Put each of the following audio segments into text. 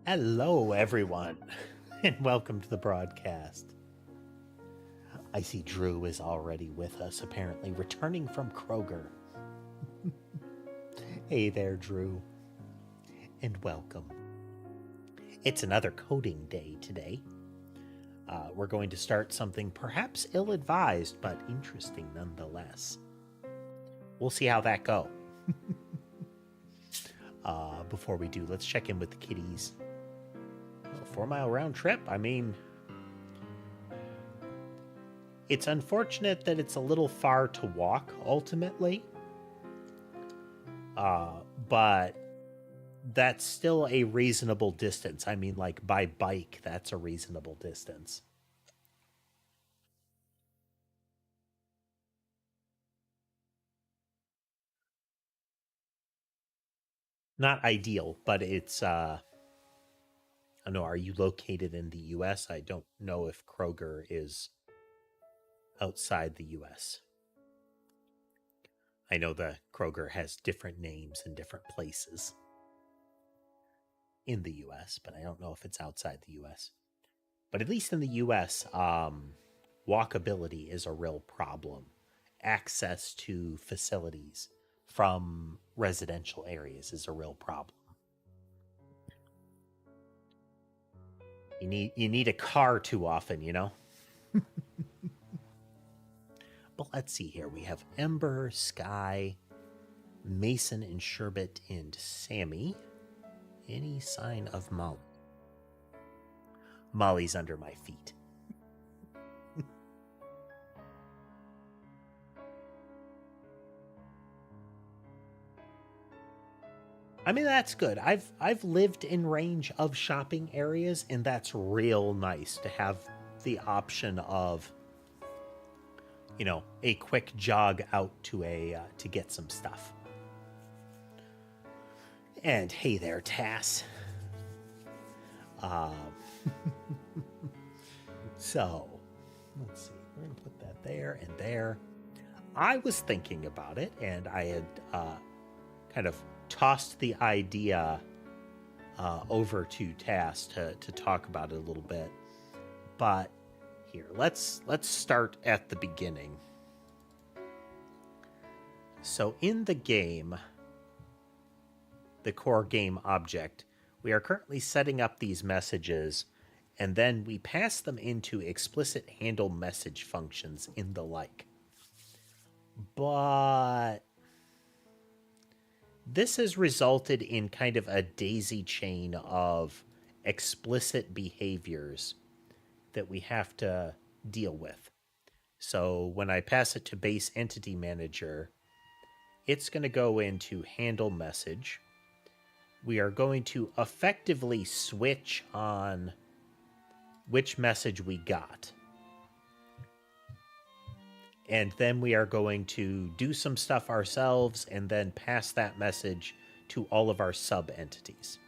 Hello, everyone, and welcome to the broadcast. I see Drew is already with us, apparently returning from Kroger. Hey there, Drew, and welcome. It's another coding day today. We're going to start something perhaps ill-advised, but interesting nonetheless. We'll see how that goes. Before we do, let's check in with the kitties. 4-mile round trip. I mean, it's unfortunate that it's a little far to walk ultimately, but that's still a reasonable distance. I mean, like by bike, that's a reasonable distance. Not ideal, but it's I don't know, are you located in the US? I don't know if Kroger is outside the US. I know the Kroger has different names in different places in the US, but I don't know if it's outside the US. But at least in the US, walkability is a real problem. Access to facilities from residential areas is a real problem. You need a car too often, you know? But let's see here. We have Ember, Sky, Mason, and Sherbet, and Sammy. Any sign of Molly? Molly's under my feet. I mean, that's good. I've lived in range of shopping areas, and that's real nice to have the option of, you know, a quick jog out to get some stuff. And hey there, Tass. So, let's see. We're gonna put that there and there. I was thinking about it, and I had kind of tossed the idea over to Tass to talk about it a little bit. But here, let's start at the beginning. So in the game, the core game object, we are currently setting up these messages, and then we pass them into explicit handle message functions in the like. But this has resulted in kind of a daisy chain of explicit behaviors that we have to deal with. So when I pass it to base entity manager, it's going to go into handle message. We are going to effectively switch on which message we got. And then we are going to do some stuff ourselves and then pass that message to all of our sub-entities.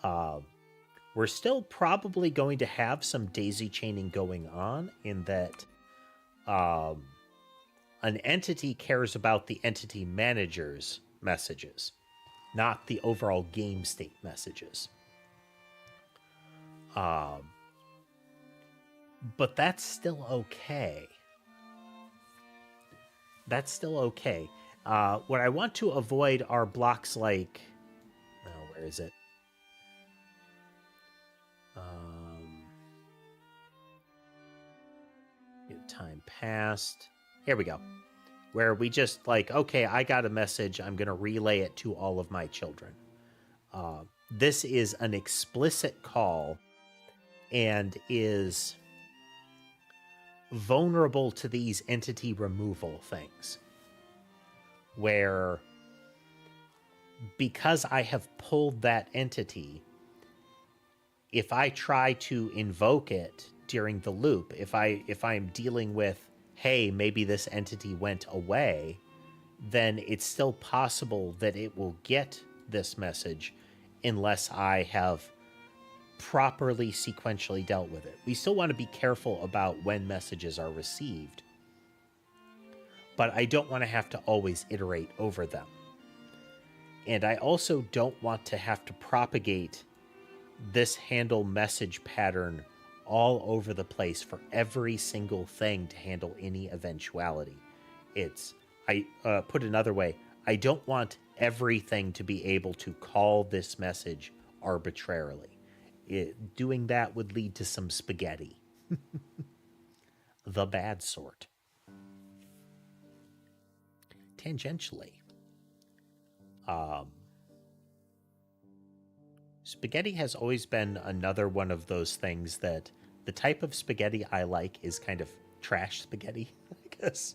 We're still probably going to have some daisy chaining going on in that an entity cares about the entity manager's messages, not the overall game state messages. But that's still okay. That's still okay. What I want to avoid are blocks like... Oh, where is it? Time passed. Here we go. Where we just like, okay, I got a message. I'm going to relay it to all of my children. This is an explicit call and is vulnerable to these entity removal things. Where because I have pulled that entity, if I try to invoke it during the loop, if I'm dealing with, hey, maybe this entity went away, then it's still possible that it will get this message unless I have properly sequentially dealt with it. We still want to be careful about when messages are received, but I don't want to have to always iterate over them. And I also don't want to have to propagate this handle message pattern all over the place for every single thing to handle any eventuality. I put another way, I don't want everything to be able to call this message arbitrarily. Doing that would lead to some spaghetti. The bad sort. Tangentially, spaghetti has always been another one of those things that the type of spaghetti I like is kind of trash spaghetti, I guess.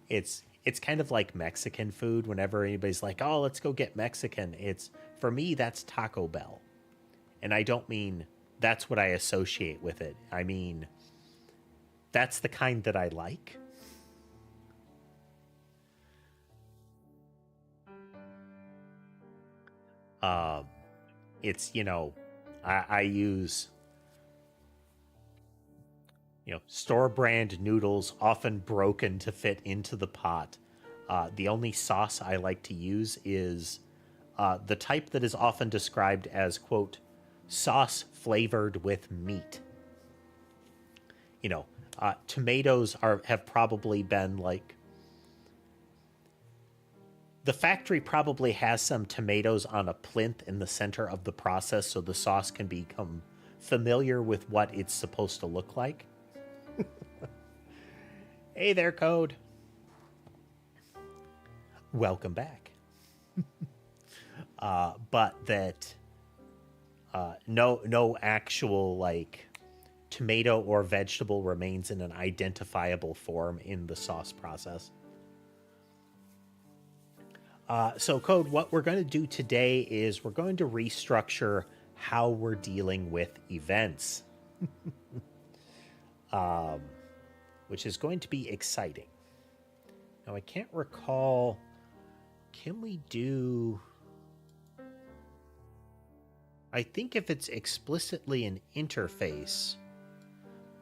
It's kind of like Mexican food. Whenever anybody's like, "Oh, let's go get Mexican," it's, for me, that's Taco Bell. And I don't mean that's what I associate with it. I mean, that's the kind that I like. It's, I use, store brand noodles, often broken to fit into the pot. The only sauce I like to use is the type that is often described as, quote, sauce flavored with meat. Tomatoes have probably been like, the factory probably has some tomatoes on a plinth in the center of the process so the sauce can become familiar with what it's supposed to look like. Hey there, Code. Welcome back. But that no actual like tomato or vegetable remains in an identifiable form in the sauce process. So Code, what we're going to do today is we're going to restructure how we're dealing with events, which is going to be exciting. Now, I can't recall, can we do... I think if it's explicitly an interface,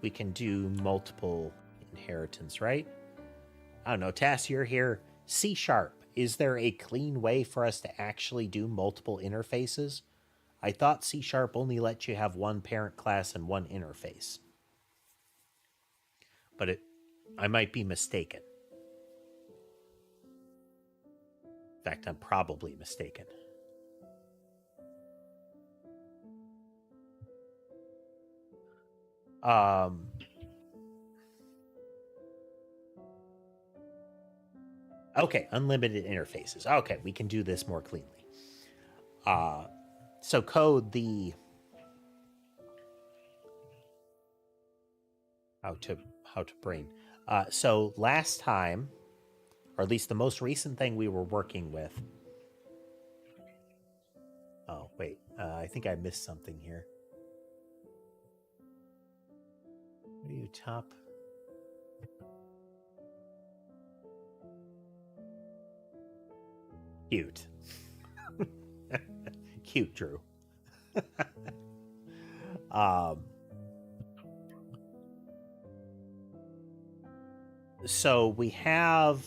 we can do multiple inheritance, right? I don't know, Tass, you're here. C#. Is there a clean way for us to actually do multiple interfaces? I thought C# only let you have one parent class and one interface. But I might be mistaken. In fact, I'm probably mistaken. Okay, unlimited interfaces. Okay, we can do this more cleanly. So Code, the how to brain. So last time, or at least the most recent thing we were working with. Oh wait, I think I missed something here. What are you, top? Cute. Cute, Drew. So we have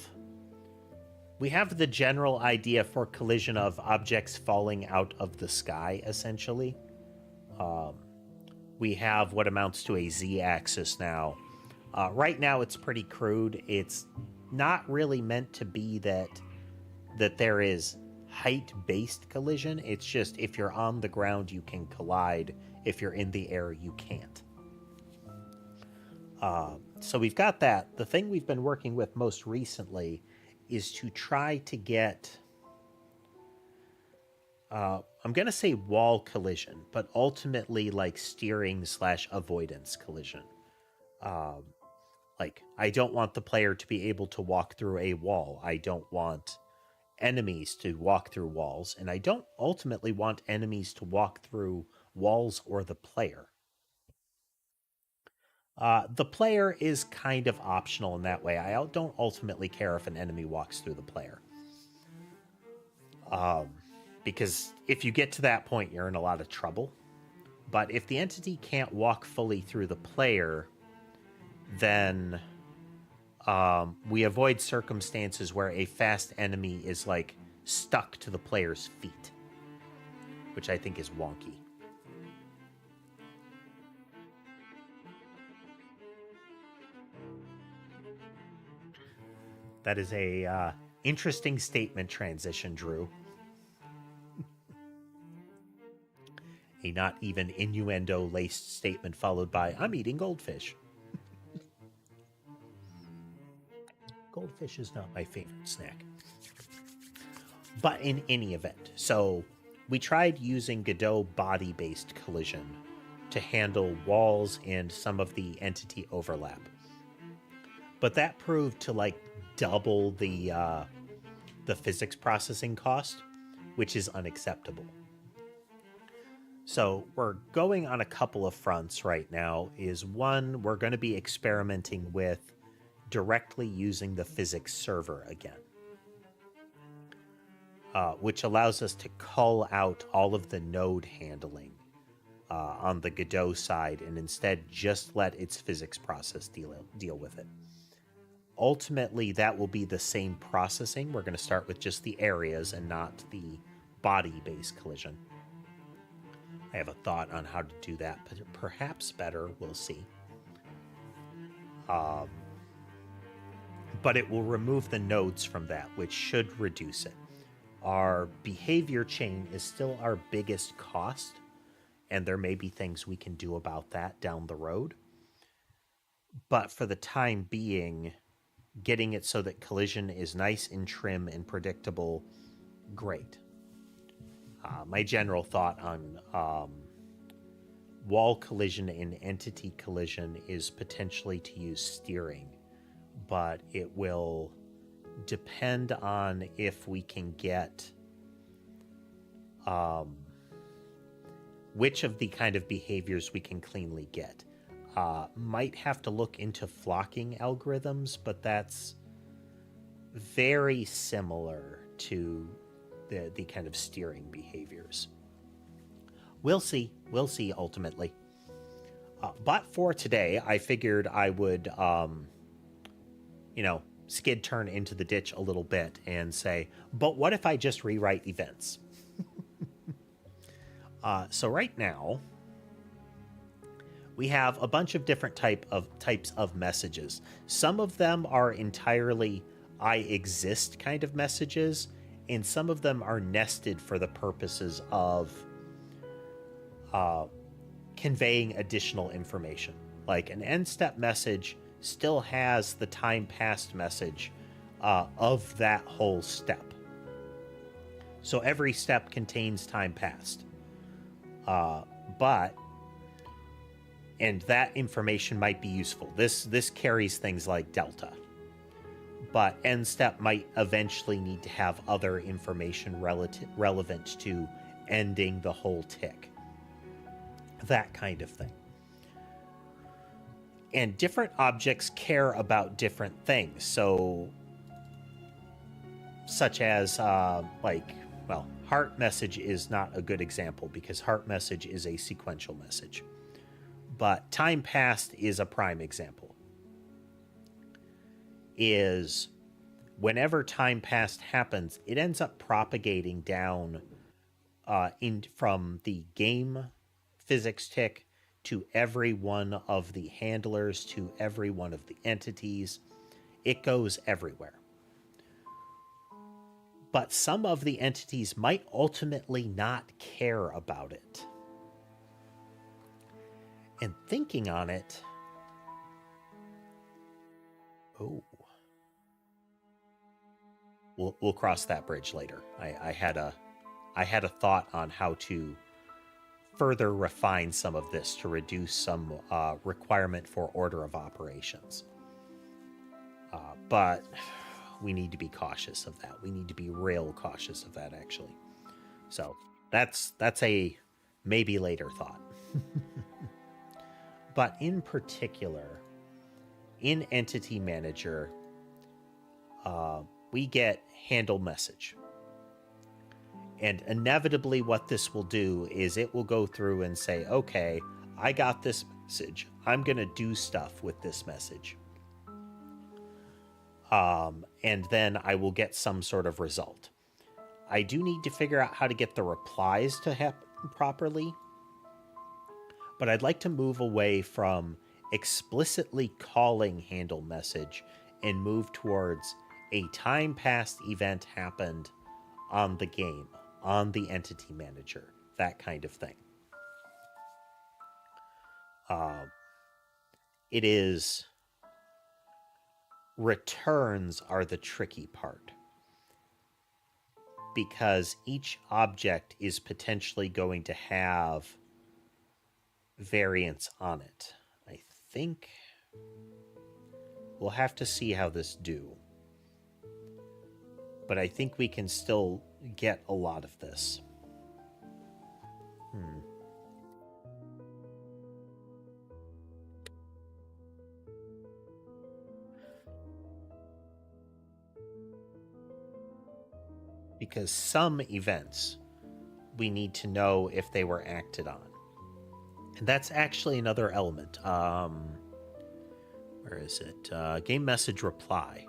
the general idea for collision of objects falling out of the sky, essentially. We have what amounts to a z-axis now. Right now, it's pretty crude. It's not really meant to be that there is height-based collision. It's just if you're on the ground, you can collide. If you're in the air, you can't. So we've got that. The thing we've been working with most recently is to try to get... I'm going to say wall collision, but ultimately like steering/avoidance collision. Like, I don't want the player to be able to walk through a wall. I don't want enemies to walk through walls, and I don't ultimately want enemies to walk through walls or the player. The player is kind of optional in that way. I don't ultimately care if an enemy walks through the player. Because if you get to that point, you're in a lot of trouble. But if the entity can't walk fully through the player, then we avoid circumstances where a fast enemy is like stuck to the player's feet, which I think is wonky. That is a interesting statement transition, Drew. A not even innuendo-laced statement followed by, I'm eating goldfish. Goldfish is not my favorite snack. But in any event, so we tried using Godot body-based collision to handle walls and some of the entity overlap. But that proved to like double the physics processing cost, which is unacceptable. So we're going on a couple of fronts right now. Is one, we're going to be experimenting with directly using the physics server again, which allows us to cull out all of the node handling on the Godot side and instead just let its physics process deal with it. Ultimately, that will be the same processing. We're going to start with just the areas and not the body-based collision. I have a thought on how to do that, but perhaps better. We'll see. But it will remove the nodes from that, which should reduce it. Our behavior chain is still our biggest cost, and there may be things we can do about that down the road. But for the time being, getting it so that collision is nice and trim and predictable, great. My general thought on wall collision and entity collision is potentially to use steering, but it will depend on if we can get which of the kind of behaviors we can cleanly get. Might have to look into flocking algorithms, but that's very similar to the kind of steering behaviors. We'll see ultimately. But for today, I figured I would, skid turn into the ditch a little bit and say, but what if I just rewrite events? So right now, we have a bunch of different types of messages. Some of them are entirely I exist kind of messages, and some of them are nested for the purposes of conveying additional information. Like an end step message still has the time passed message of that whole step. So every step contains time passed. And that information might be useful. This carries things like delta. But end step might eventually need to have other information relevant to ending the whole tick. That kind of thing. And different objects care about different things. So, such as, heart message is not a good example because heart message is a sequential message. But time passed is a prime example. Is whenever time passed happens, it ends up propagating down from the game physics tick to every one of the handlers, to every one of the entities. It goes everywhere. But some of the entities might ultimately not care about it. And thinking on it, we'll cross that bridge later. I had a thought on how to further refine some of this to reduce some requirement for order of operations. But we need to be cautious of that. We need to be real cautious of that, actually. So that's a maybe later thought. But in particular, in Entity Manager, we get handle message. And inevitably what this will do is it will go through and say, okay, I got this message. I'm going to do stuff with this message. And then I will get some sort of result. I do need to figure out how to get the replies to happen properly. But I'd like to move away from explicitly calling handle message and move towards a time passed event happened on the game, on the entity manager, that kind of thing. It is returns are the tricky part, because each object is potentially going to have variants on it. I think we'll have to see how this do. But I think we can still get a lot of this. Because some events, we need to know if they were acted on. And that's actually another element. Where is it? Game message reply.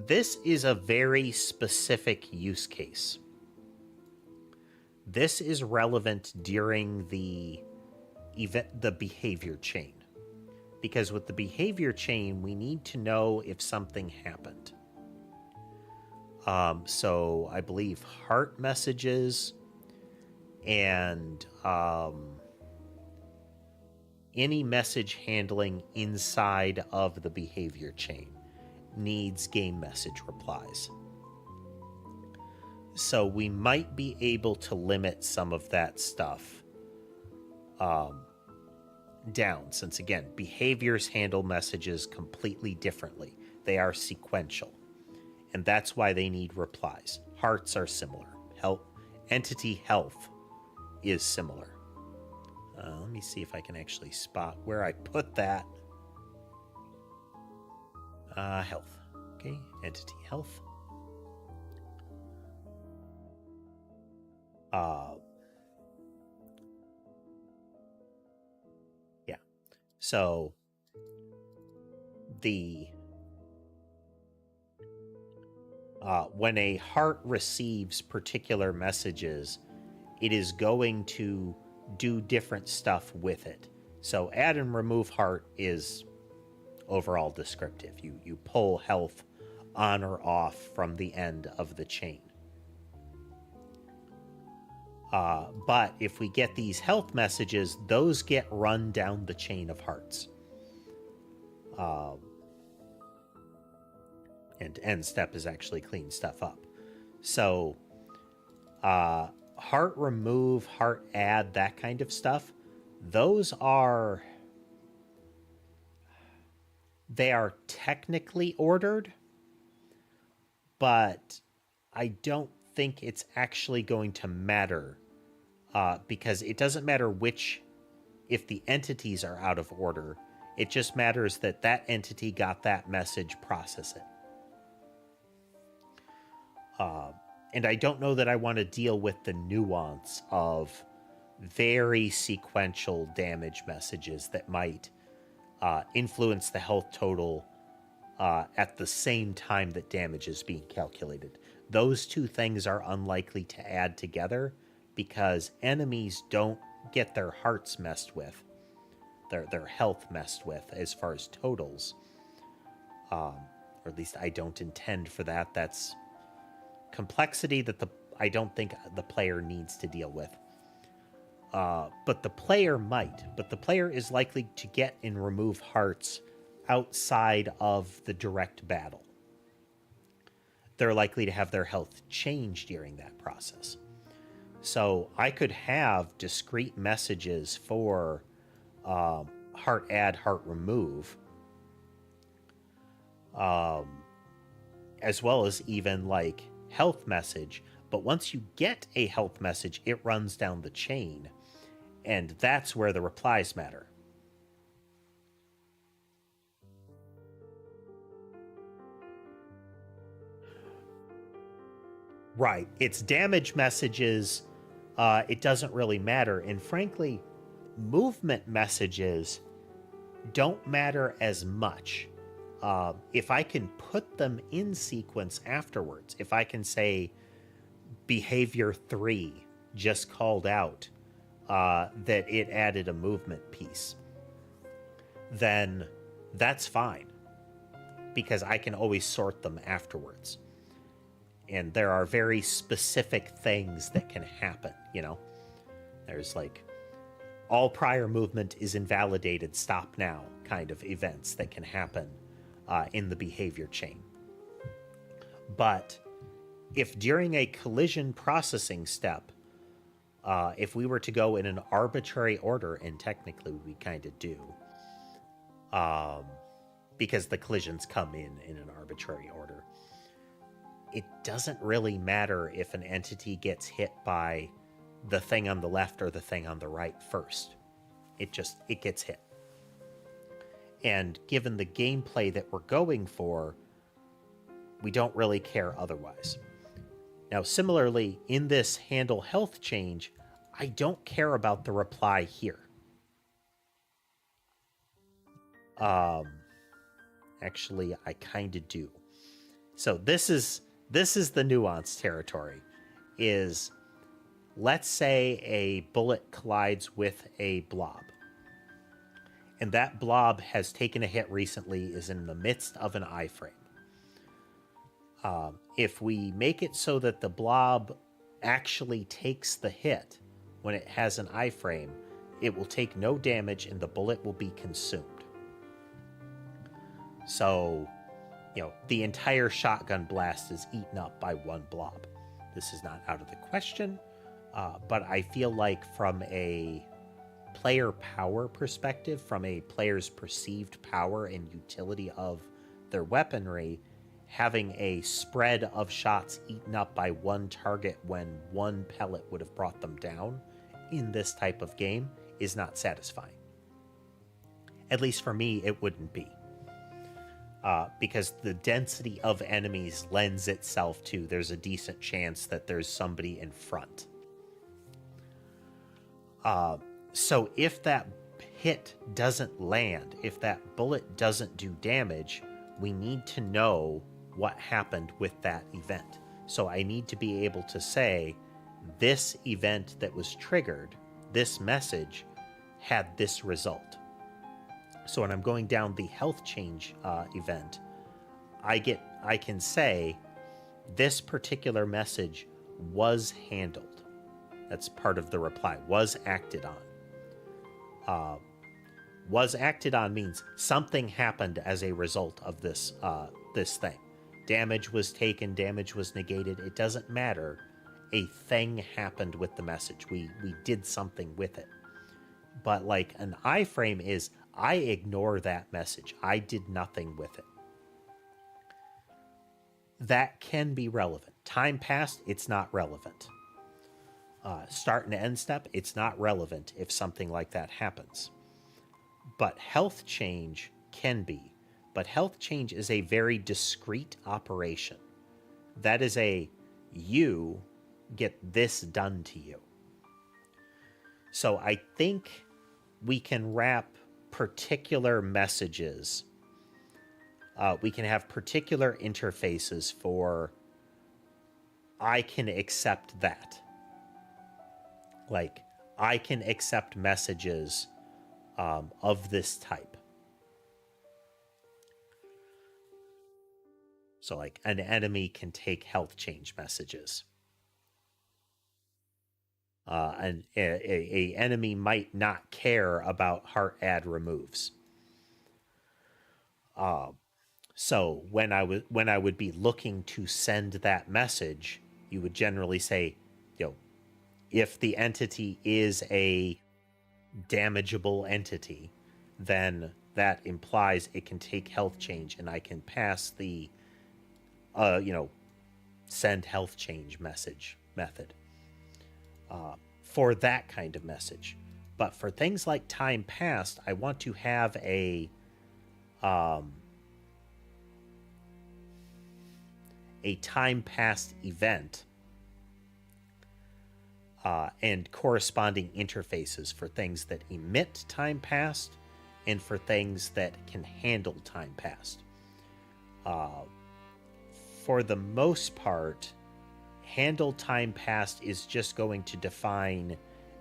This is a very specific use case. This is relevant during the event, the behavior chain. Because with the behavior chain, we need to know if something happened. So I believe heart messages and any message handling inside of the behavior chain needs game message replies. So we might be able to limit some of that stuff down, since again, behaviors handle messages completely differently. They are sequential. And that's why they need replies. Hearts are similar. Entity health is similar. Let me see if I can actually spot where I put that. Health. Okay, entity health. Yeah. So the when a heart receives particular messages, it is going to do different stuff with it. So add and remove heart is overall descriptive. You pull health on or off from the end of the chain. But if we get these health messages, those get run down the chain of hearts. And end step is actually clean stuff up. So heart remove, heart add, that kind of stuff, they are technically ordered, but I don't think it's actually going to matter, because it doesn't matter if the entities are out of order. It just matters that that entity got that message, process it. And I don't know that I want to deal with the nuance of very sequential damage messages that might influence the health total at the same time that damage is being calculated. Those two things are unlikely to add together because enemies don't get their hearts messed with, their health messed with as far as totals. Or at least I don't intend for that. That's complexity that I don't think the player needs to deal with. But the player might. But the player is likely to get and remove hearts outside of the direct battle. They're likely to have their health change during that process. So I could have discrete messages for heart add, heart remove, as well as even like health message. But once you get a health message, it runs down the chain, and that's where the replies matter. Right. It's damage messages. It doesn't really matter. And frankly, movement messages don't matter as much. If I can put them in sequence afterwards, if I can say behavior 3 just called out that it added a movement piece, then that's fine. because I can always sort them afterwards. And there are very specific things that can happen, you know? There's like all prior movement is invalidated, stop now kind of events that can happen in the behavior chain. But if during a collision processing step, if we were to go in an arbitrary order, and technically we kind of do, because the collisions come in an arbitrary order, it doesn't really matter if an entity gets hit by the thing on the left or the thing on the right first. It gets hit. And given the gameplay that we're going for, we don't really care otherwise. Now, similarly, in this handle health change, I don't care about the reply here. Actually, I kind of do. So this is the nuanced territory. Is, let's say a bullet collides with a blob, and that blob has taken a hit recently, is in the midst of an iframe. If we make it so that the blob actually takes the hit when it has an iframe, it will take no damage and the bullet will be consumed. So, you know, the entire shotgun blast is eaten up by one blob. This is not out of the question, but I feel like from a player power perspective, from a player's perceived power and utility of their weaponry, having a spread of shots eaten up by one target when one pellet would have brought them down in this type of game is not satisfying. At least for me, it wouldn't be. Because the density of enemies lends itself to there's a decent chance that there's somebody in front. So if that hit doesn't land, if that bullet doesn't do damage, we need to know what happened with that event. So I need to be able to say, this event that was triggered, this message, had this result. So when I'm going down the health change event, I can say this particular message was handled. That's part of the reply. Was acted on. Was acted on means something happened as a result of this this thing. Damage was taken. Damage was negated. It doesn't matter. A thing happened with the message. We did something with it. But like an iframe is, I ignore that message. I did nothing with it. That can be relevant. Time passed, it's not relevant. Start and end step, it's not relevant if something like that happens. But health change can be. But health change is a very discrete operation. That is a, you get this done to you. So I think we can wrap particular messages. We can have particular interfaces for, I can accept that. Like, I can accept messages of this type. So like an enemy can take health change messages. An enemy might not care about heart add removes. So when I would be looking to send that message, you would generally say, you know, if the entity is a damageable entity, then that implies it can take health change, and I can pass the, send health change message method. For that kind of message. But for things like time passed, I want to have a time passed event and corresponding interfaces for things that emit time passed and for things that can handle time passed. For the most part, handle time passed is just going to define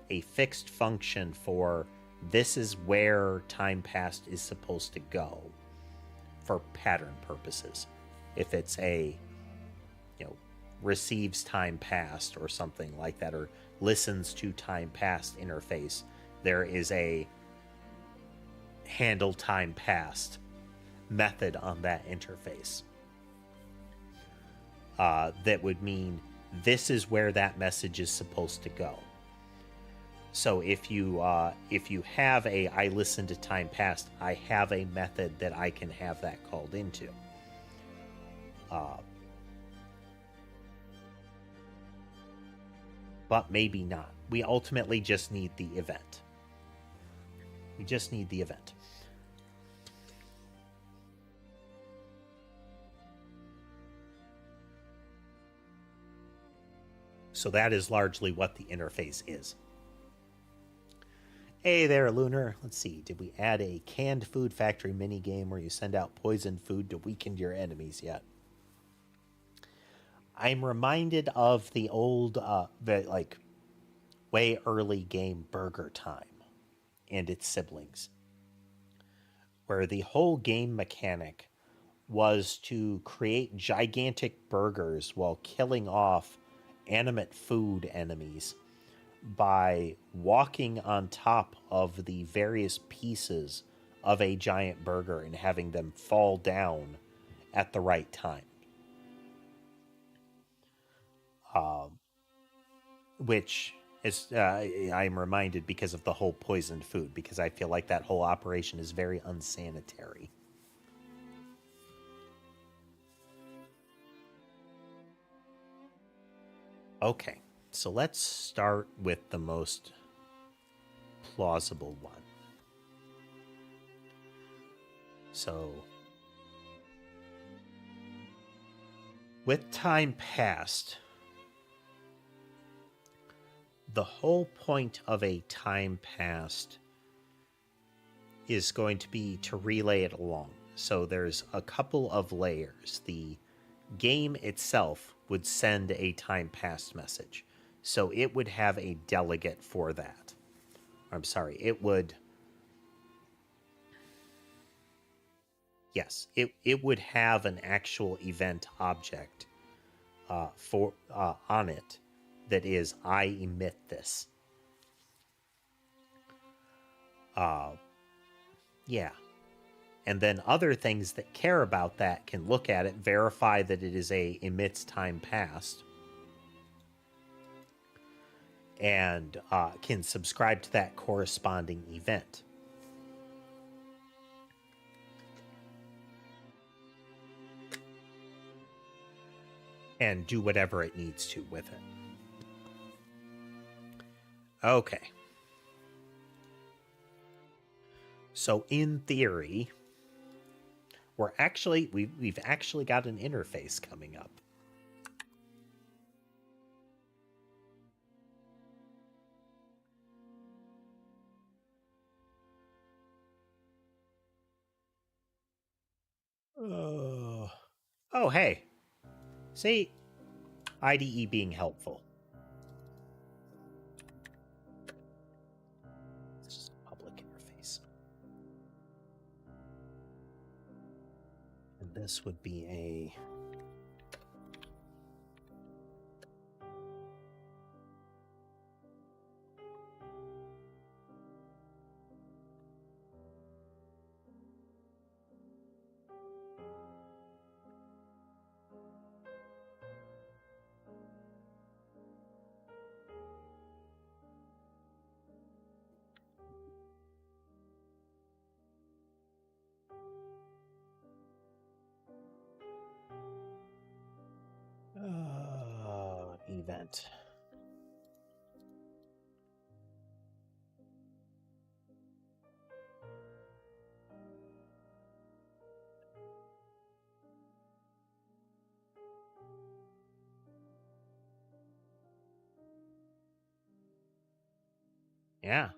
a fixed function for this is where time passed is supposed to go. for pattern purposes. If it's a, receives time passed or something like that, or listens to time passed interface, there is a handle time passed method on that interface. That would mean this is where that message is supposed to go. So if you have a I listen to time past, I have a method that I can have that called into. But maybe not. We ultimately just need the event. We just need the event. So that is largely what the interface is. Hey there, Lunar. Let's see. Did we add a canned food factory minigame where you send out poisoned food to weaken your enemies yet? I'm reminded of the old, way early game Burger Time and its siblings, where the whole game mechanic was to create gigantic burgers while killing off animate food enemies by walking on top of the various pieces of a giant burger and having them fall down at the right time. Which is, I'm reminded because of the whole poisoned food, because I feel like that whole operation is very unsanitary. Okay, so let's start with the most plausible one. So, with time passed, the whole point of a time passed is going to be to relay it along. So there's a couple of layers. The game itself would send a time passed message. So it would have a delegate for that. I'm sorry, it would... Yes, it would have an actual event object on it that is, I emit this. Yeah. And then other things that care about that can look at it, verify that it is a emits time passed, and can subscribe to that corresponding event. And do whatever it needs to with it. Okay. So in theory, we've actually got an interface coming up. Oh, hey. See, IDE being helpful. This is a public interface. And this would be a... event. Yeah.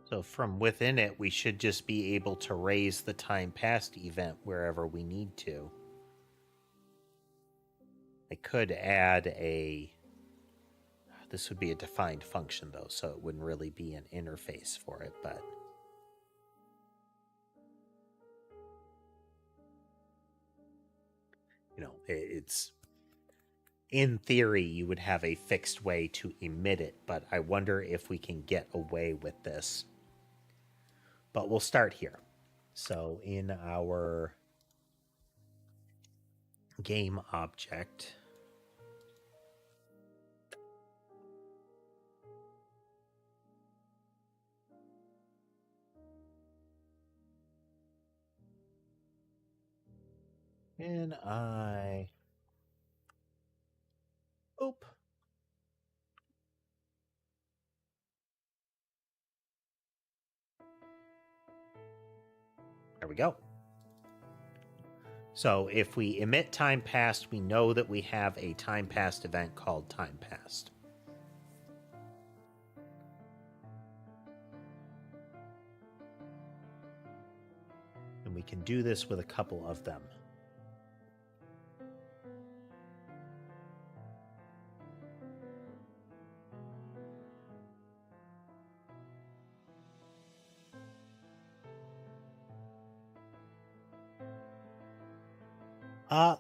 So from within it, we should just be able to raise the time past event wherever we need to. I could add a... This would be a defined function, though, so it wouldn't really be an interface for it, but... You know, it's... In theory, you would have a fixed way to emit it, but I wonder if we can get away with this. But we'll start here. So in our game object, and oop. There we go. So if we emit time past, we know that we have a time past event called time past. And we can do this with a couple of them.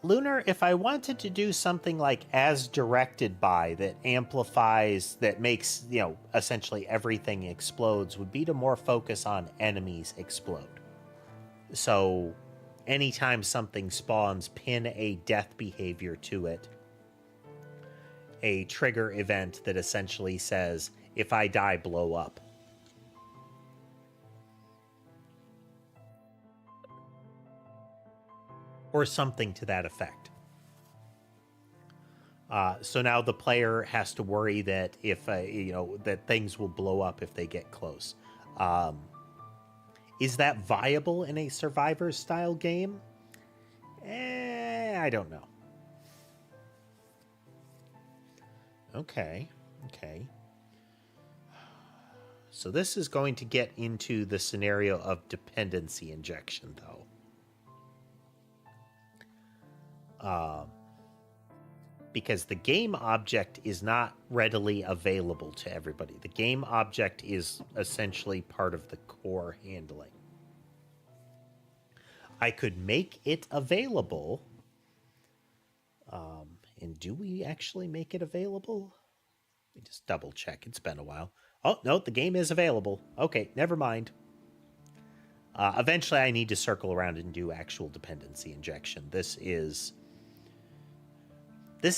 Lunar, if I wanted to do something like as directed by that amplifies, that makes, you know, essentially everything explodes, would be to more focus on enemies explode. So anytime something spawns, pin a death behavior to it. A trigger event that essentially says, if I die, blow up. Or something to that effect. So now the player has to worry that if that things will blow up if they get close. Is that viable in a Survivor style game? I don't know. Okay. So this is going to get into the scenario of dependency injection, though. Because the game object is not readily available to everybody. The game object is essentially part of the core handling. I could make it available. And do we actually make it available? Let me just double check. It's been a while. Oh, no, the game is available. Okay, never mind. Eventually, I need to circle around and do actual dependency injection. This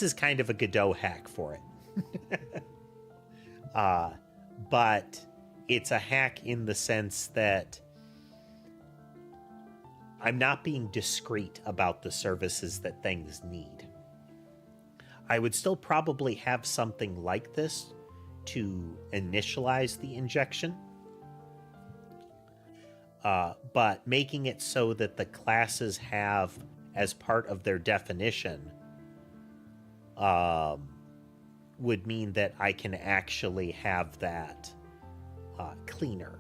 is kind of a Godot hack for it. But it's a hack in the sense that I'm not being discreet about the services that things need. I would still probably have something like this to initialize the injection. But making it so that the classes have, as part of their definition, would mean that I can actually have that cleaner.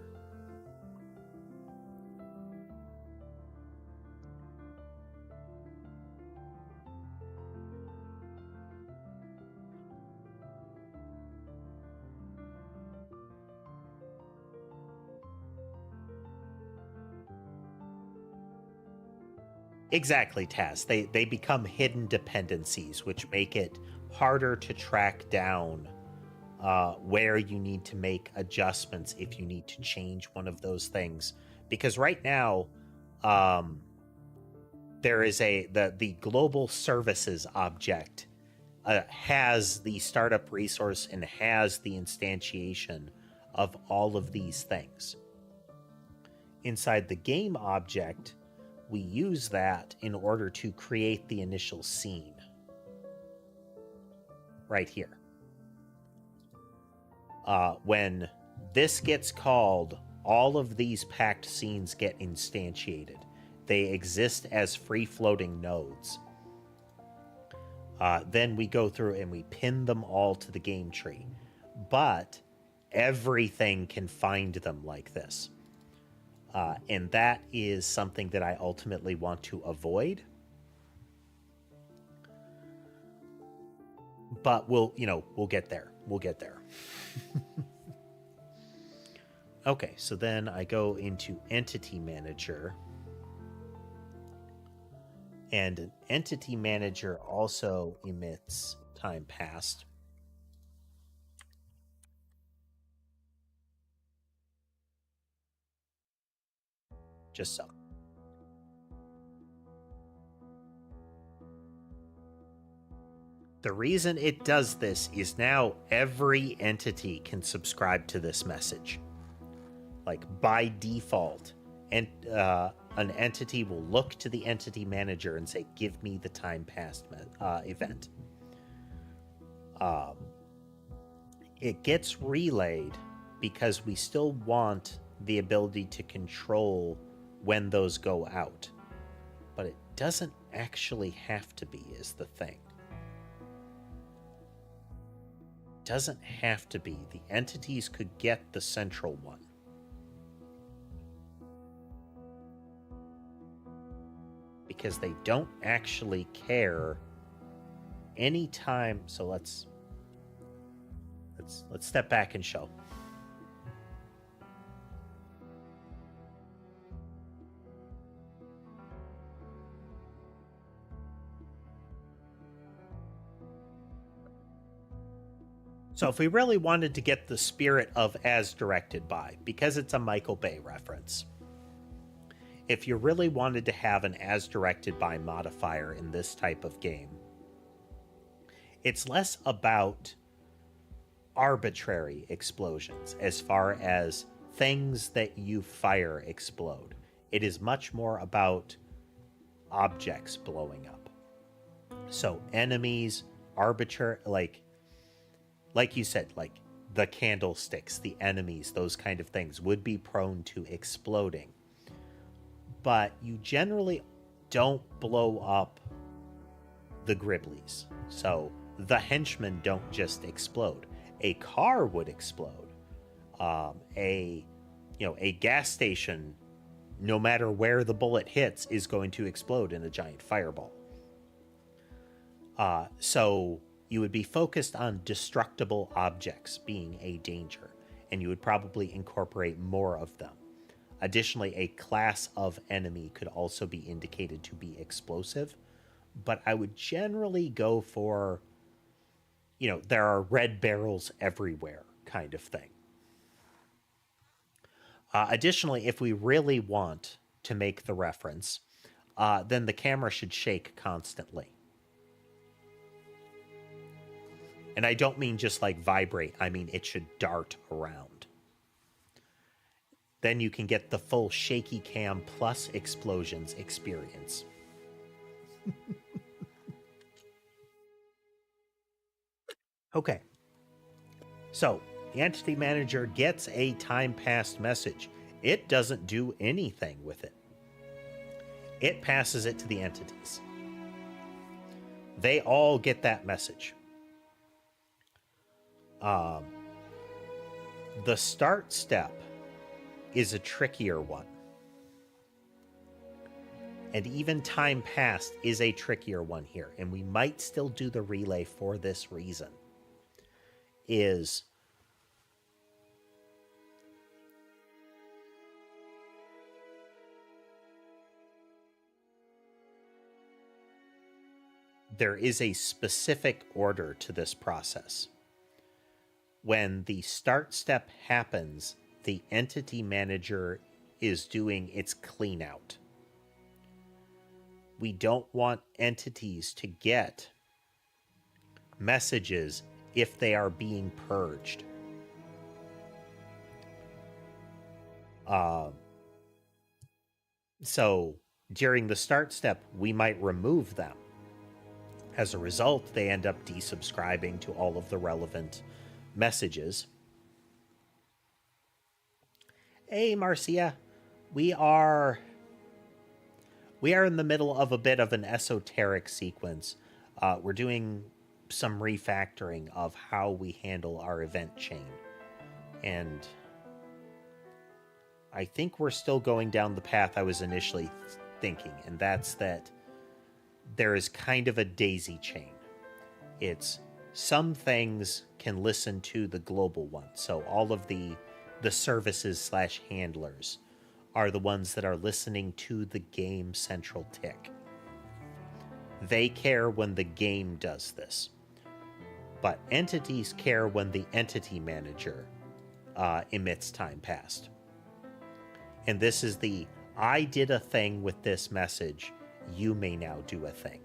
Exactly, Taz. They become hidden dependencies, which make it harder to track down where you need to make adjustments if you need to change one of those things. Because right now, there is the global services object has the startup resource and has the instantiation of all of these things. Inside the game object, we use that in order to create the initial scene. Right here. When this gets called, all of these packed scenes get instantiated. They exist as free-floating nodes. Then we go through and we pin them all to the game tree. But everything can find them like this. And that is something that I ultimately want to avoid. But we'll get there. We'll get there. Okay, so then I go into Entity Manager. And an Entity Manager also emits time passed. Just so. The reason it does this is now every entity can subscribe to this message. Like by default, and an entity will look to the Entity Manager and say, give me the time passed event. It gets relayed because we still want the ability to control when those go out. But it doesn't actually have to be, is the thing. Doesn't have to be. The entities could get the central one. Because they don't actually care anytime. So let's step back and show. So if we really wanted to get the spirit of As Directed By, because it's a Michael Bay reference, if you really wanted to have an As Directed By modifier in this type of game, it's less about arbitrary explosions as far as things that you fire explode. It is much more about objects blowing up. So enemies, arbitrary, like you said, like the candlesticks, the enemies, those kind of things would be prone to exploding. But you generally don't blow up the Griblies. So the henchmen don't just explode. A car would explode. A gas station, no matter where the bullet hits, is going to explode in a giant fireball. So you would be focused on destructible objects being a danger, and you would probably incorporate more of them. Additionally, a class of enemy could also be indicated to be explosive, but I would generally go for, there are red barrels everywhere kind of thing. Additionally, if we really want to make the reference, then the camera should shake constantly. And I don't mean just like vibrate, I mean it should dart around. Then you can get the full shaky cam plus explosions experience. Okay. So, the Entity Manager gets a time passed message. It doesn't do anything with it. It passes it to the entities. They all get that message. The start step is a trickier one. And even time passed is a trickier one here. And we might still do the relay for this reason. Is there is a specific order to this process. When the start step happens, the Entity Manager is doing its clean out. We don't want entities to get messages if they are being purged. So during the start step, we might remove them. As a result, they end up desubscribing to all of the relevant messages. Hey, Marcia, we are in the middle of a bit of an esoteric sequence. We're doing some refactoring of how we handle our event chain. And I think we're still going down the path I was initially thinking, and that's that there is kind of a daisy chain. It's some things can listen to the global one. So all of the services / handlers are the ones that are listening to the game central tick. They care when the game does this. But entities care when the entity manager emits time passed. And this is the, I did a thing with this message, you may now do a thing.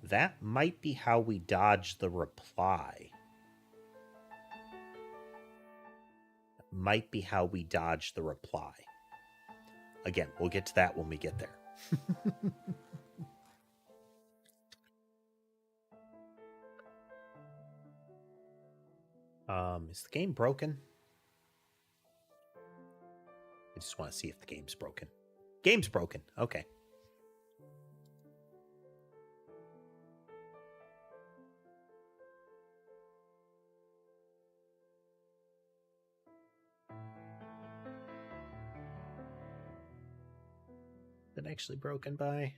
That might be how we dodge the reply. Might be how we dodge the reply. Again, we'll get to that when we get there. Is the game broken? I just want to see if the game's broken. Game's broken. Okay. Is it actually broken by?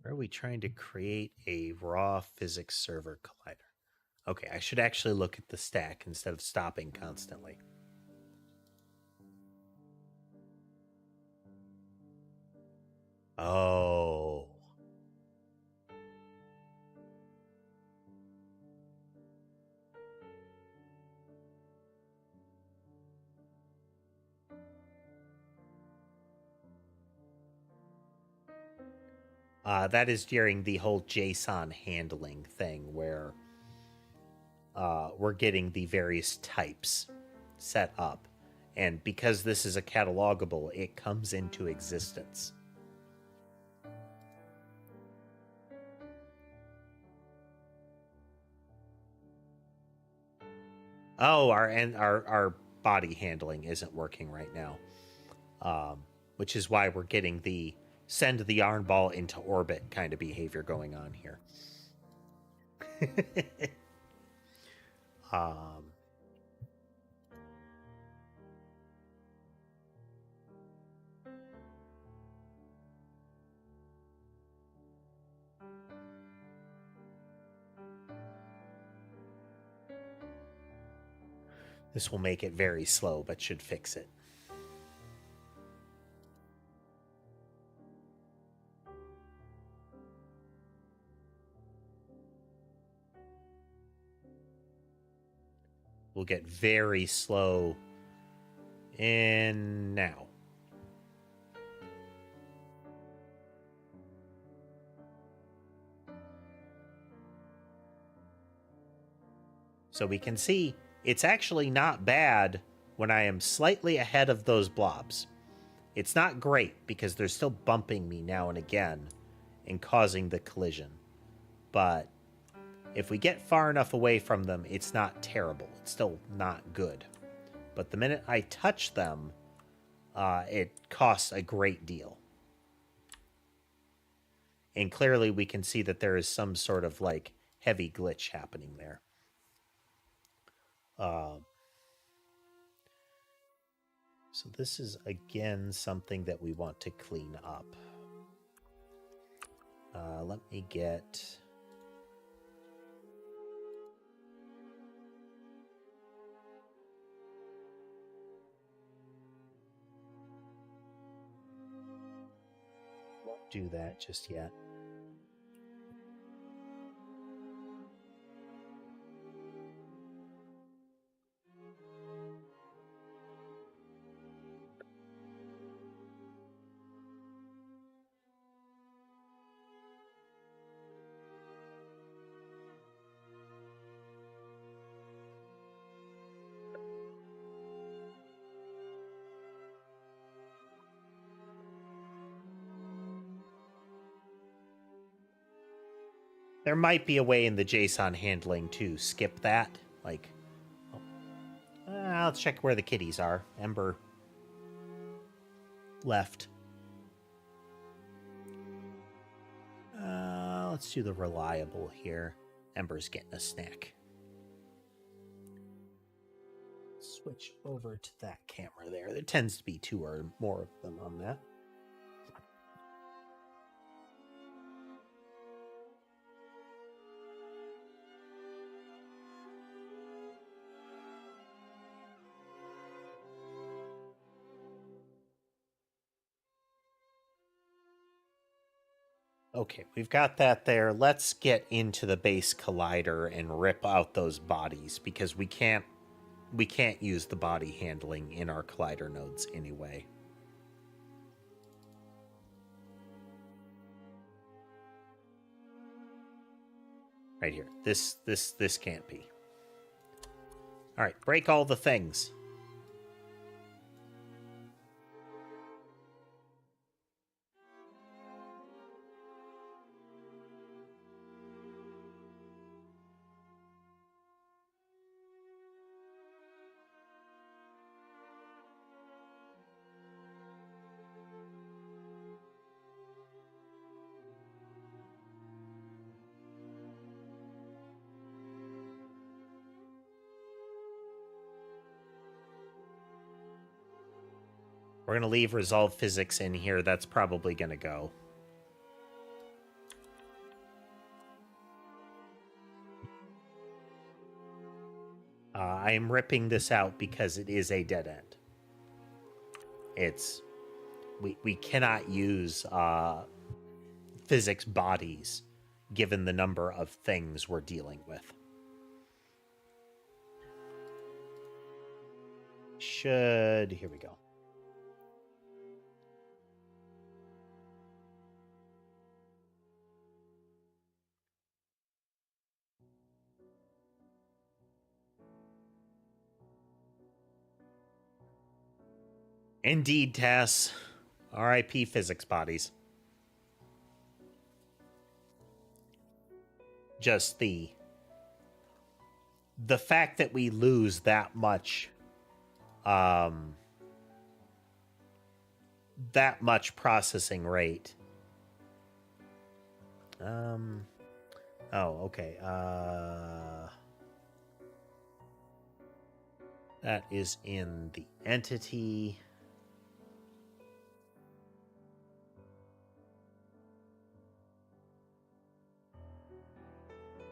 Or are we trying to create a raw physics server collider? Okay, I should actually look at the stack instead of stopping constantly. Oh. That is during the whole JSON handling thing where we're getting the various types set up. And because this is a catalogable, it comes into existence. Oh, our body handling isn't working right now, which is why we're getting the send the yarn ball into orbit kind of behavior going on here. This will make it very slow, but should fix it. We'll get very slow in now. So we can see it's actually not bad when I am slightly ahead of those blobs. It's not great because they're still bumping me now and again and causing the collision. But if we get far enough away from them, it's not terrible. It's still not good. But the minute I touch them, it costs a great deal. And clearly we can see that there is some sort of like heavy glitch happening there. So this is, again, something that we want to clean up. Let me get... Won't do that just yet. There might be a way in the JSON handling to skip that. Like, let's check where the kitties are. Ember left. Let's do the reliable here. Ember's getting a snack. Switch over to that camera there. There tends to be 2 or more of them on that. Okay, we've got that there. Let's get into the base collider and rip out those bodies, because we can't use the body handling in our collider nodes anyway. Right here. This can't be. All right, break all the things. We're going to leave resolve physics in here. That's probably going to go. I am ripping this out because it is a dead end. It's... We cannot use physics bodies given the number of things we're dealing with. Here we go. Indeed, Tess. R.I.P. physics bodies. Just the fact that we lose that much processing rate. Oh, okay. That is in the entity.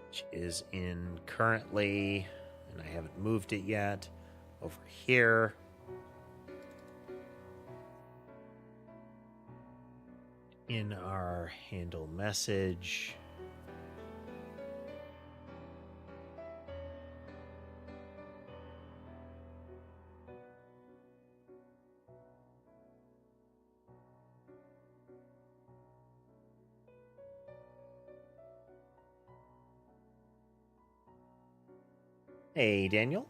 Which is in currently, and I haven't moved it yet, over here. In our handle message. Hey, Daniel.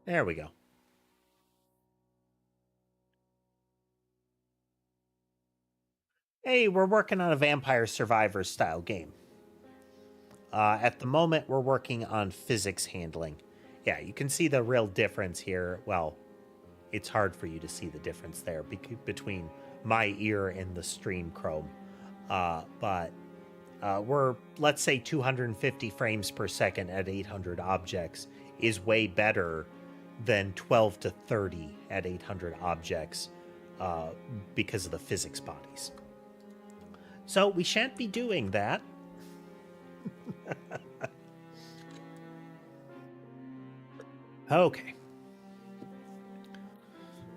There we go. Hey, we're working on a Vampire Survivors style game. At the moment, we're working on physics handling. Yeah, you can see the real difference here. Well, it's hard for you to see the difference there between my ear and the stream Chrome. But we're, let's say, 250 frames per second at 800 objects is way better than 12 to 30 at 800 objects because of the physics bodies. So we shan't be doing that. Okay.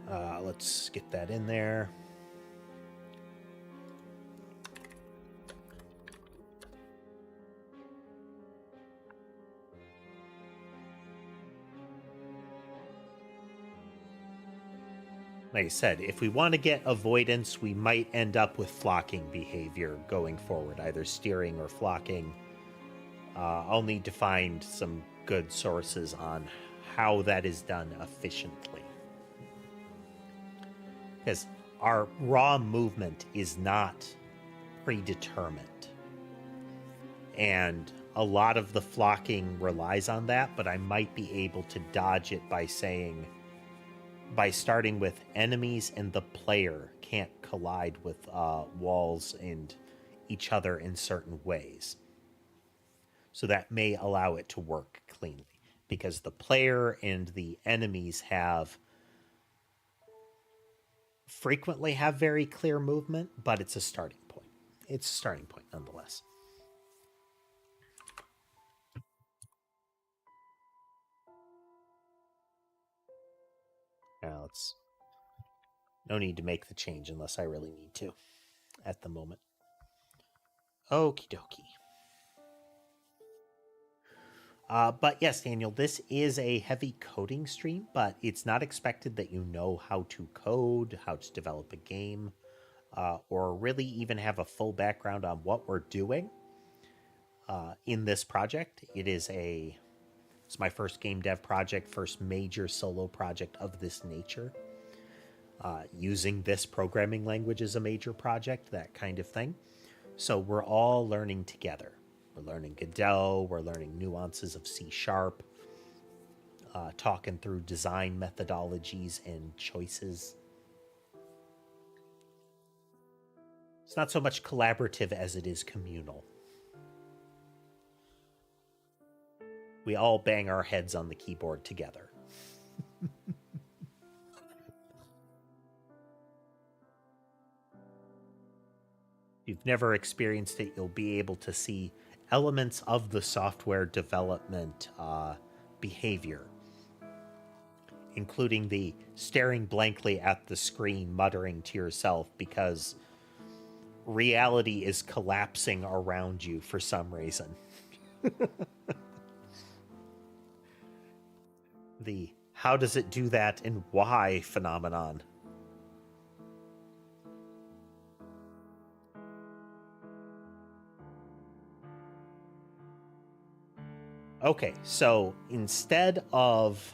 Let's get that in there. like I said, if we want to get avoidance, we might end up with flocking behavior going forward, either steering or flocking. I'll need to find some good sources on how that is done efficiently. Because our raw movement is not predetermined. And a lot of the flocking relies on that, but I might be able to dodge it by starting with enemies and the player can't collide with walls and each other in certain ways. So that may allow it to work cleanly, because the player and the enemies frequently have very clear movement, but it's a starting point. It's a starting point nonetheless. Now no need to make the change unless I really need to at the moment. Okie dokie. But yes, Daniel, this is a heavy coding stream, but it's not expected that you know how to code, how to develop a game, or really even have a full background on what we're doing in this project. It's my first game dev project, first major solo project of this nature. Using this programming language as a major project, that kind of thing. So we're all learning together. We're learning Godot, we're learning nuances of C#, talking through design methodologies and choices. It's not so much collaborative as it is communal. We all bang our heads on the keyboard together. If you've never experienced it, you'll be able to see elements of the software development behavior, including the staring blankly at the screen, muttering to yourself because reality is collapsing around you for some reason. The how does it do that and why phenomenon. Okay, so instead of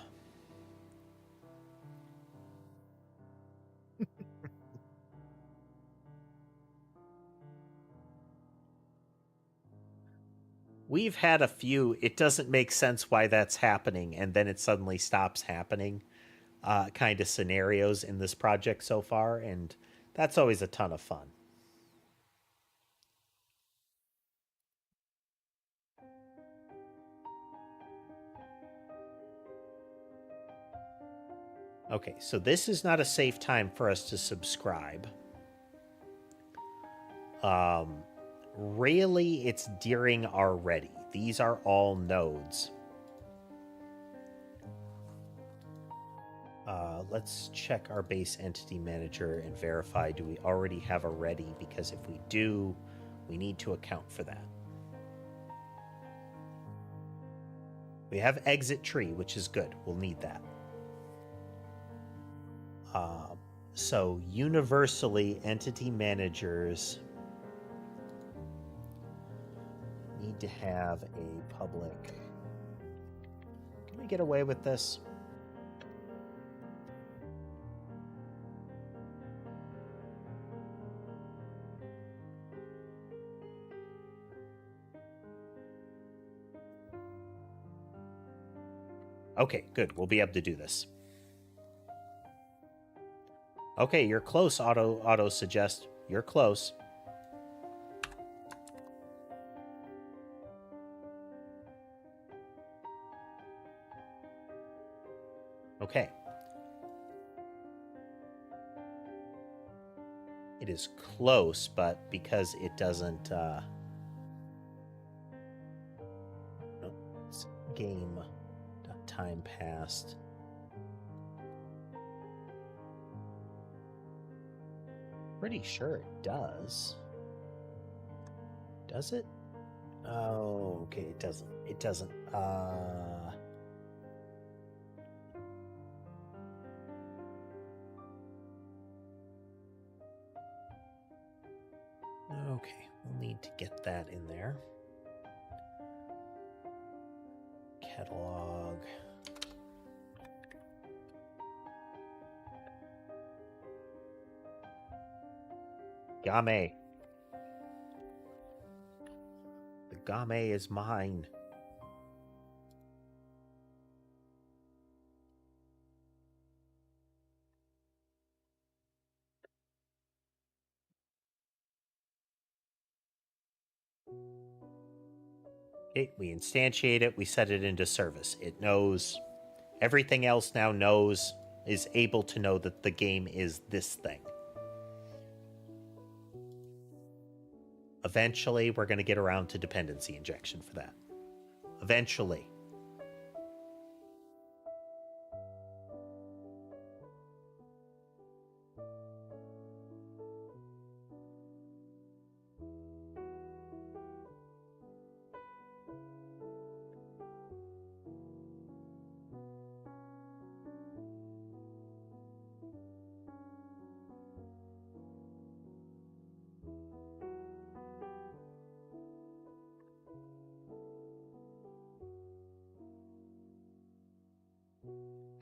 we've had a few, it doesn't make sense why that's happening, and then it suddenly stops happening kind of scenarios in this project so far, and that's always a ton of fun. Okay, so this is not a safe time for us to subscribe. Really, it's during our ready. These are all nodes. Let's check our base entity manager and verify, do we already have a ready? Because if we do, we need to account for that. We have exit tree, which is good. We'll need that. So universally, entity managers need to have a public. Can we get away with this? Okay, good. We'll be able to do this. Okay, you're close, auto suggest. You're close. Okay. It is close, but because it doesn't no, it's game time passed. Pretty sure it does. Does it? Oh, okay, it doesn't. It doesn't. Okay, we'll need to get that in there. Catalog. Game. The game is mine. Okay, we instantiate it, we set it into service. It knows, everything else now knows, is able to know that the game is this thing. Eventually, we're going to get around to dependency injection for that. Eventually.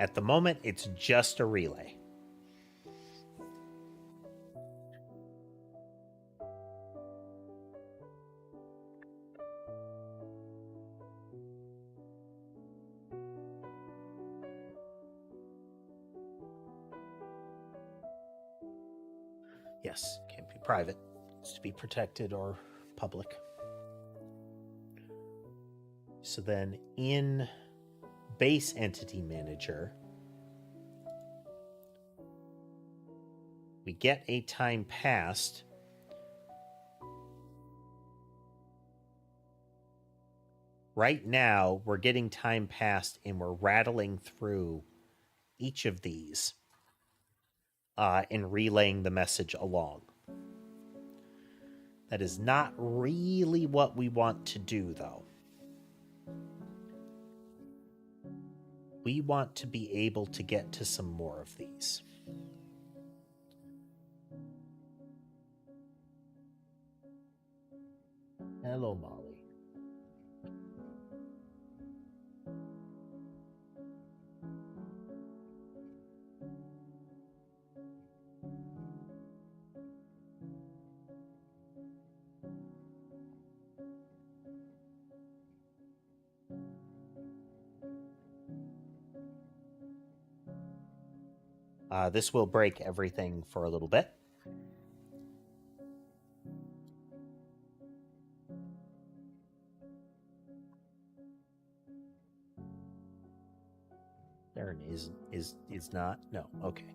At the moment, it's just a relay. Yes, can't be private. It's to be protected or public. So then in base entity manager, we get a time passed. Right now, we're getting time passed and we're rattling through each of these and relaying the message along. That is not really what we want to do, though. We want to be able to get to some more of these. Hello, Molly. This will break everything for a little bit. There is not? No, okay.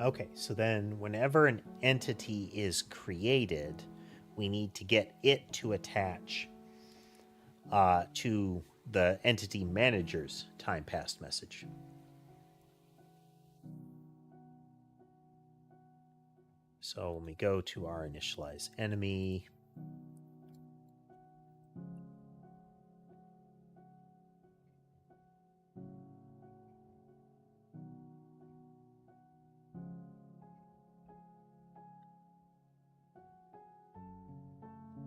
Okay, so then whenever an entity is created, we need to get it to attach to the entity manager's time passed message. So when we go to our initialize enemy,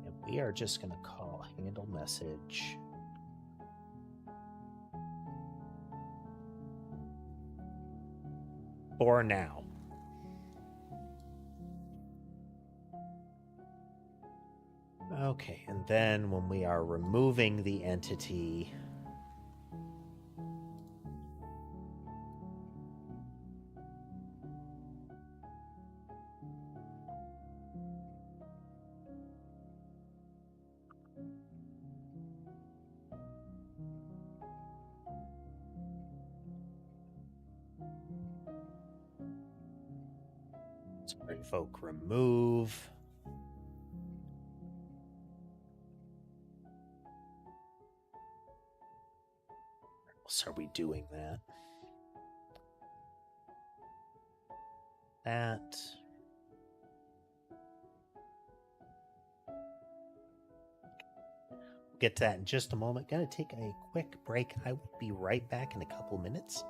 and we are just going to call handle message for now. Okay, and then when we are removing the entity, let's invoke remove. Are we doing that? That. Get to that in just a moment. Gonna take a quick break. I will be right back in a couple minutes.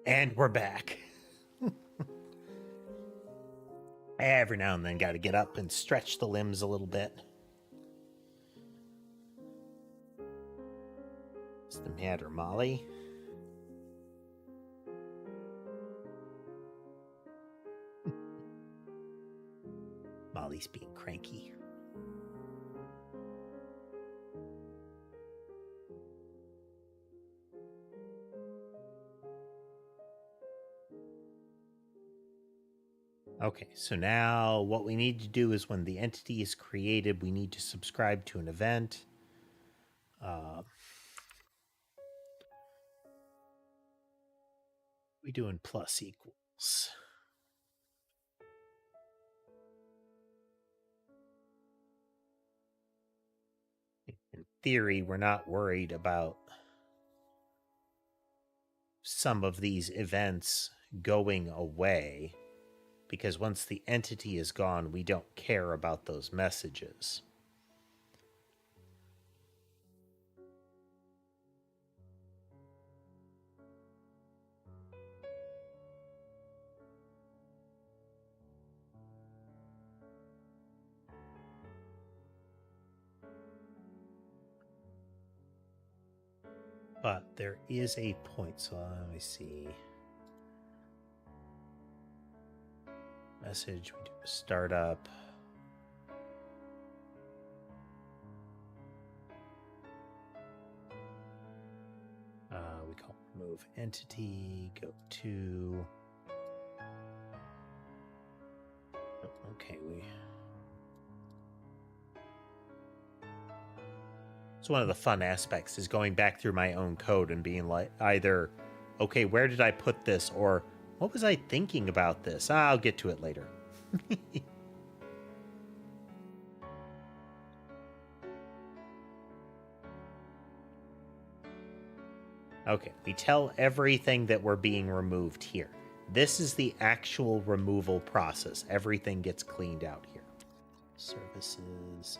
And we're back. Every now and then, got to get up and stretch the limbs a little bit. What's the matter, Molly? Molly's being cranky. Okay, so now what we need to do is when the entity is created, we need to subscribe to an event. We doing plus equals. In theory, we're not worried about some of these events going away, because once the entity is gone, we don't care about those messages. But there is a point, so let me see. Message, we do a startup. We call remove entity, go to. Okay, it's one of the fun aspects is going back through my own code and being like, either, okay, where did I put this? Or what was I thinking about this? I'll get to it later. Okay, we tell everything that we're being removed here. This is the actual removal process. Everything gets cleaned out here. Services,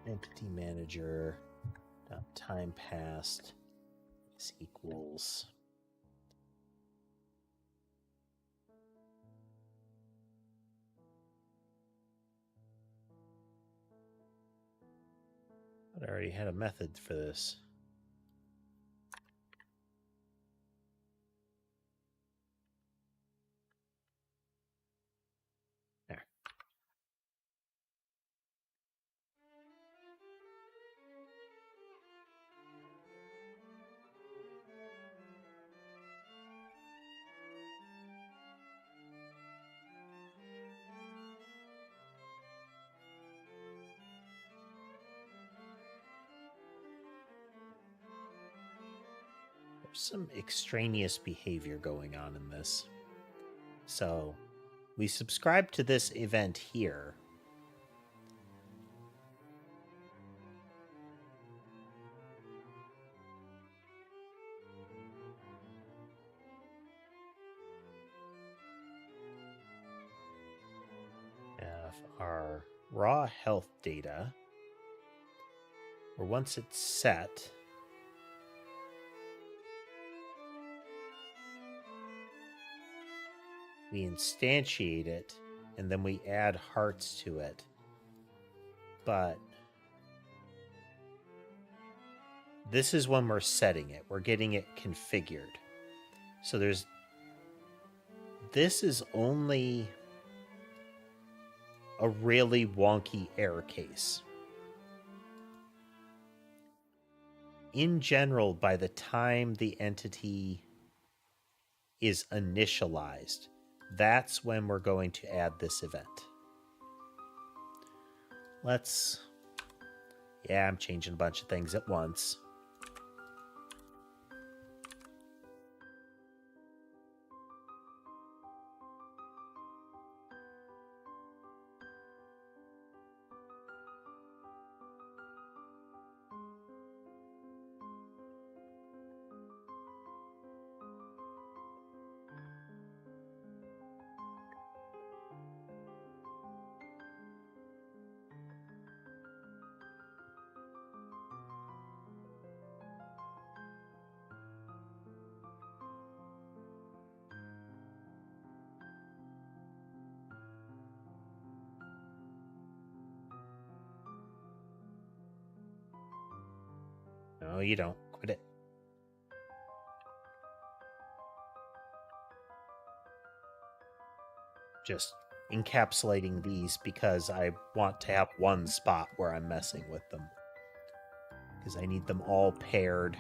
entity manager, time passed is equals. But I already had a method for this. There. There's some extraneous behavior going on in this. So we subscribe to this event here. If our raw health data, or once it's set, we instantiate it, and then we add hearts to it. But this is when we're setting it. We're getting it configured. So this is only a really wonky error case. In general, by the time the entity is initialized, that's when we're going to add this event. Yeah, I'm changing a bunch of things at once. No, you don't. Quit it. Just encapsulating these because I want to have one spot where I'm messing with them. Because I need them all paired.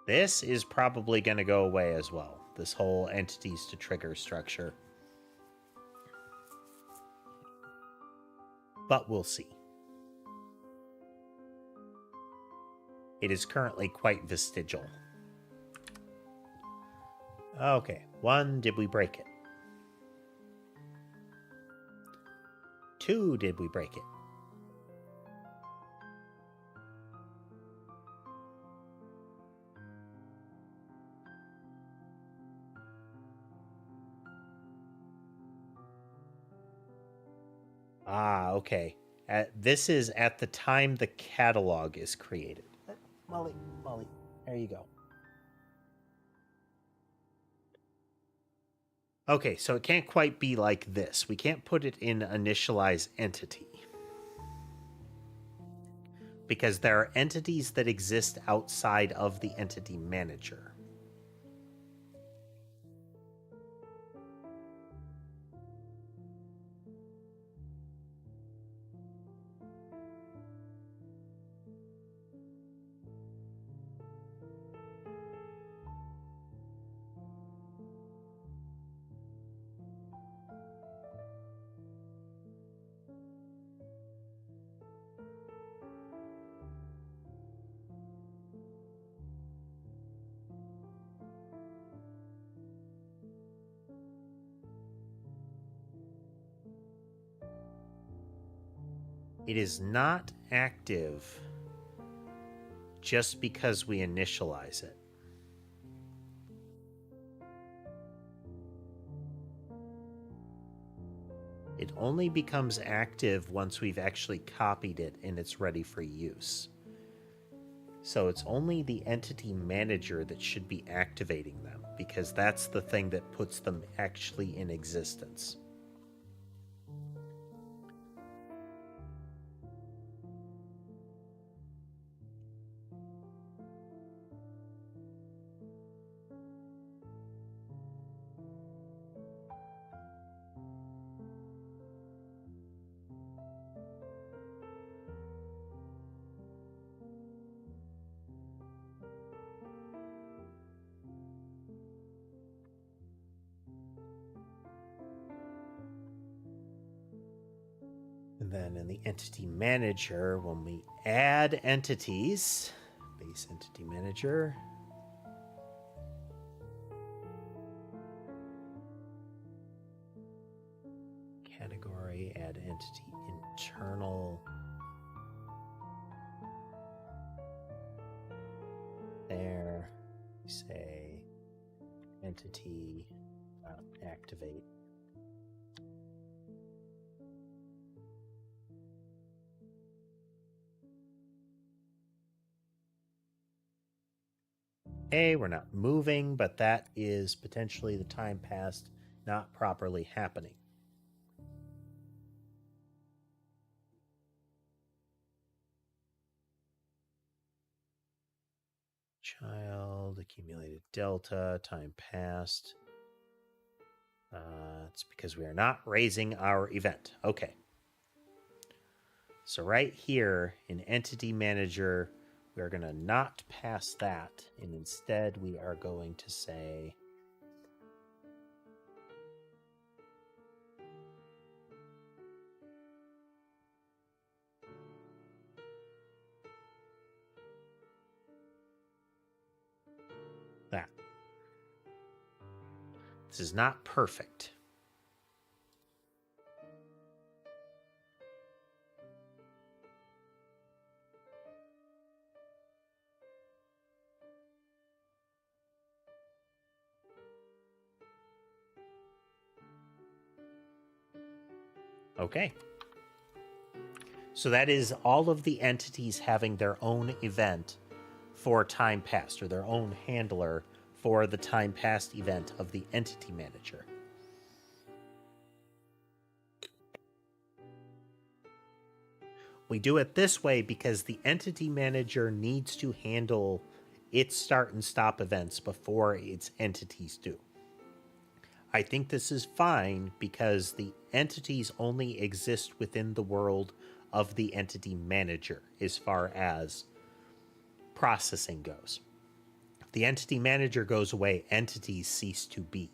This is probably going to go away as well. This whole entities to trigger structure. But we'll see. It is currently quite vestigial. Okay, 1, did we break it? 2, did we break it? Ah, okay. This is at the time the catalog is created. Molly, there you go. Okay, so it can't quite be like this. We can't put it in initialize entity. Because there are entities that exist outside of the entity manager. It is not active just because we initialize it. It only becomes active once we've actually copied it and it's ready for use. So it's only the entity manager that should be activating them, because that's the thing that puts them actually in existence. And then in the entity manager, when we add entities, base entity manager, category, add entity internal. There, we say entity activate. We're not moving, but that is potentially the time passed not properly happening. Child, accumulated delta, time passed. It's because we are not raising our event. Okay. So right here in Entity Manager, we are going to not pass that, and instead we are going to say that. This is not perfect. Okay. So that is all of the entities having their own event for time passed, or their own handler for the time passed event of the entity manager. We do it this way because the entity manager needs to handle its start and stop events before its entities do. I think this is fine because the entities only exist within the world of the entity manager as far as processing goes. If the entity manager goes away, entities cease to be.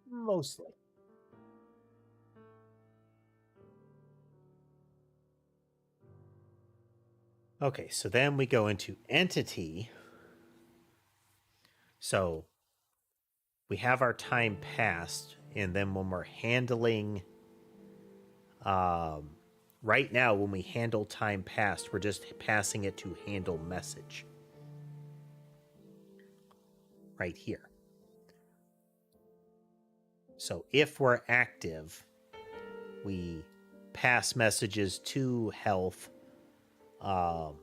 Mostly. Okay, so then we go into entity. So we have our time passed, and then when we're handling, right now, when we handle time passed, we're just passing it to handle message. Right here. So if we're active, we pass messages to health. And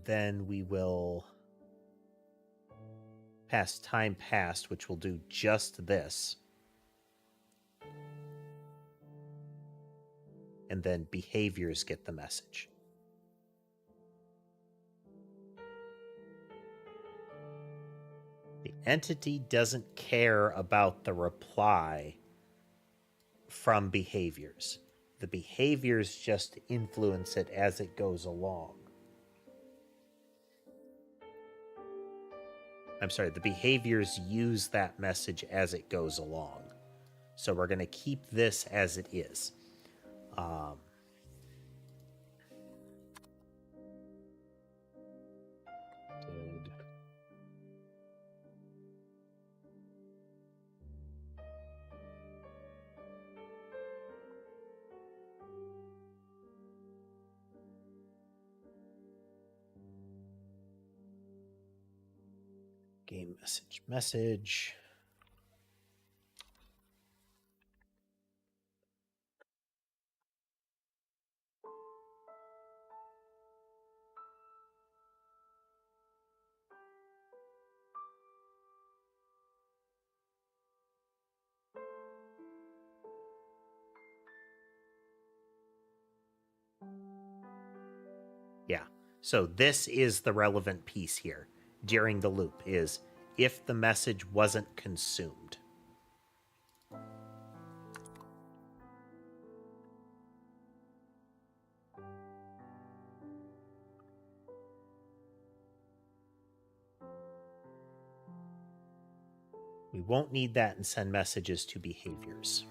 then we will pass time passed, which will do just this. And then behaviors get the message. The entity doesn't care about the reply from behaviors. The behaviors just influence it as it goes along. I'm sorry, the behaviors use that message as it goes along. So we're going to keep this as it is. Game message. Yeah. So this is the relevant piece here during the loop, is if the message wasn't consumed. We won't need that and send messages to behaviors.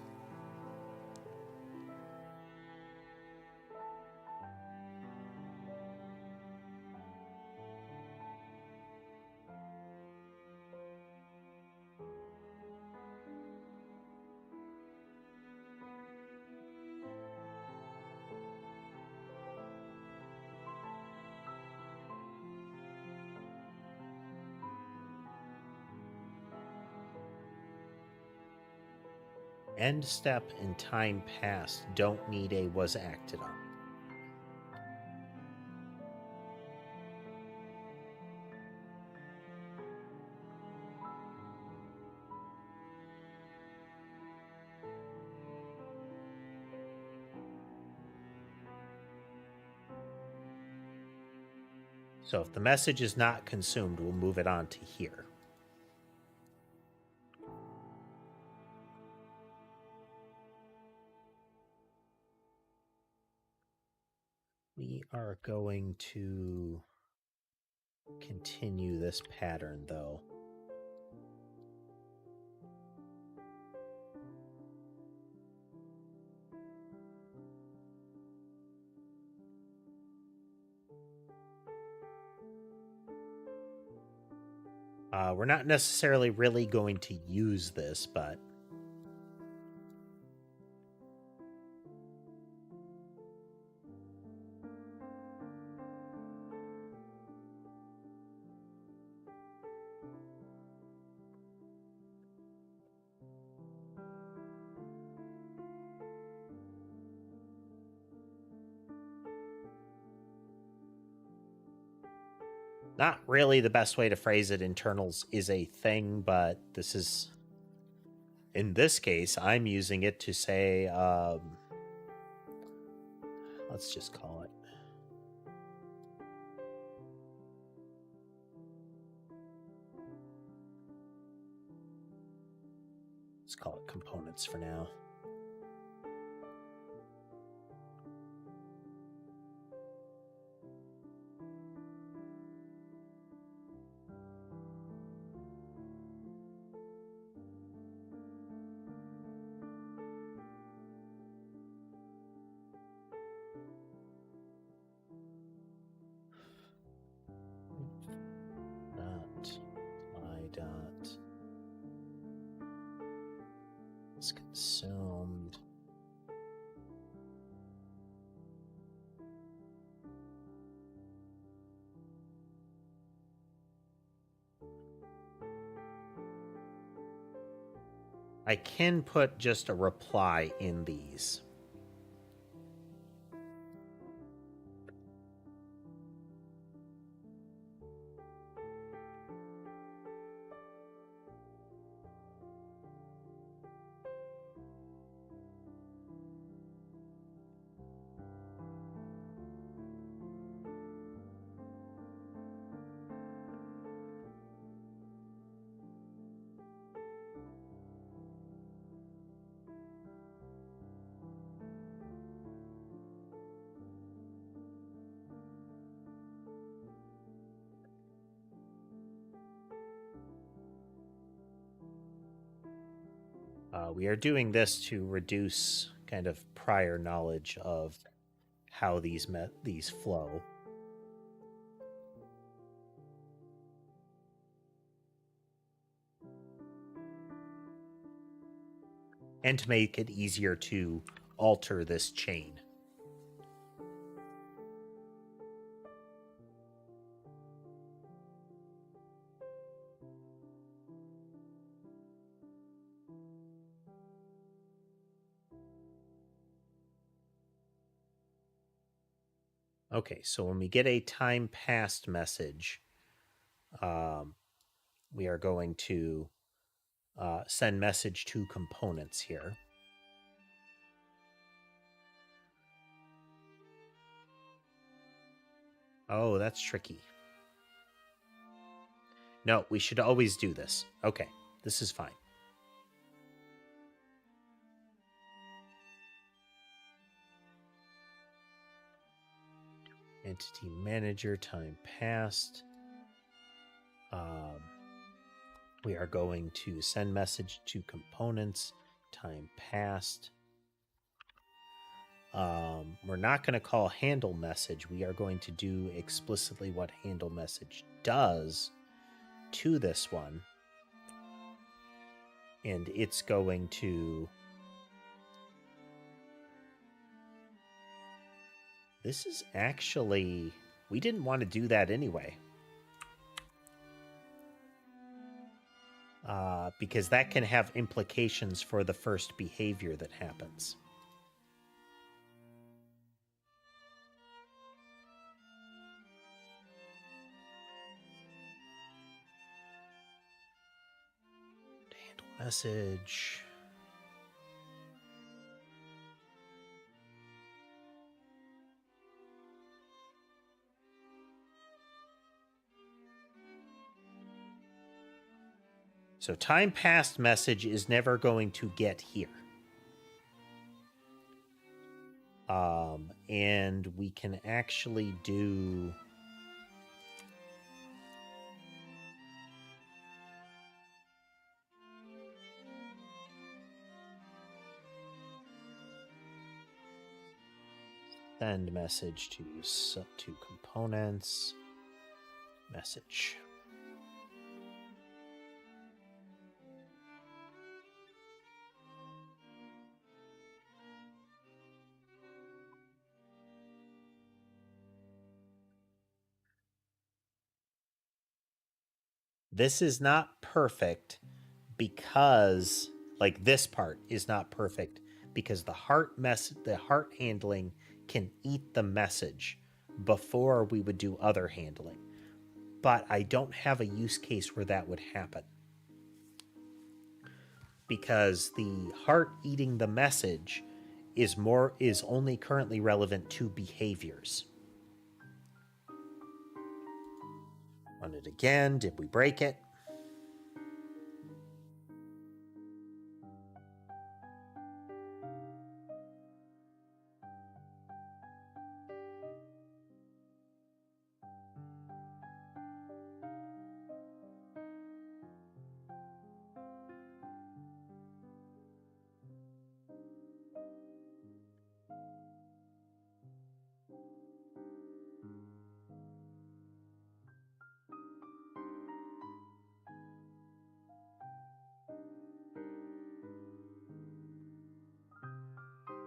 End step and time passed don't need a was acted on. So if the message is not consumed, we'll move it on to here. We are going to continue this pattern, though. We're not necessarily really going to use this, but not really the best way to phrase it. Internals is a thing, but this is, in this case, I'm using it to say, let's just call it. Let's call it components for now. Is consumed. I can put just a reply in these. We are doing this to reduce kind of prior knowledge of how these flow. And to make it easier to alter this chain. Okay, so when we get a time passed message, we are going to send message to components here. Oh, that's tricky. No, we should always do this. Okay, this is fine. Entity manager, time passed. We are going to send message to components, time passed. We're not going to call handle message. We are going to do explicitly what handle message does to this one. And it's going to... This is actually... We didn't want to do that anyway. Because that can have implications for the first behavior that happens. Handle message. So time passed message is never going to get here. And we can actually do... Send message to components. Message. This is not perfect because, like, this part is not perfect because the heart handling can eat the message before we would do other handling. But I don't have a use case where that would happen, because the heart eating the message is only currently relevant to behaviors. Run it again. Did we break it?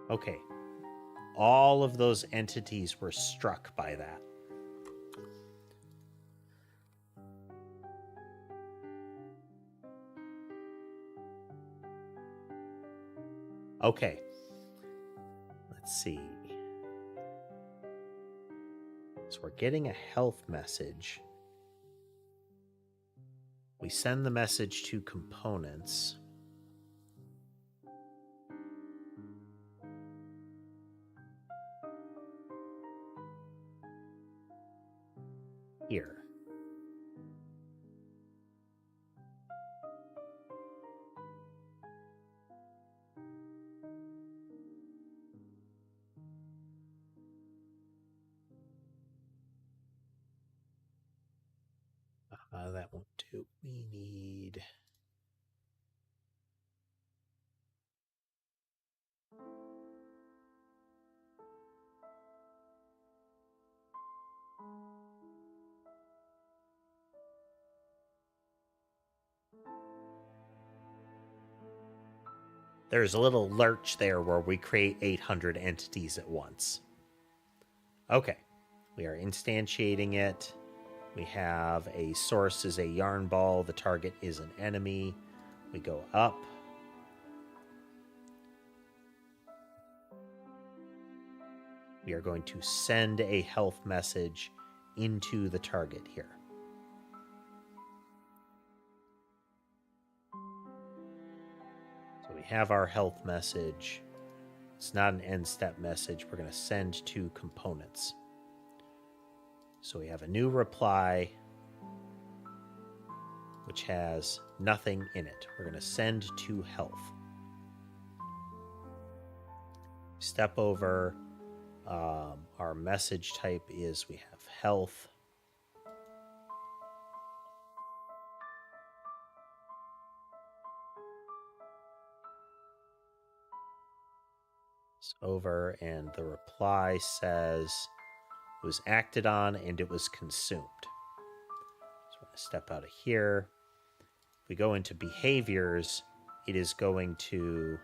Okay. All of those entities were struck by that. Okay. Let's see. So we're getting a health message. We send the message to components. Here. That won't do. We need... There's a little lurch there where we create 800 entities at once. Okay. We are instantiating it. We have a source is a yarn ball. The target is an enemy. We go up. We are going to send a health message into the target here. So we have our health message. It's not an end step message. We're going to send to components. So we have a new reply, which has nothing in it. We're going to send to health. Step over. Our message type is we have health. It's over, and the reply says it was acted on and it was consumed. So we're going to step out of here. If we go into behaviors, it is going to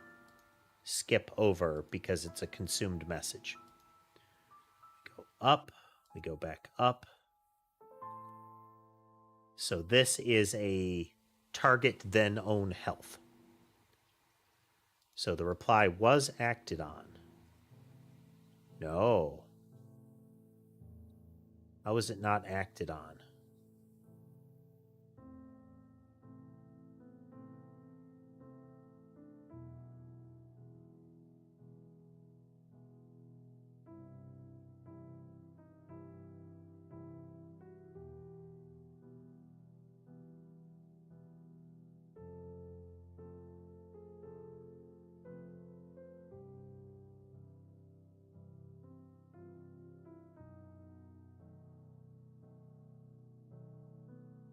skip over because it's a consumed message. We go up, we go back up. So this is a target then own health. So the reply was acted on. No. How is it not acted on?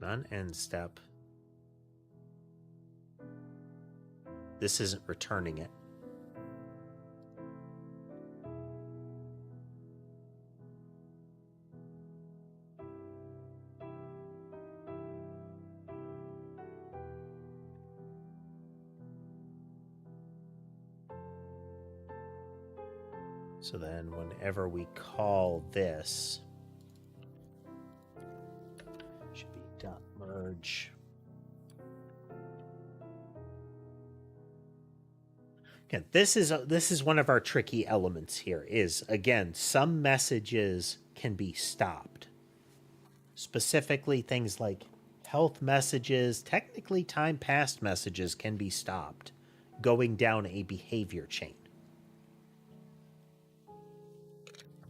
Non-end step. This isn't returning it. So then whenever we call this, should be dot merge Again, this is one of our tricky elements here. Is again, some messages can be stopped. Specifically, things like health messages, technically time passed messages can be stopped going down a behavior chain.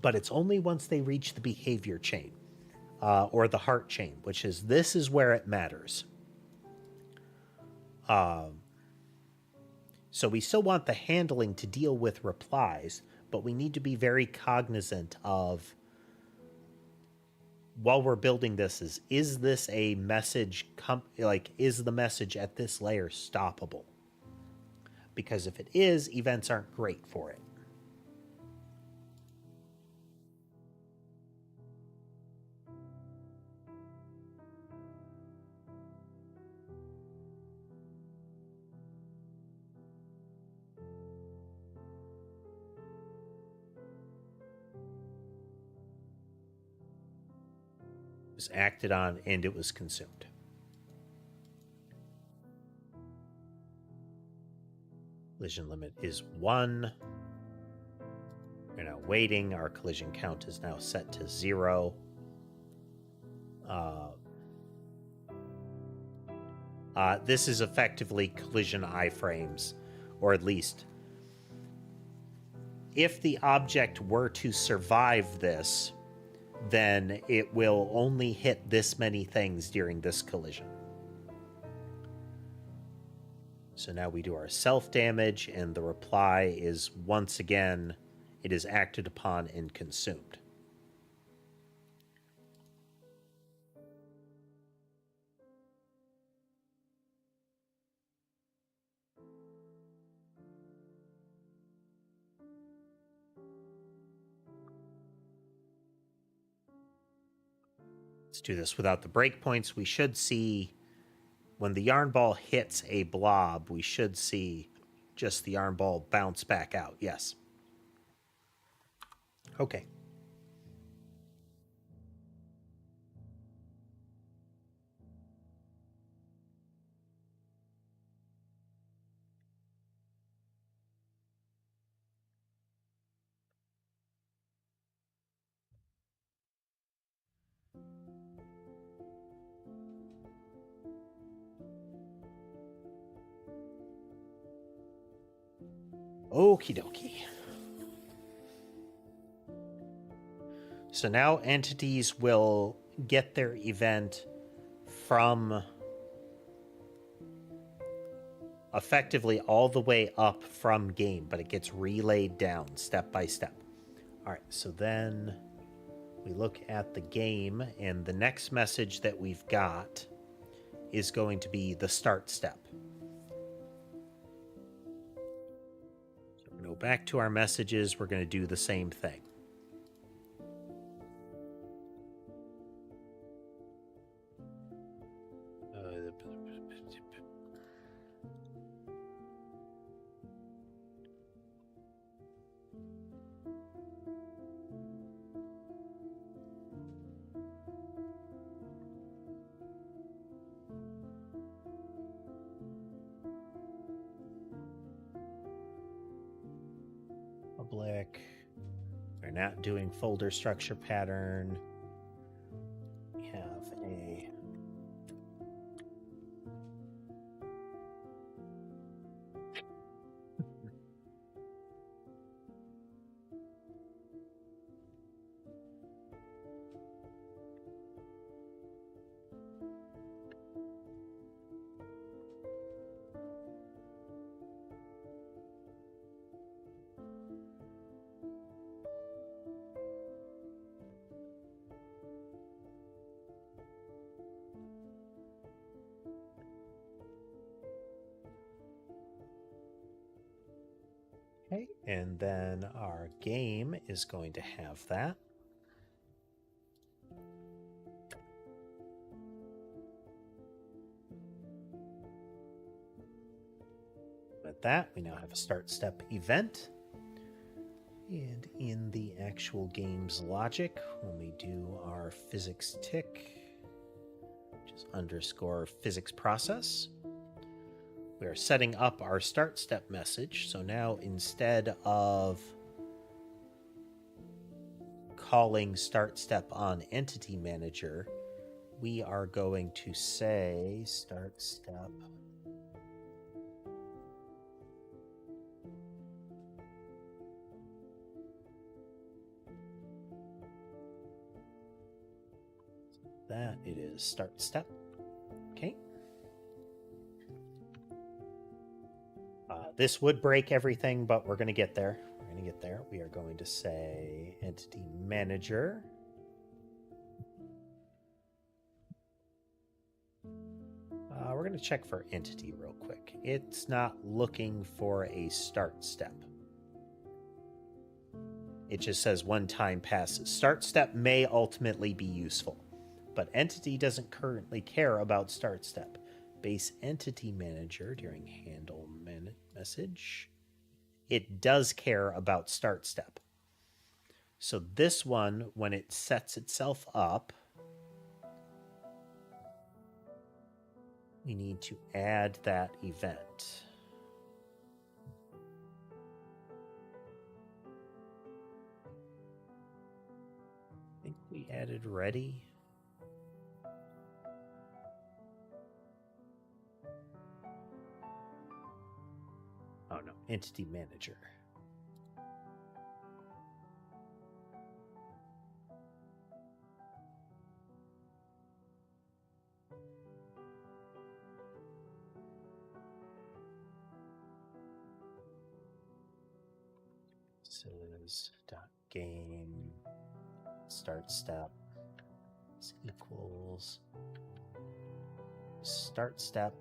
But it's only once they reach the behavior chain or the heart chain, which is this is where it matters. So we still want the handling to deal with replies, but we need to be very cognizant of, while we're building this, is this a message, is the message at this layer stoppable? Because if it is, events aren't great for it. Was acted on and it was consumed. Collision limit is 1. We're now waiting. Our collision count is now set to 0. This is effectively collision iframes, or at least if the object were to survive this, then it will only hit this many things during this collision. So now we do our self-damage, and the reply is, once again, it is acted upon and consumed. Let's do this without the breakpoints. We should see, when the yarn ball hits a blob, we should see just the yarn ball bounce back out. Yes. Okay. Okie dokie. So now entities will get their event from effectively all the way up from game, but it gets relayed down step by step. All right, so then we look at the game, and the next message that we've got is going to be the start step. So we're going to go back to our messages. We're going to do the same thing. Public. We're not doing folder structure pattern. We have a okay, and then our game is going to have that. With that, we now have a start step event. And in the actual game's logic, when we do our physics tick, which is underscore physics process, We are setting up our start step message. So now instead of calling start step on entity manager, we are going to say start step that it is start step. Okay. This would break everything, but we're going to get there. We're going to get there. We are going to say entity manager. We're going to check for entity real quick. It's not looking for a start step. It just says one time passes. Start step may ultimately be useful, but entity doesn't currently care about start step. Base entity manager during handle message, it does care about start step. So this one, when it sets itself up, we need to add that event. I think we added ready. Oh no, entity manager. This is .game start step equals start step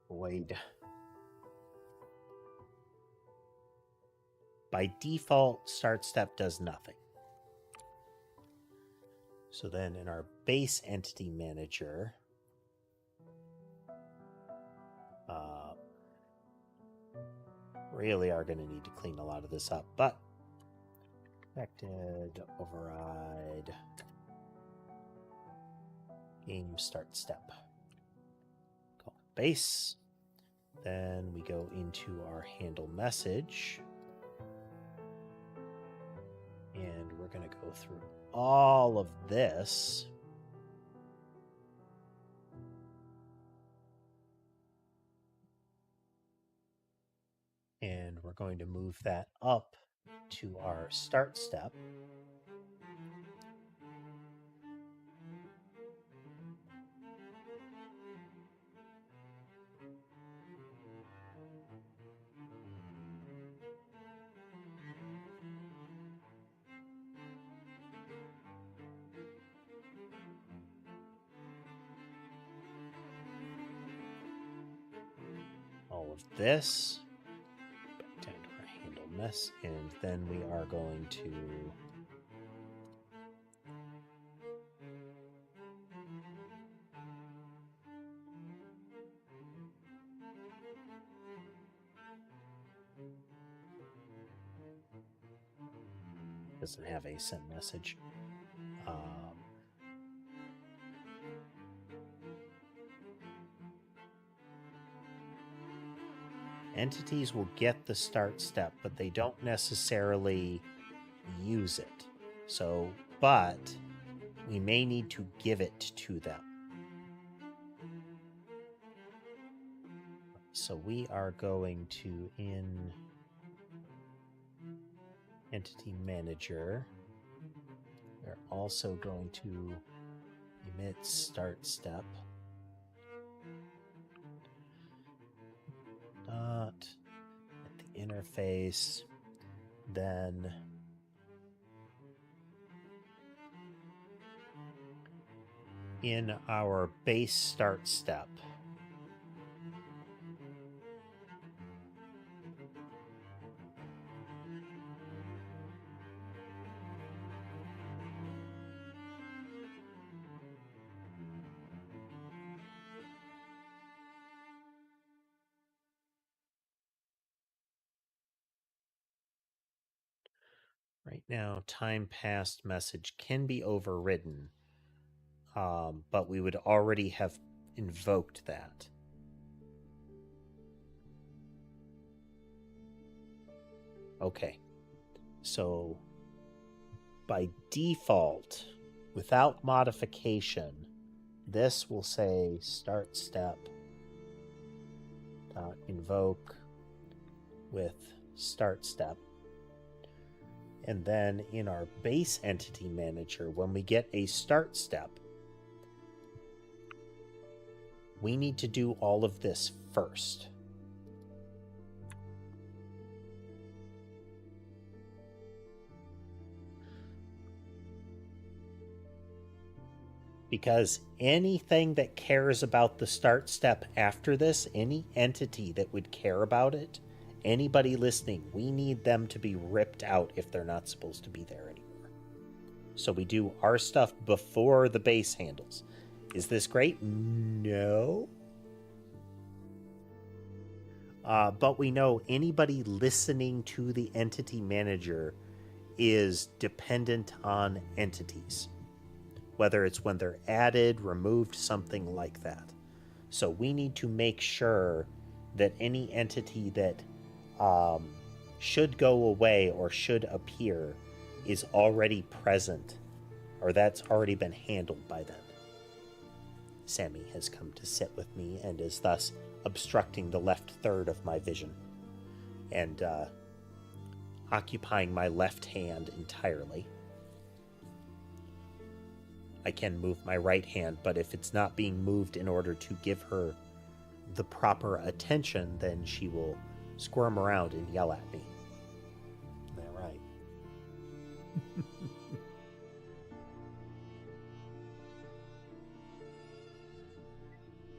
void. By default, start step does nothing. So then in our base entity manager, really are going to need to clean a lot of this up, but affected override game start step. Call it base. Then we go into our handle message. And we're going to go through all of this. And we're going to move that up to our start step. All of this. Back down to our handle mess. And then we are going to doesn't have a send message. Entities will get the start step, but they don't necessarily use it. So, but we may need to give it to them. So we are going to, in entity manager, we're also going to emit start step. interface, then in our base start step, right now, time passed message can be overridden, but we would already have invoked that. Okay, so by default, without modification, this will say start step dot invoke with start step. And then in our base entity manager, when we get a start step, we need to do all of this first. Because anything that cares about the start step after this, any entity that would care about it, anybody listening, we need them to be ripped out if they're not supposed to be there anymore. So we do our stuff before the base handles. Is this great? No. But we know anybody listening to the entity manager is dependent on entities, whether it's when they're added, removed, something like that. So we need to make sure that any entity that should go away or should appear is already present, or that's already been handled by them. Sammy has come to sit with me and is thus obstructing the left third of my vision and occupying my left hand entirely. I can move my right hand, but if it's not being moved in order to give her the proper attention, then she will squirm around and yell at me. Isn't that right?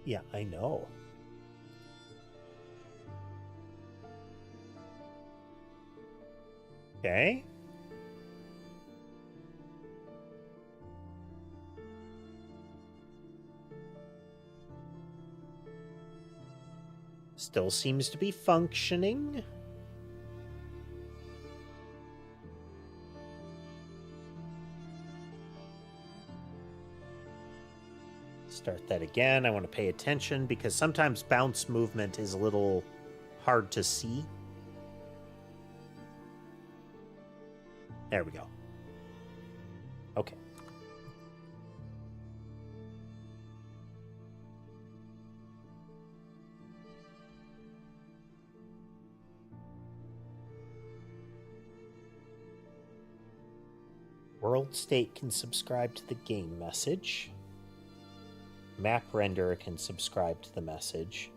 Yeah, I know. Okay. Still seems to be functioning. Start that again. I want to pay attention because sometimes bounce movement is a little hard to see. There we go. Okay. World state can subscribe to the game message. Map renderer can subscribe to the message.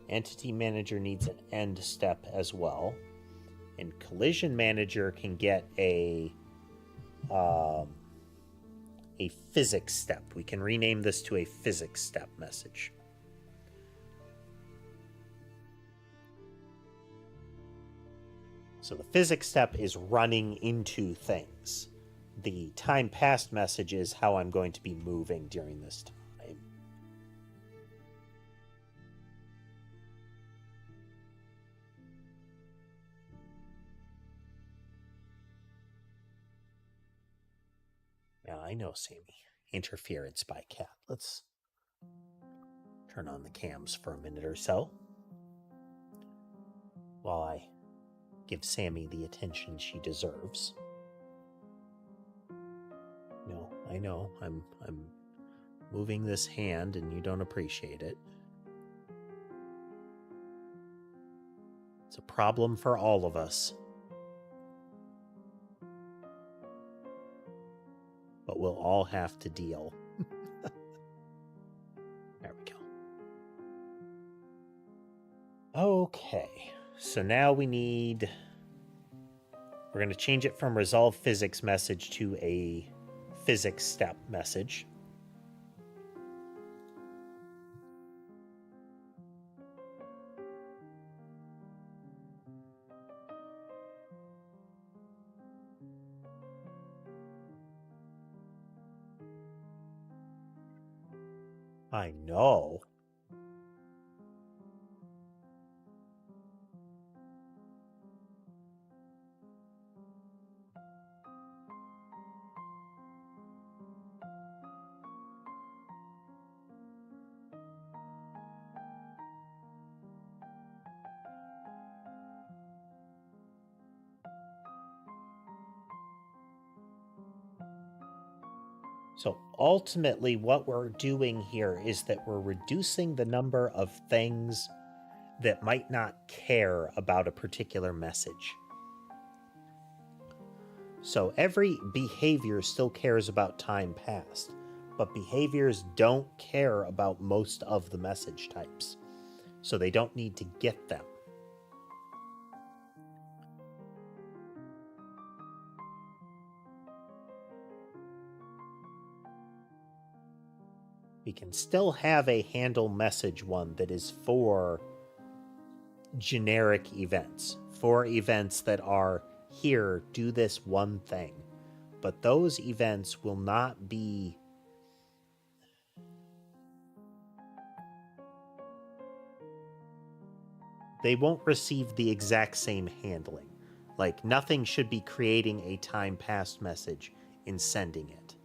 Entity manager needs an end step as well. And collision manager can get a physics step. We can rename this to a physics step message. So the physics step is running into things. The time passed message is how I'm going to be moving during this time. Yeah, I know, Sammy. Interference by cat. Let's turn on the cams for a minute or so while I give Sammy the attention she deserves. No, I know. I'm moving this hand and you don't appreciate it. It's a problem for all of us. But we'll all have to deal. There we go. Okay. So now we need... We're going to change it from resolve physics message to a physics step message. I know. So ultimately, what we're doing here is that we're reducing the number of things that might not care about a particular message. So every behavior still cares about time passed, but behaviors don't care about most of the message types. So they don't need to get them. We can still have a handle message one that is for generic events, for events that are here, do this one thing. But those events will not be... They won't receive the exact same handling. Like, nothing should be creating a time passed message in sending it.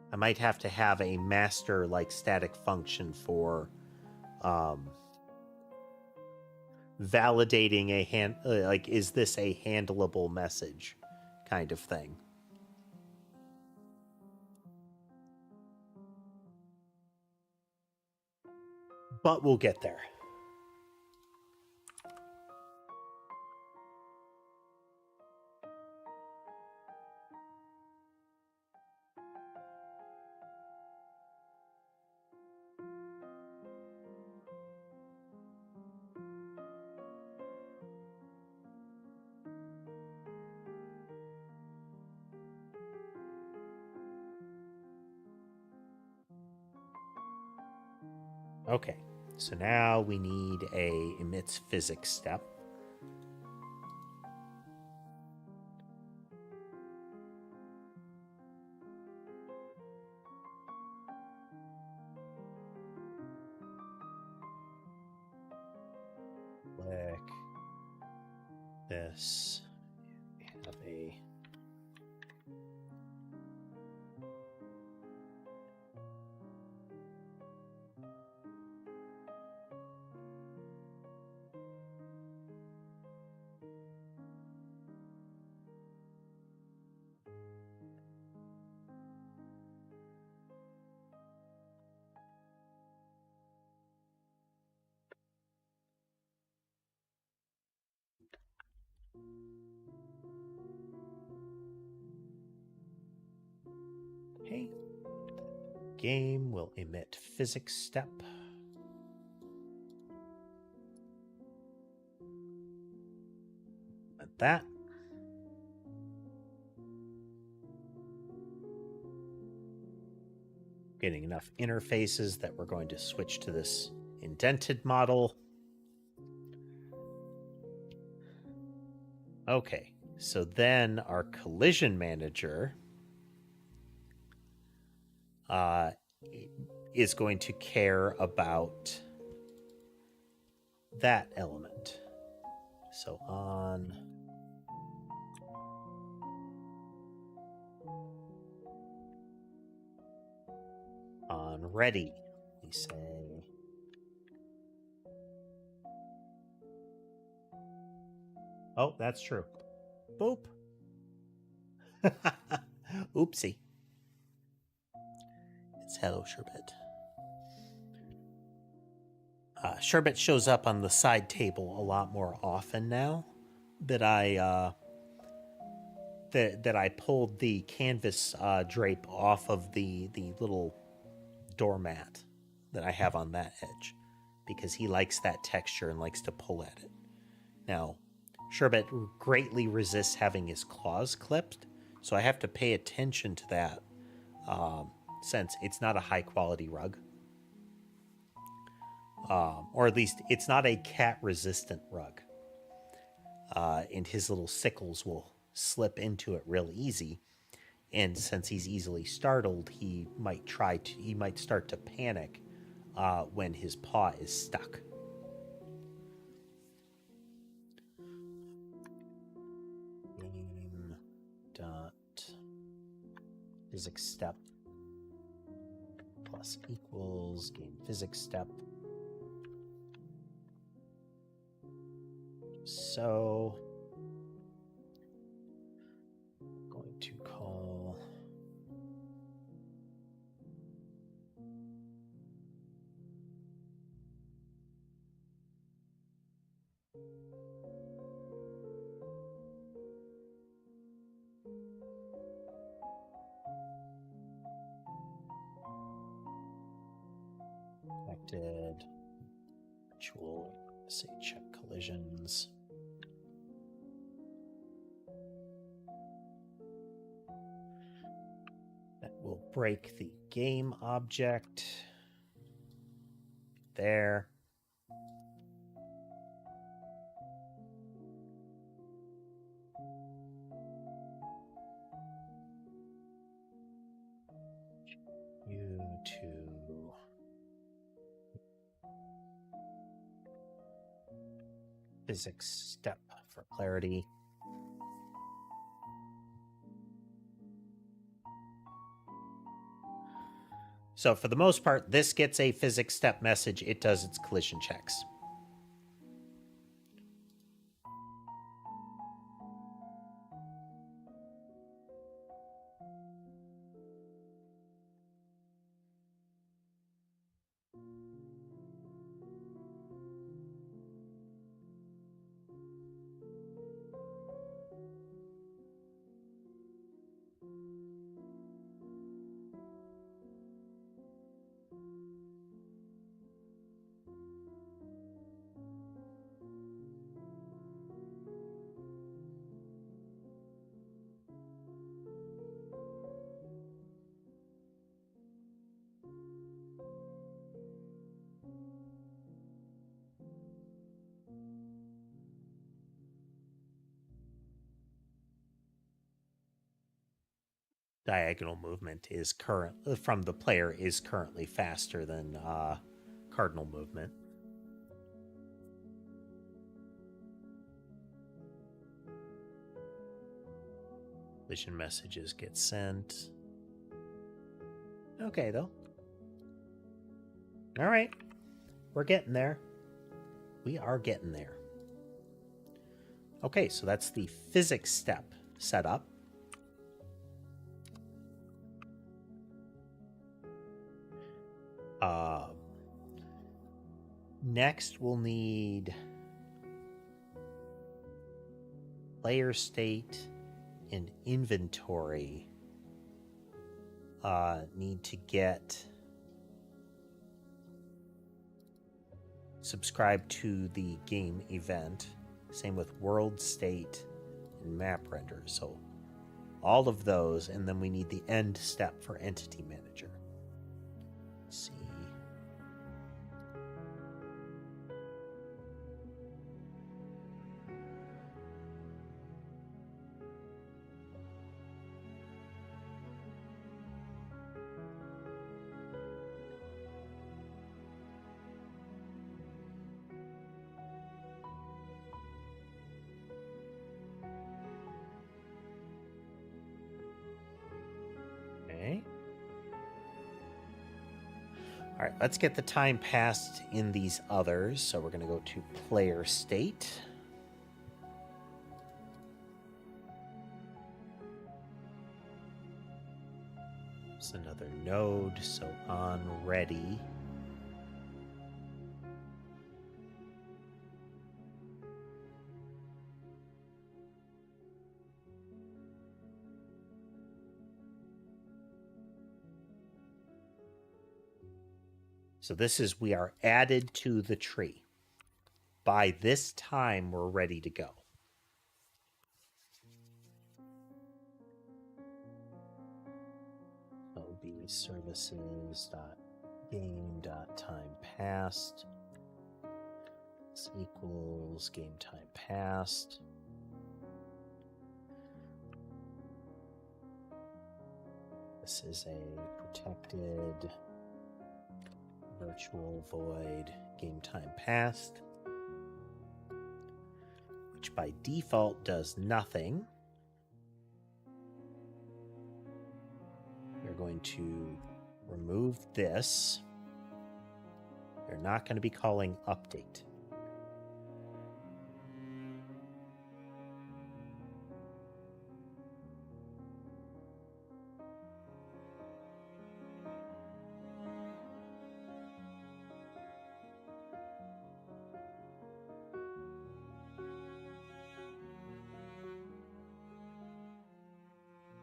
I might have to have a master, like, static function for validating a like, is this a handleable message kind of thing. But we'll get there. Okay, so now we need a emits physics step. Click this. Have a... Okay. Game will emit physics step. Like that. Getting enough interfaces that we're going to switch to this indented model. Okay, so then our collision manager is going to care about that element. So on ready, we say oh, that's true. Boop. Oopsie. It's hello Sherbet. Sherbet shows up on the side table a lot more often now that I that I pulled the canvas drape off of the little doormat that I have on that edge, because he likes that texture and likes to pull at it. Now, Sherbet greatly resists having his claws clipped, so I have to pay attention to that, since it's not a high quality rug. Or at least it's not a cat resistant rug. And his little sickles will slip into it real easy. And since he's easily startled, he might start to panic when his paw is stuck. Game dot physics step plus equals game physics step. So I'm going to call affected virtual, say check collisions. That will break the game object. There. You to physics step for clarity. So for the most part, this gets a physics step message. It does its collision checks. Diagonal movement is from the player is currently faster than cardinal movement. Collision messages get sent. Okay, though. All right. We're getting there. We are getting there. Okay, so that's the physics step set up. Next, we'll need player state and inventory. Need to get subscribed to the game event. Same with world state and map render. So all of those, and then we need the end step for entity manager. Let's see. All right, let's get the time passed in these others. So we're going to go to player state. It's another node, so on ready. So this is, we are added to the tree. By this time, we're ready to go. So it'll be services.game.time_passed. This equals game time passed. This is a protected virtual void game time passed, which by default does nothing. We're going to remove this. We're not going to be calling update.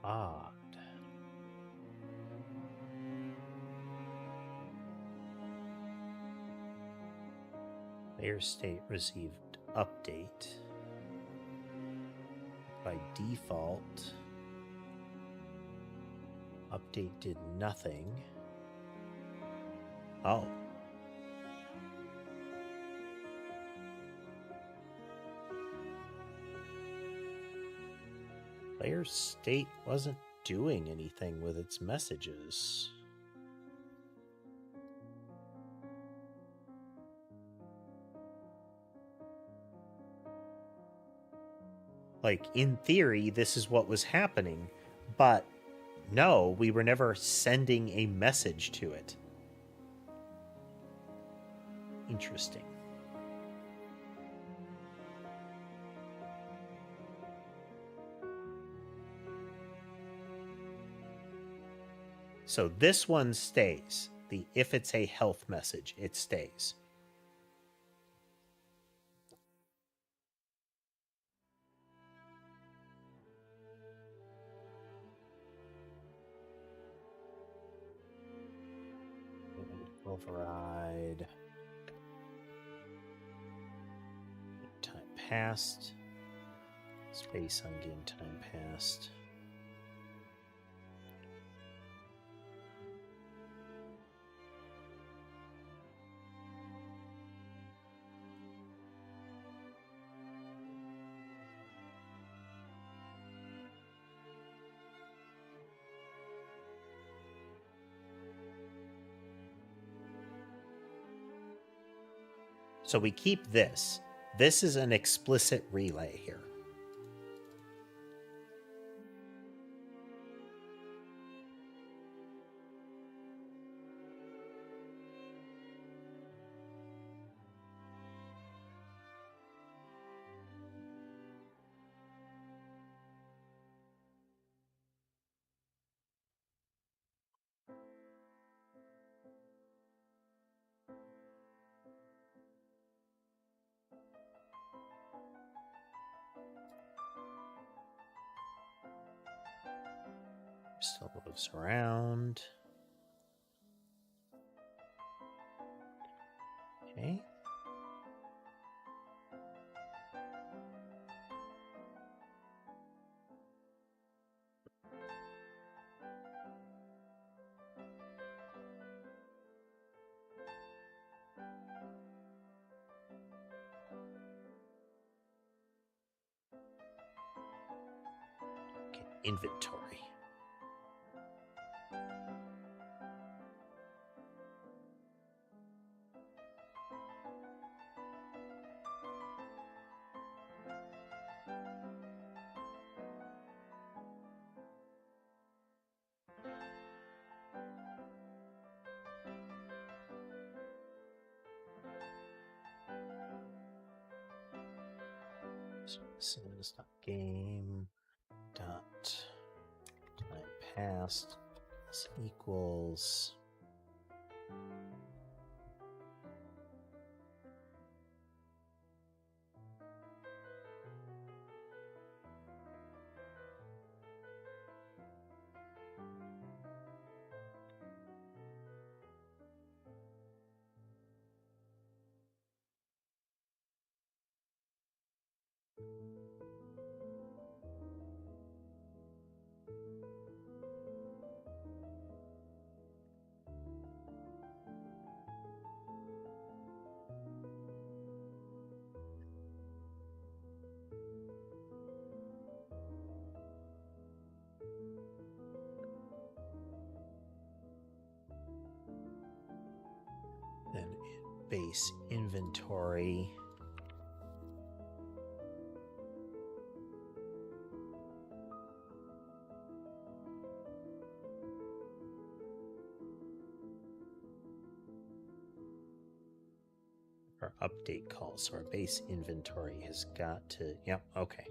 Odd. Player state received update. By default, update did nothing. Oh. Player state wasn't doing anything with its messages. Like, in theory, this is what was happening, but no, we were never sending a message to it. Interesting. So this one stays. If it's a health message, it stays. Override. Game time passed. Space on game time passed. So we keep this. This is an explicit relay here. Still moves around. Okay. Okay, inventory. So this is game dot time passed. This equals base inventory. Our update call, so our base inventory has got to, yep, okay.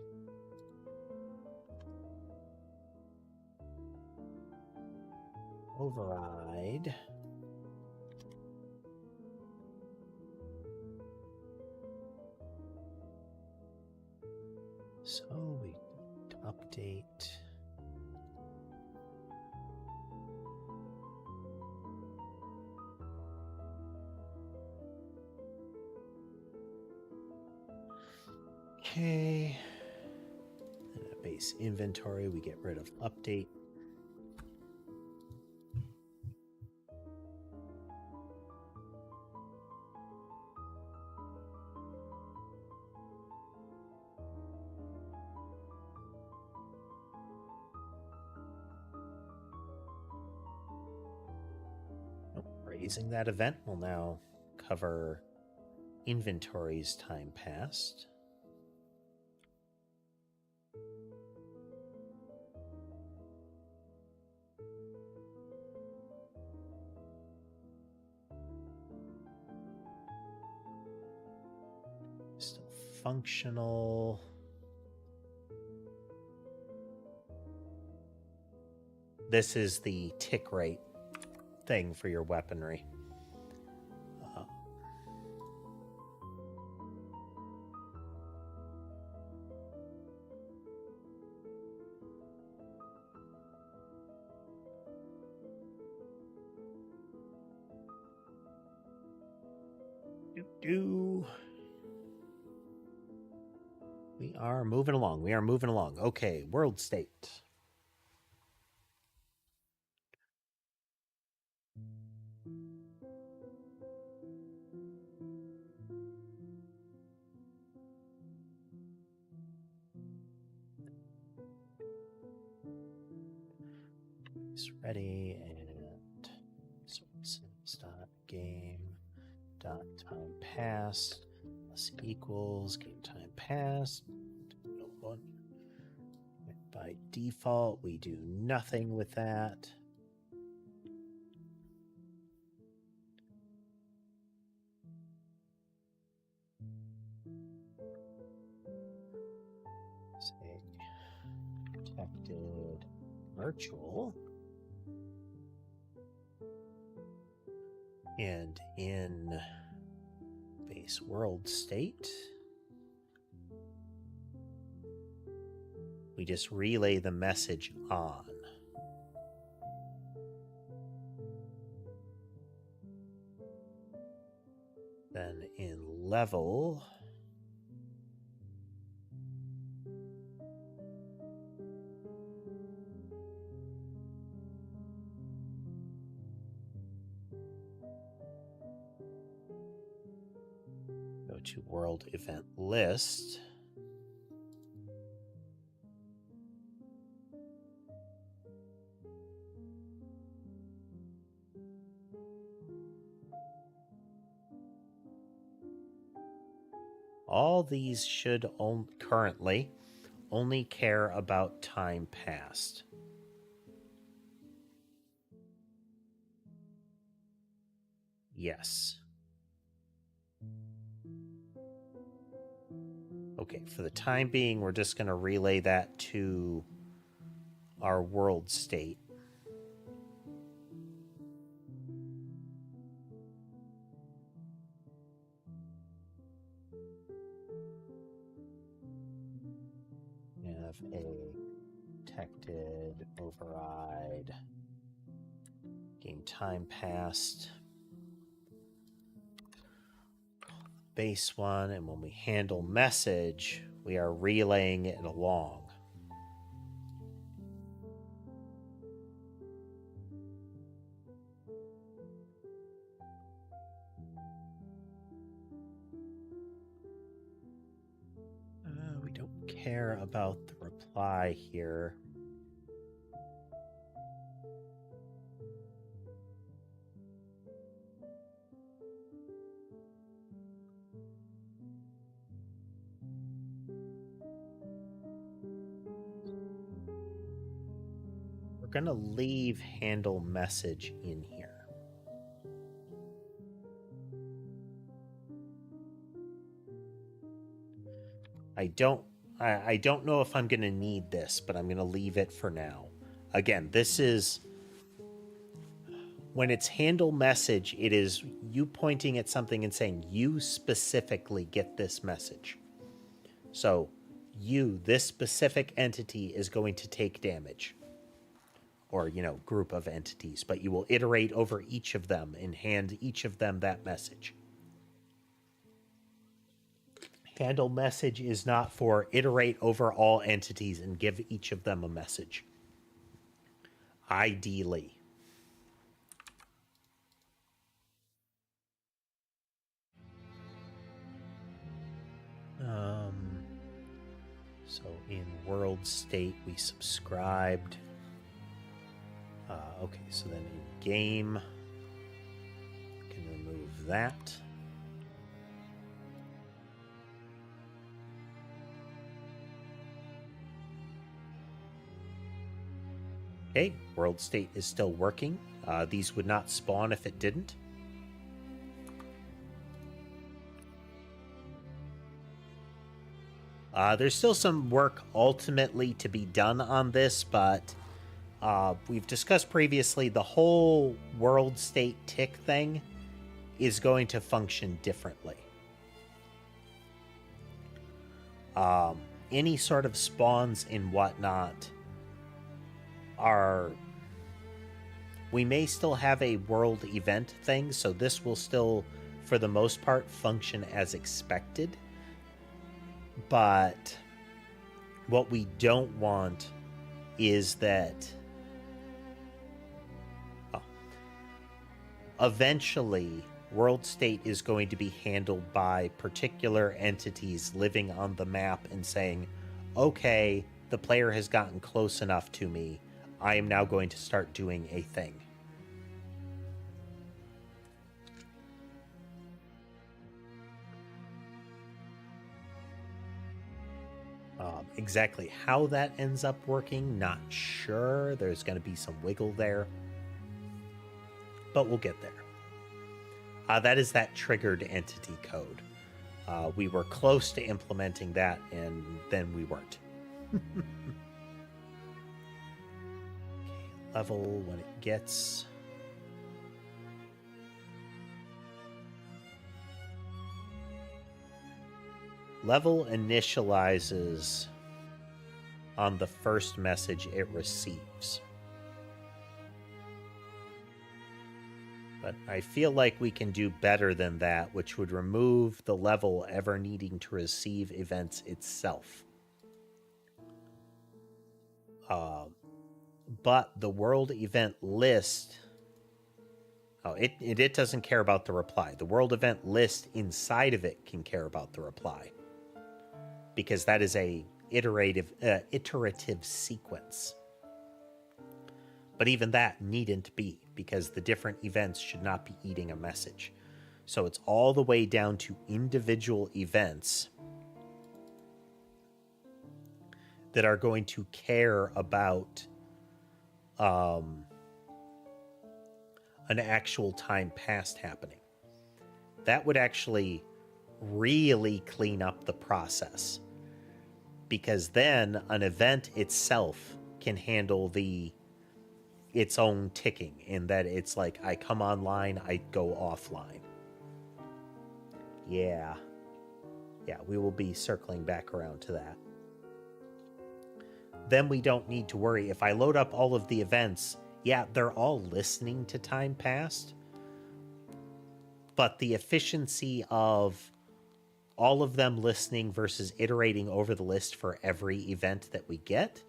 Override. So we update. Okay. And a base inventory, we get rid of update. Raising that event will now cover inventory's time passed. Still functional. This is the tick rate thing for your weaponry. We are moving along. Okay, world state. It's ready, and sources.game.time passed plus equals game time passed. By default, we do nothing with that. Say protected virtual. And in base world state, we just relay the message on. Then in level, go to world event list. All these should currently only care about time passed. Yes. Okay, for the time being, we're just going to relay that to our world state. We have a protected override, game time passed, base one, and when we handle message, we are relaying it along. We don't care about the reply here. going to leave handle message in here. I don't know if I'm going to need this, but I'm going to leave it for now. Again, this is when it's handle message, it is you pointing at something and saying you specifically get this message. So you, this specific entity, is going to take damage. Or, group of entities, but you will iterate over each of them and hand each of them that message. Handle message is not for iterate over all entities and give each of them a message. Ideally. So in world state, we subscribed. Okay, so then in game, we can remove that. Okay, world state is still working. These would not spawn if it didn't. There's still some work ultimately to be done on this, but we've discussed previously the whole world state tick thing is going to function differently. Any sort of spawns and whatnot are... We may still have a world event thing, so this will still, for the most part, function as expected. But what we don't want is that eventually world state is going to be handled by particular entities living on the map and saying, okay, the player has gotten close enough to me. I am now going to start doing a thing. Exactly how that ends up working, not sure. There's going to be some wiggle there, but we'll get there. That is that triggered entity code. We were close to implementing that, and then we weren't. Okay, level when it gets... Level initializes on the first message it receives. But I feel like we can do better than that, which would remove the level ever needing to receive events itself. But the world event list... Oh, it doesn't care about the reply. The world event list inside of it can care about the reply. Because that is a iterative sequence. But even that needn't be, because the different events should not be eating a message. So it's all the way down to individual events that are going to care about an actual time past happening. That would actually really clean up the process, because then an event itself can handle its own ticking, in that it's like, I come online, I go offline. Yeah, we will be circling back around to that. Then we don't need to worry. If I load up all of the events, yeah, they're all listening to time past, but the efficiency of all of them listening versus iterating over the list for every event that we get,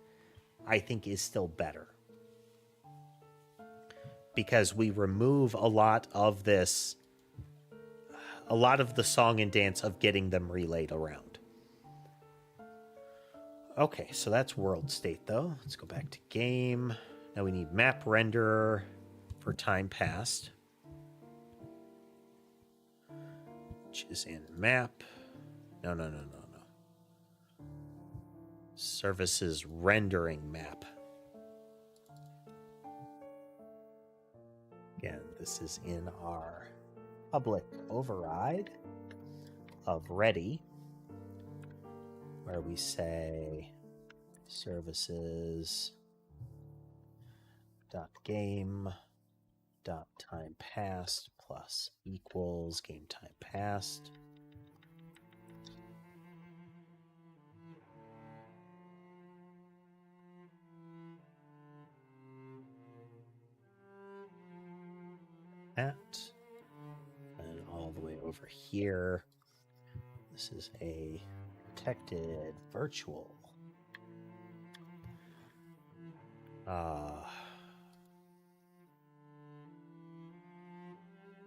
I think is still better. Because we remove a lot of the song and dance of getting them relayed around. Okay, so that's world state though. Let's go back to game. Now we need map renderer for time past, which is in map. No. Services rendering map. Again, this is in our public override of ready, where we say services dot game dot time passed plus equals game time passed. That, and all the way over here, this is a protected virtual.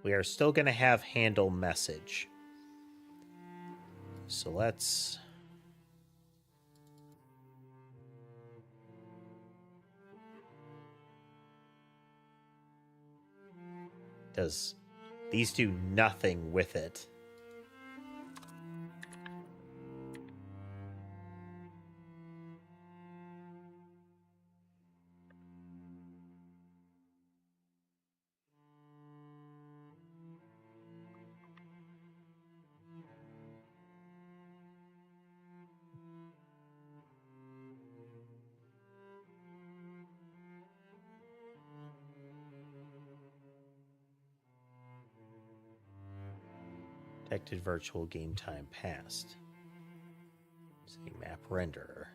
We are still going to have handle message. So let's... Does these do nothing with it? Detected virtual game time passed. See map renderer.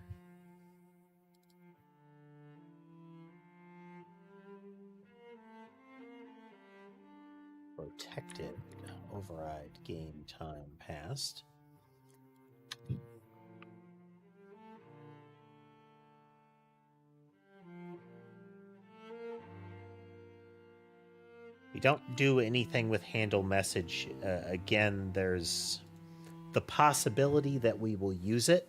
Protected override game time passed. We don't do anything with handle message. Again, there's the possibility that we will use it.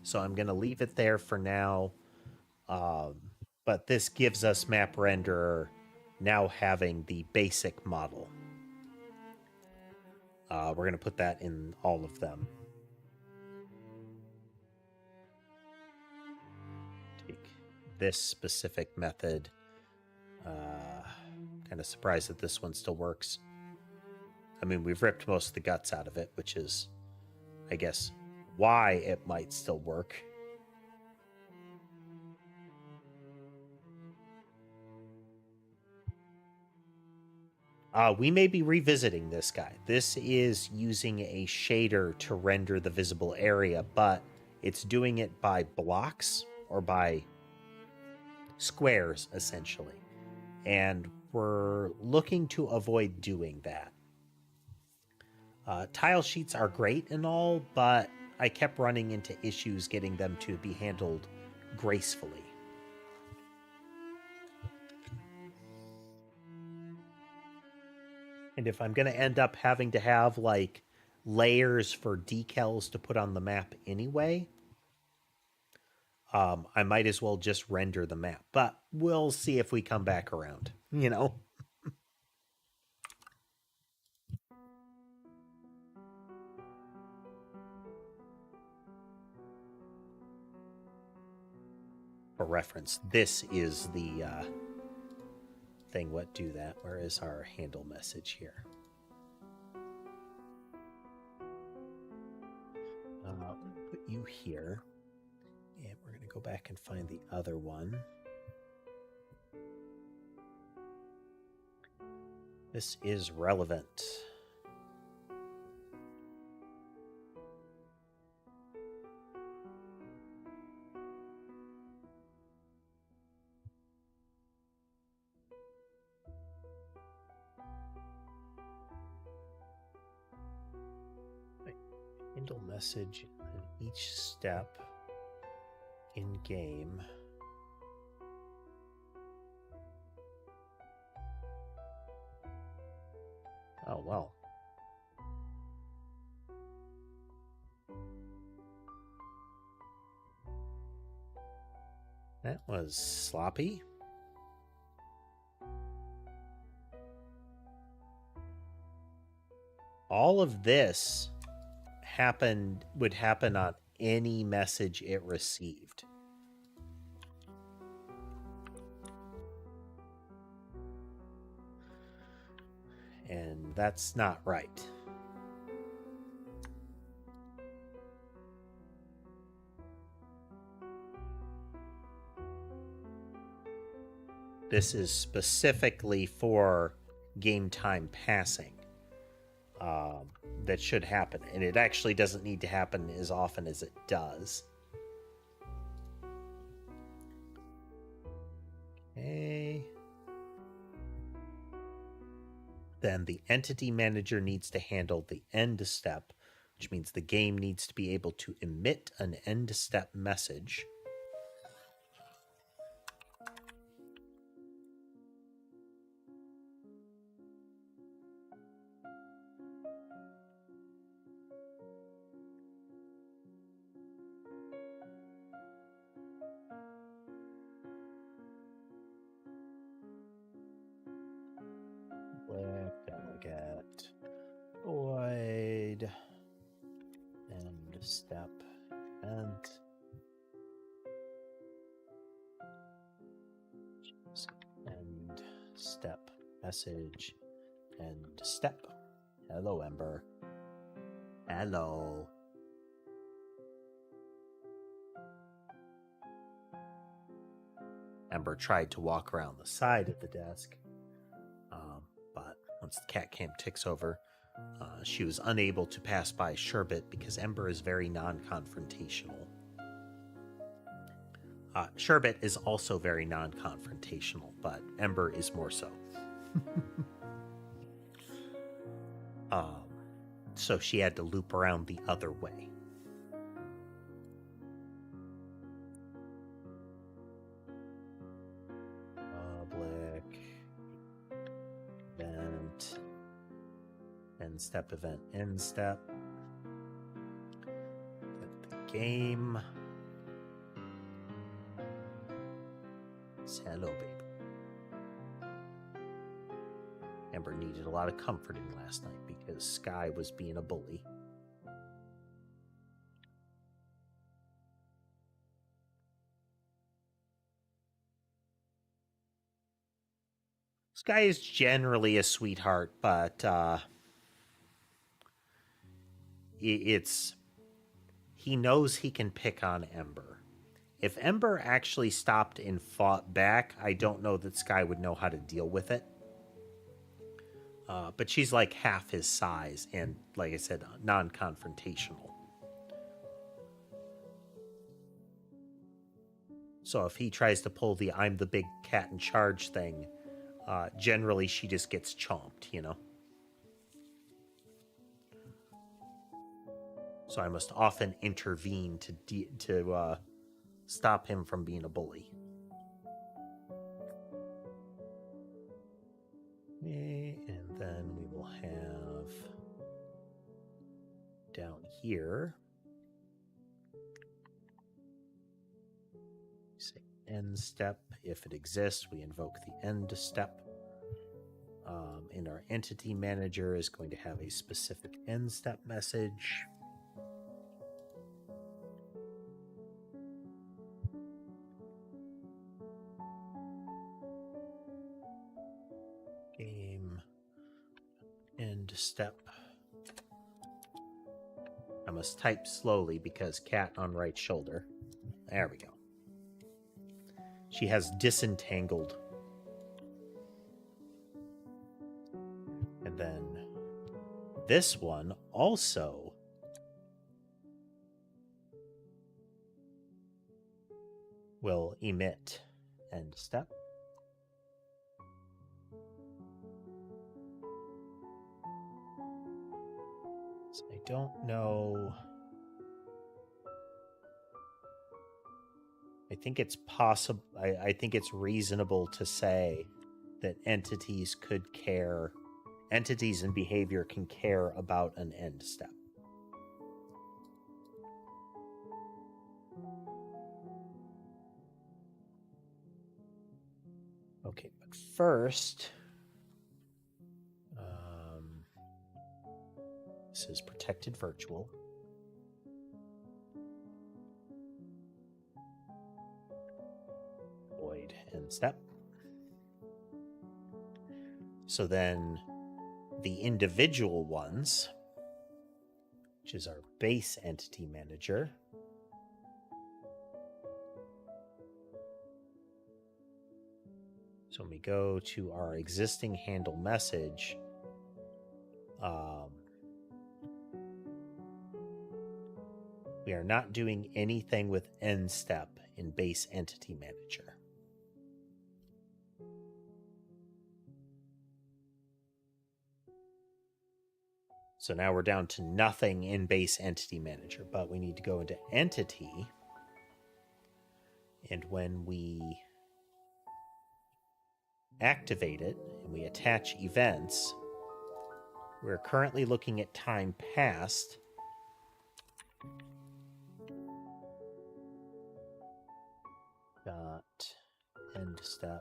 So I'm going to leave it there for now. But this gives us map renderer now having the basic model. We're going to put that in all of them. Take this specific method. Kind of surprised that this one still works. I mean, we've ripped most of the guts out of it, which is, I guess, why it might still work. We may be revisiting this guy. This is using a shader to render the visible area, but it's doing it by blocks or by squares, essentially. And we're looking to avoid doing that. Tile sheets are great and all, but I kept running into issues getting them to be handled gracefully. And if I'm going to end up having to have like layers for decals to put on the map anyway, I might as well just render the map. But we'll see if we come back around, you know? For reference, this is the thing. What do that? Where is our handle message here? Put you here. And we're going to go back and find the other one. This is relevant. Handle message in each step in game. Oh, well. That was sloppy. All of this would happen on any message it received. And that's not right. This is specifically for game time passing. That should happen, and it actually doesn't need to happen as often as it does. Okay. Then the entity manager needs to handle the end step, which means the game needs to be able to emit an end step message. Delegate void end step event end step message end step. Hello, Ember. Hello. Ember tried to walk around the side of the desk, but once the cat cam ticks over, she was unable to pass by Sherbet because Ember is very non-confrontational. Sherbet is also very non-confrontational, but Ember is more so. So she had to loop around the other way. Public event end step event end step. Get the game. Say hello, baby. Ember needed a lot of comforting last night because Sky was being a bully. Sky is generally a sweetheart, but he knows he can pick on Ember. If Ember actually stopped and fought back, I don't know that Sky would know how to deal with it. But she's like half his size and, like I said, non-confrontational. So if he tries to pull the I'm the big cat in charge thing, generally she just gets chomped, you know? So I must often intervene to stop him from being a bully. And then we will have down here, say end step. If it exists, we invoke the end step. And our entity manager is going to have a specific end step message. Game end step. I must type slowly because cat on right shoulder. There we go. She has disentangled. And then this one also will emit end step. So I don't know. I think it's possible. I think it's reasonable to say that entities and behavior can care about an end step. Okay, but first, this is protected virtual. Void end step. So then the individual ones, which is our base entity manager. So when we go to our existing handle message, we are not doing anything with end step in base entity manager. So now we're down to nothing in base entity manager, but we need to go into entity. And when we activate it and we attach events, we're currently looking at time passed. Dot end step.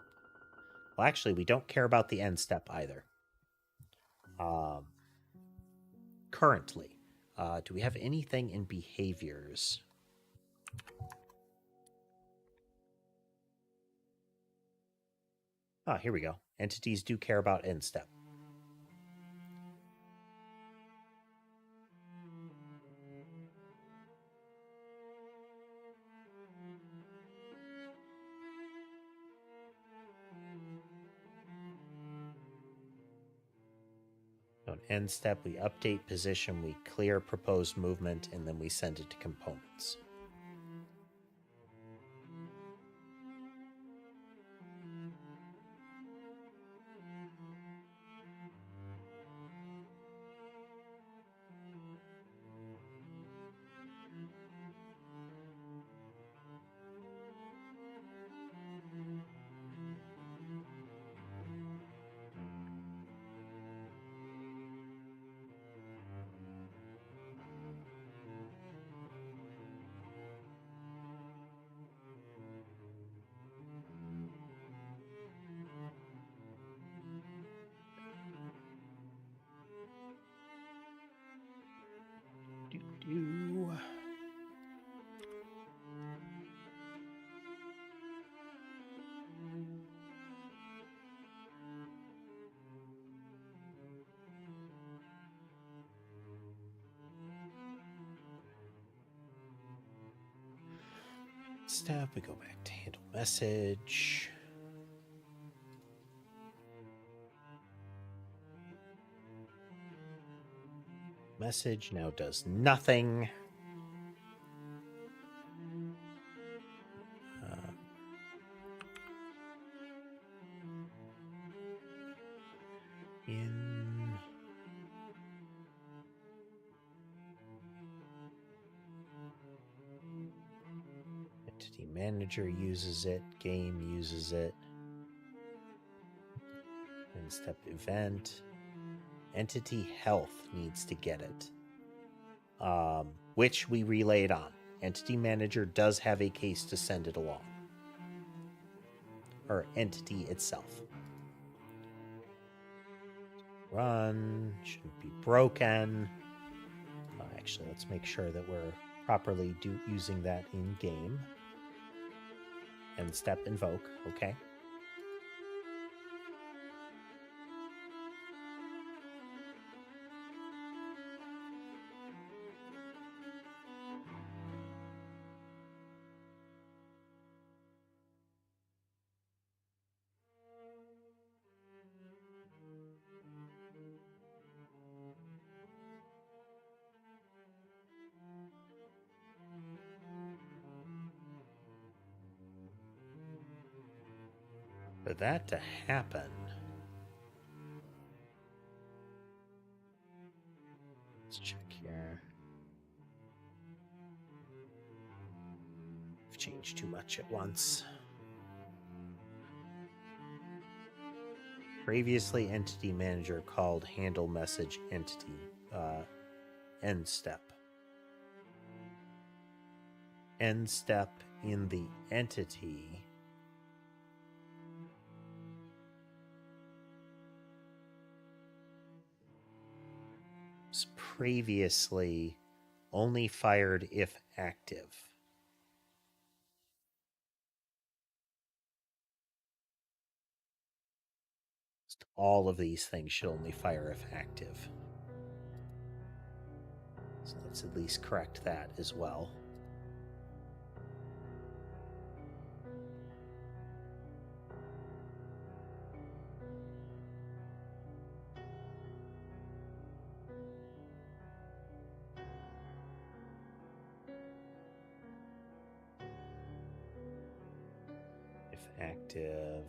Well, actually, we don't care about the end step either. Currently, do we have anything in behaviors? Ah, here we go. Entities do care about end step. On end step, we update position, we clear proposed movement, and then we send it to components. Step, we go back to handle message. Message now does nothing. In entity manager uses it, game uses it. End step event. Entity health needs to get it, which we relayed on. Entity manager does have a case to send it along, or entity itself. Run, shouldn't be broken. Actually, let's make sure that we're properly using that in game. End step invoke, okay. For that to happen, let's check here. I've changed too much at once. Previously, entity manager called handle message entity end step. End step in the entity was previously only fired if active. all of these things should only fire if active. So let's at least correct that as well. If active.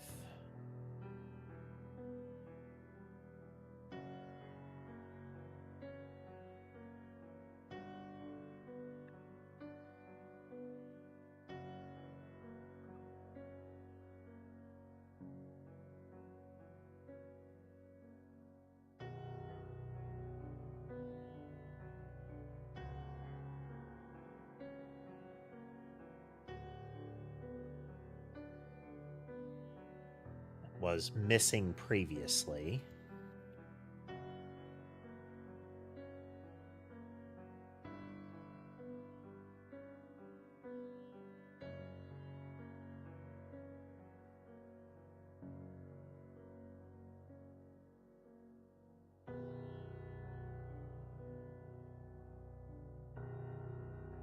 Was missing previously.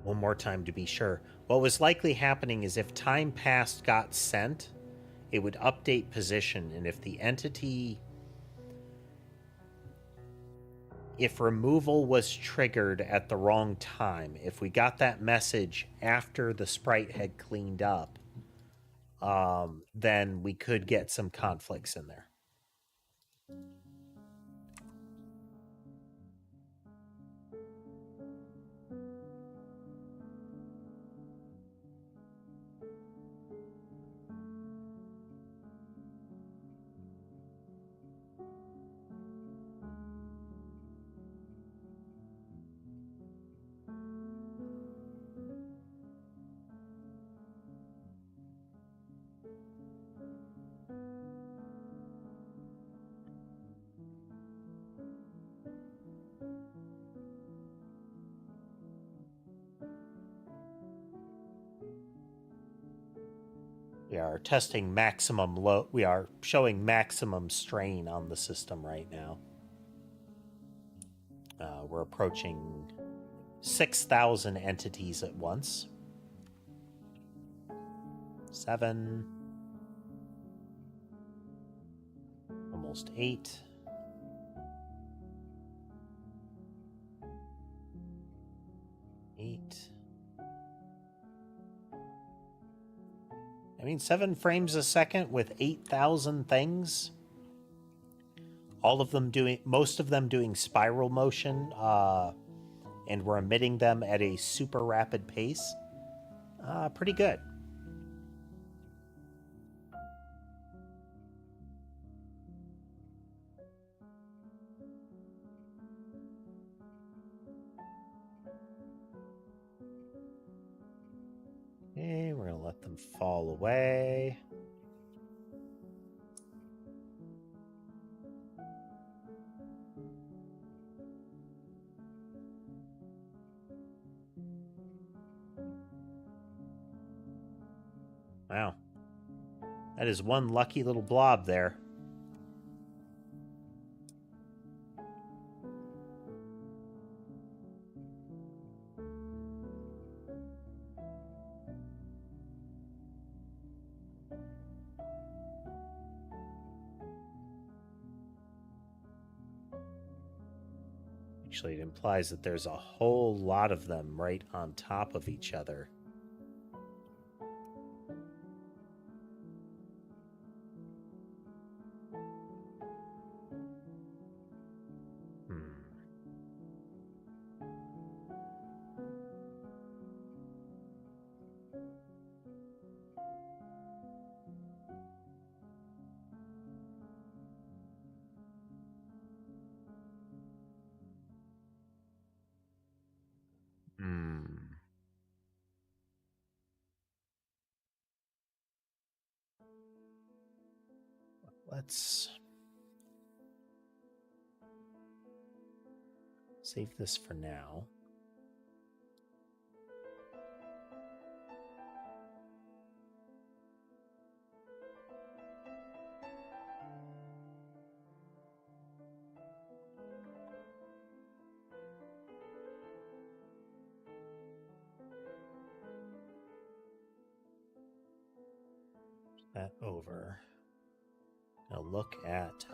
One more time to be sure. What was likely happening is if time passed got sent, it would update position, and if the entity, if removal was triggered at the wrong time, if we got that message after the sprite had cleaned up, then we could get some conflicts in there. We are testing maximum load. We are showing maximum strain on the system right now. We're approaching 6,000 entities at once. 7. Almost 8. 8. I mean, 7 frames a second with 8,000 things. All of them doing, most of them doing spiral motion, and we're emitting them at a super rapid pace. Pretty good. Okay, we're gonna let them fall away. Wow. That is one lucky little blob there. Actually, it implies that there's a whole lot of them right on top of each other. Let's save this for now. that over. Now look at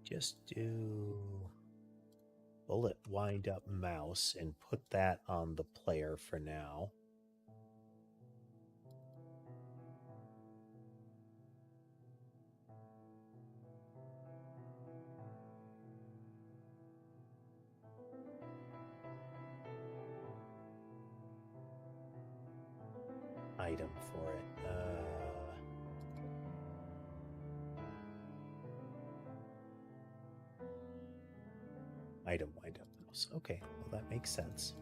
just do bullet wind up mouse and put that on the player for now. Item for it. Item wind up mouse. Okay, well that makes sense.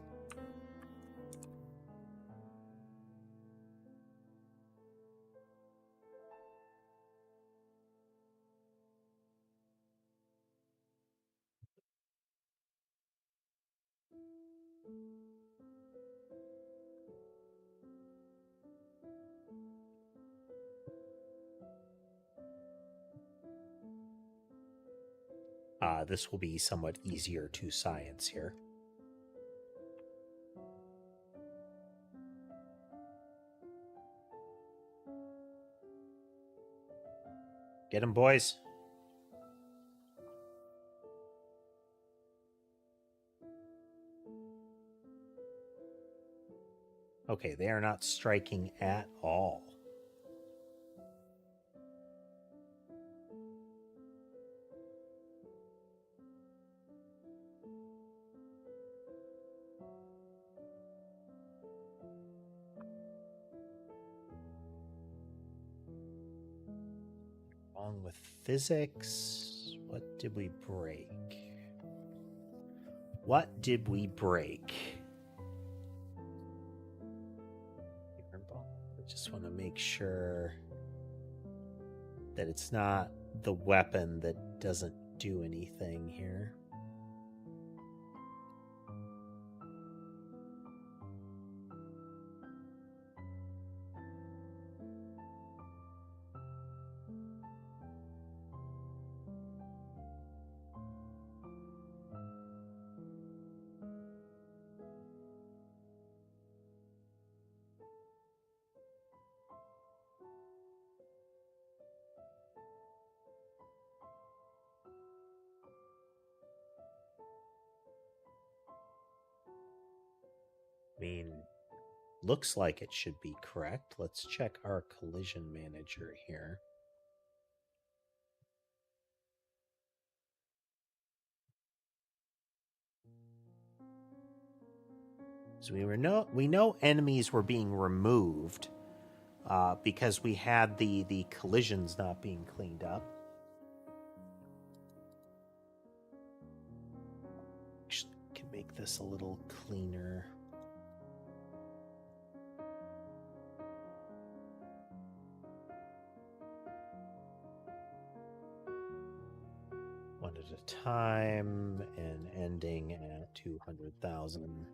This will be somewhat easier to science here. Get him, boys. Okay, they are not striking at all. Wrong with physics. What did we break? What did we break? I just want to make sure that it's not the weapon that doesn't do anything here. I mean, looks like it should be correct. Let's check our collision manager here. So we know enemies were being removed because we had the collisions not being cleaned up. Actually, can make this a little cleaner. One at a time and ending at 200,000.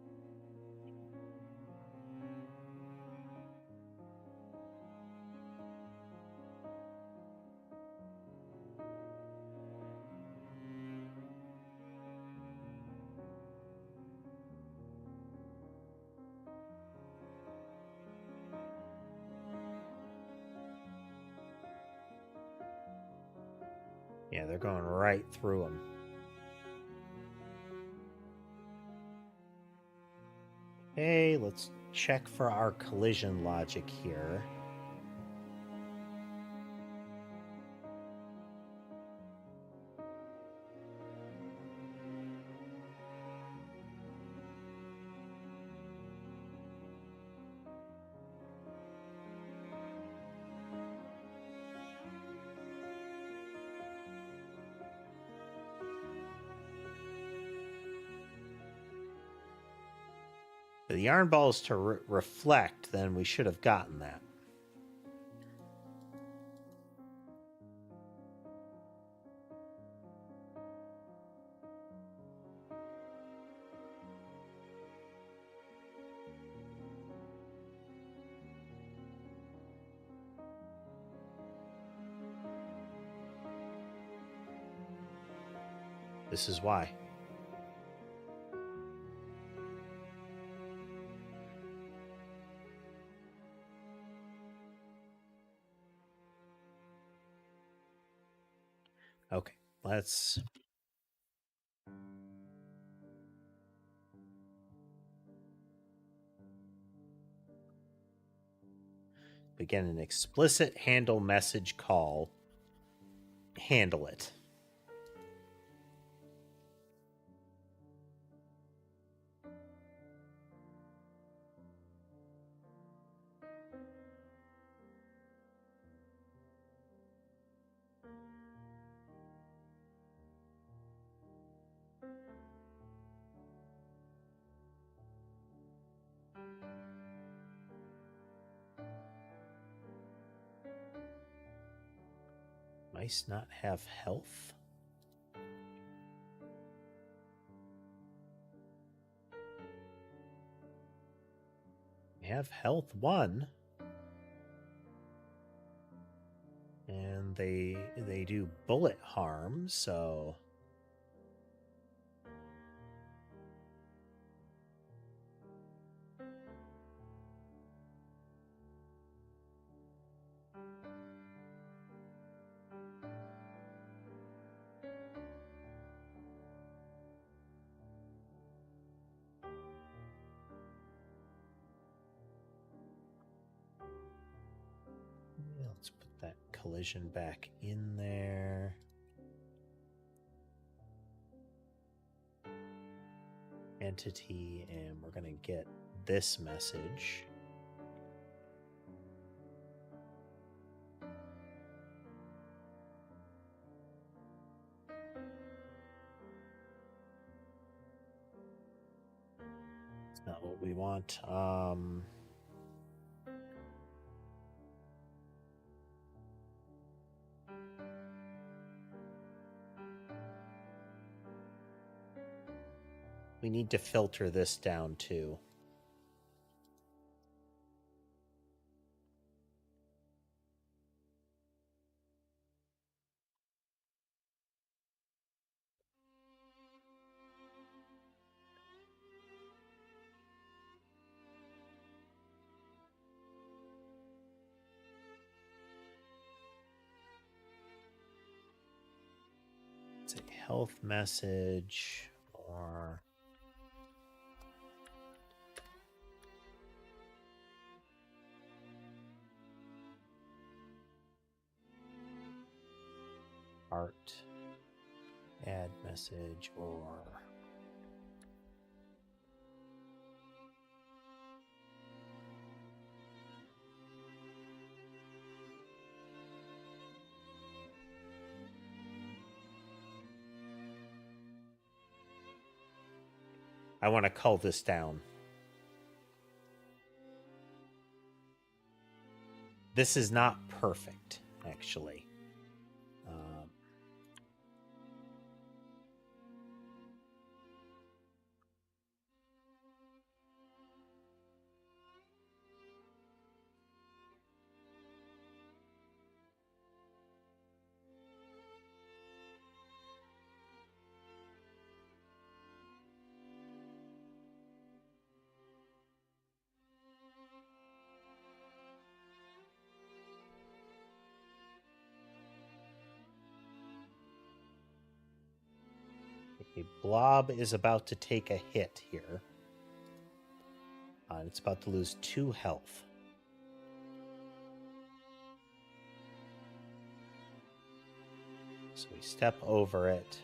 Yeah, they're going right through them. Hey, let's check for our collision logic here. For the yarn balls to reflect, then we should have gotten that. This is why. Okay, let's... begin an explicit handle message call. Handle it. Mice not have health? They have health 1. And they do bullet harm, so... let's put that collision back in there. Entity, and we're going to get this message. It's not what we want. We need to filter this down too. It's a health message or... art, add message, or... I want to cull this down. This is not perfect, actually. A blob is about to take a hit here. It's about to lose 2 health. So we step over it.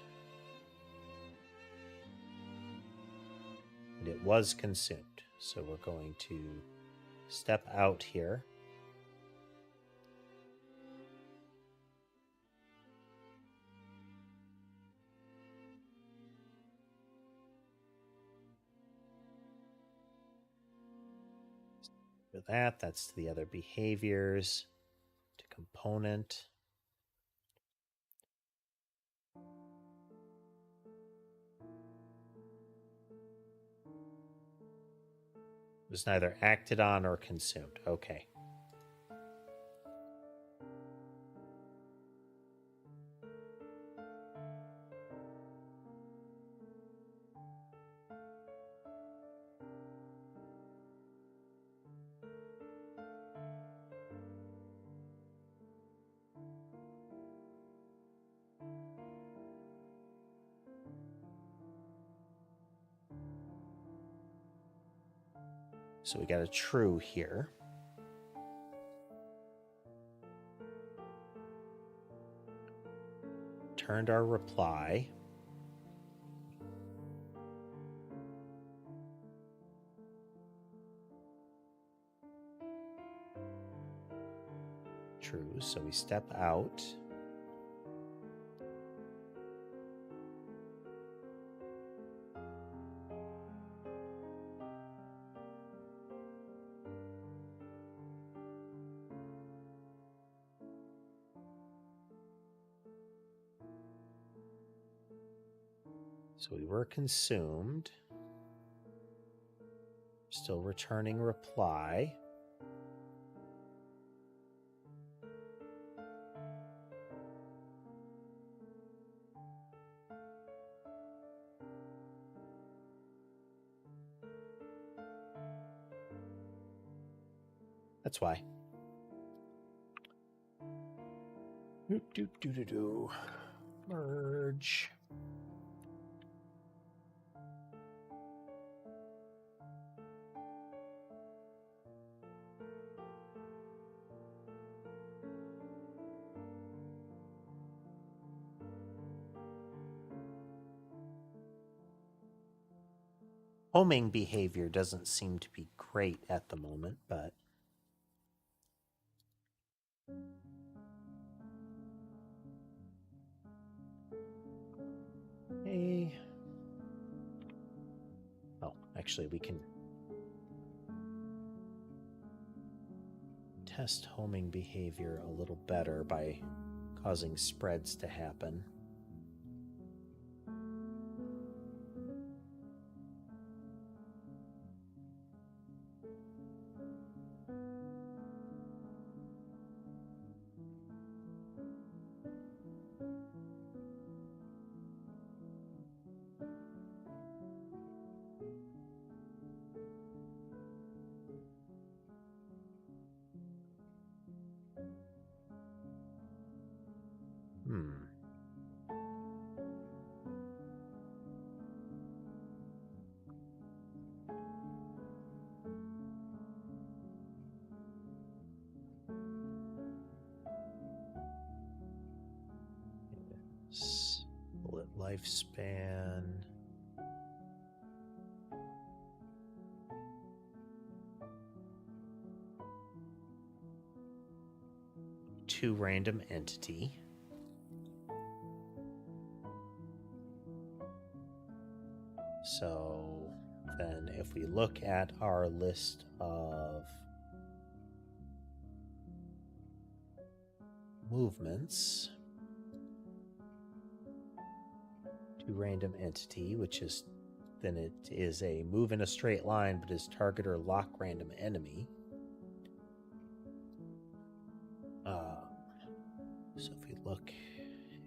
And it was consumed. So we're going to step out here. For that, that's to the other behaviors, to component. It was neither acted on or consumed. Okay. So we got a true here. Turned our reply. True, so we step out. So we were consumed. Still returning reply. That's why. Merge. Homing behavior doesn't seem to be great at the moment, but hey. Oh, actually we can test homing behavior a little better by causing spreads to happen. Bullet lifespan. To random entity. So then if we look at our list of movements, to random entity, which is then it is a move in a straight line but is target or lock random enemy. So if we look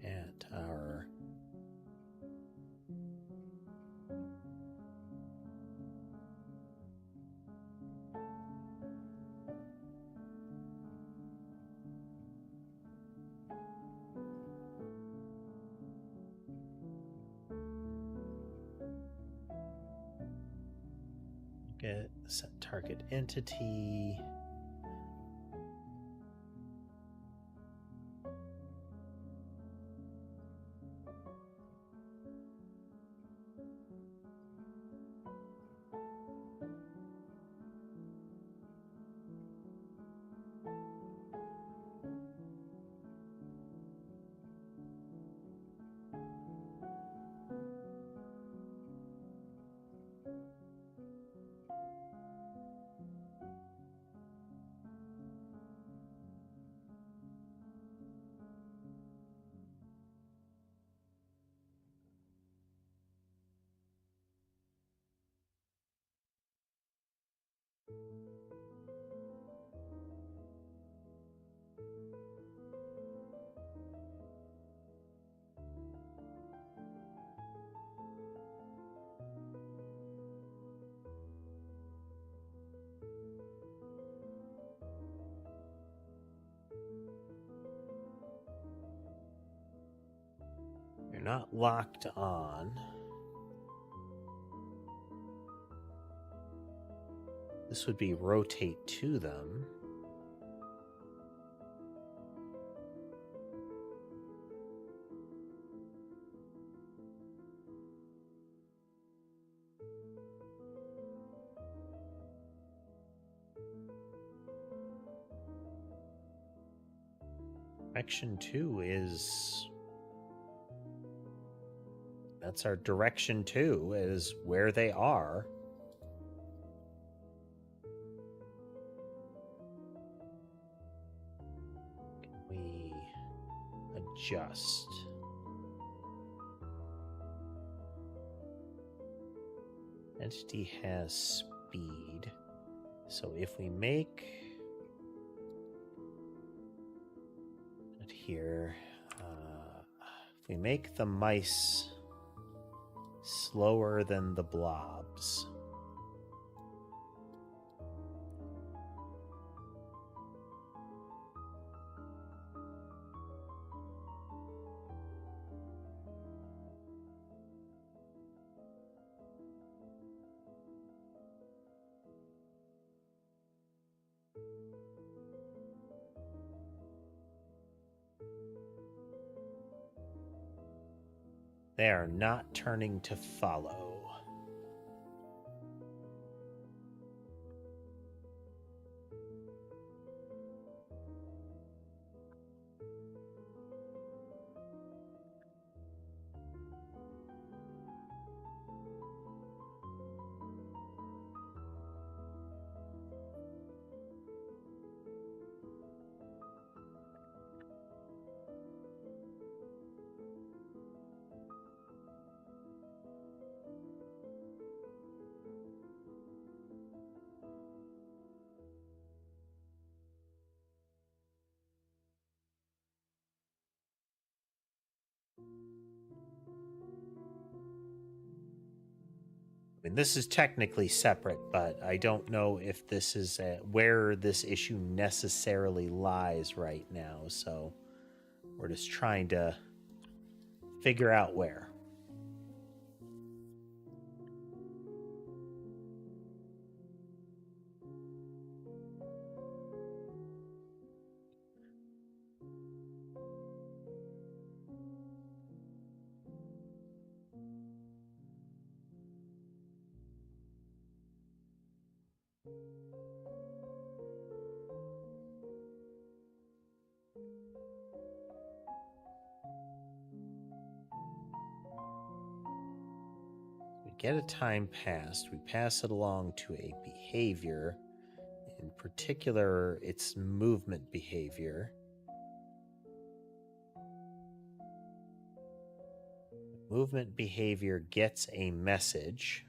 at our get set target entity. not locked on. This would be rotate to them. Direction 2 is... That's our direction 2, is where they are. Can we adjust? Entity has speed. So if we make... Here, if we make the mice slower than the blobs, they are not turning to follow. I mean, this is technically separate, but I don't know if this is where this issue necessarily lies right now. So we're just trying to figure out where. Get a time passed, we pass it along to a behavior, in particular its movement behavior. Movement behavior gets a message.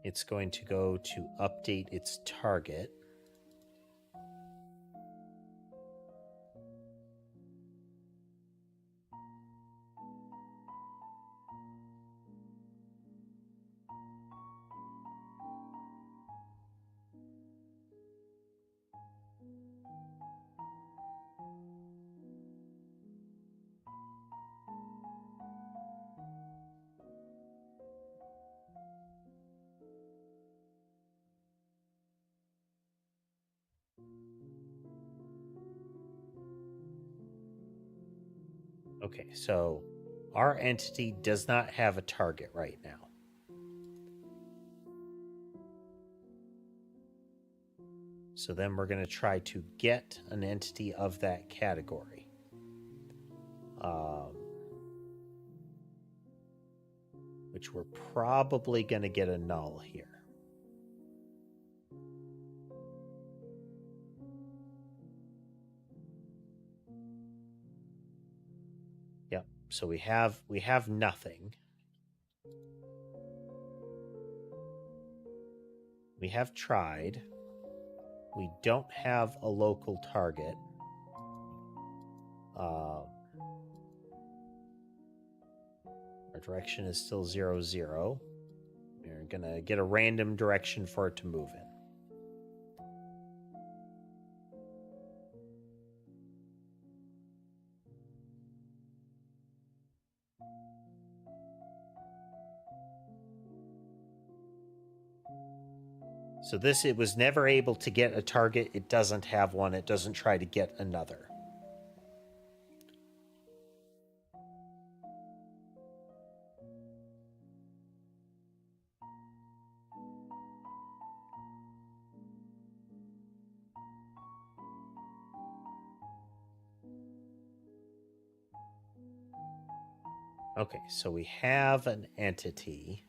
It's going to go to update its target. Okay, so our entity does not have a target right now. So then we're going to try to get an entity of that category. Which we're probably going to get a null here. Yep, so we have nothing. We have tried. We don't have a local target. Our direction is still 0, 0. We're I'm going to get a random direction for it to move in. So this, it was never able to get a target. It doesn't have one. It doesn't try to get another. Okay, so we have an entity.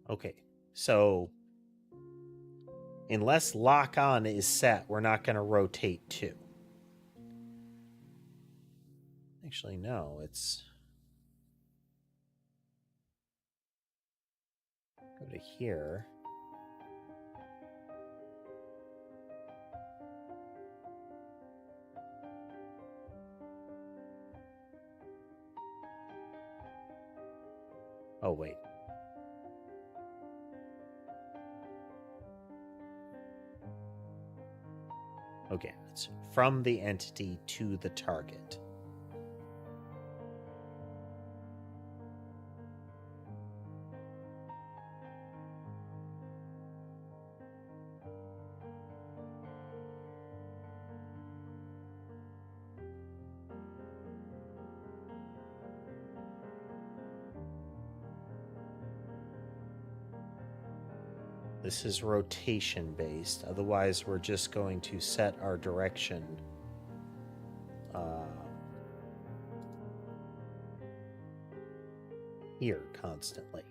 Okay, so unless lock on is set, we're not going to rotate 2. Actually, no, it's... Go to here. Oh, wait. Okay, it's from the entity to the target. This is rotation based. Otherwise, we're just going to set our direction here constantly.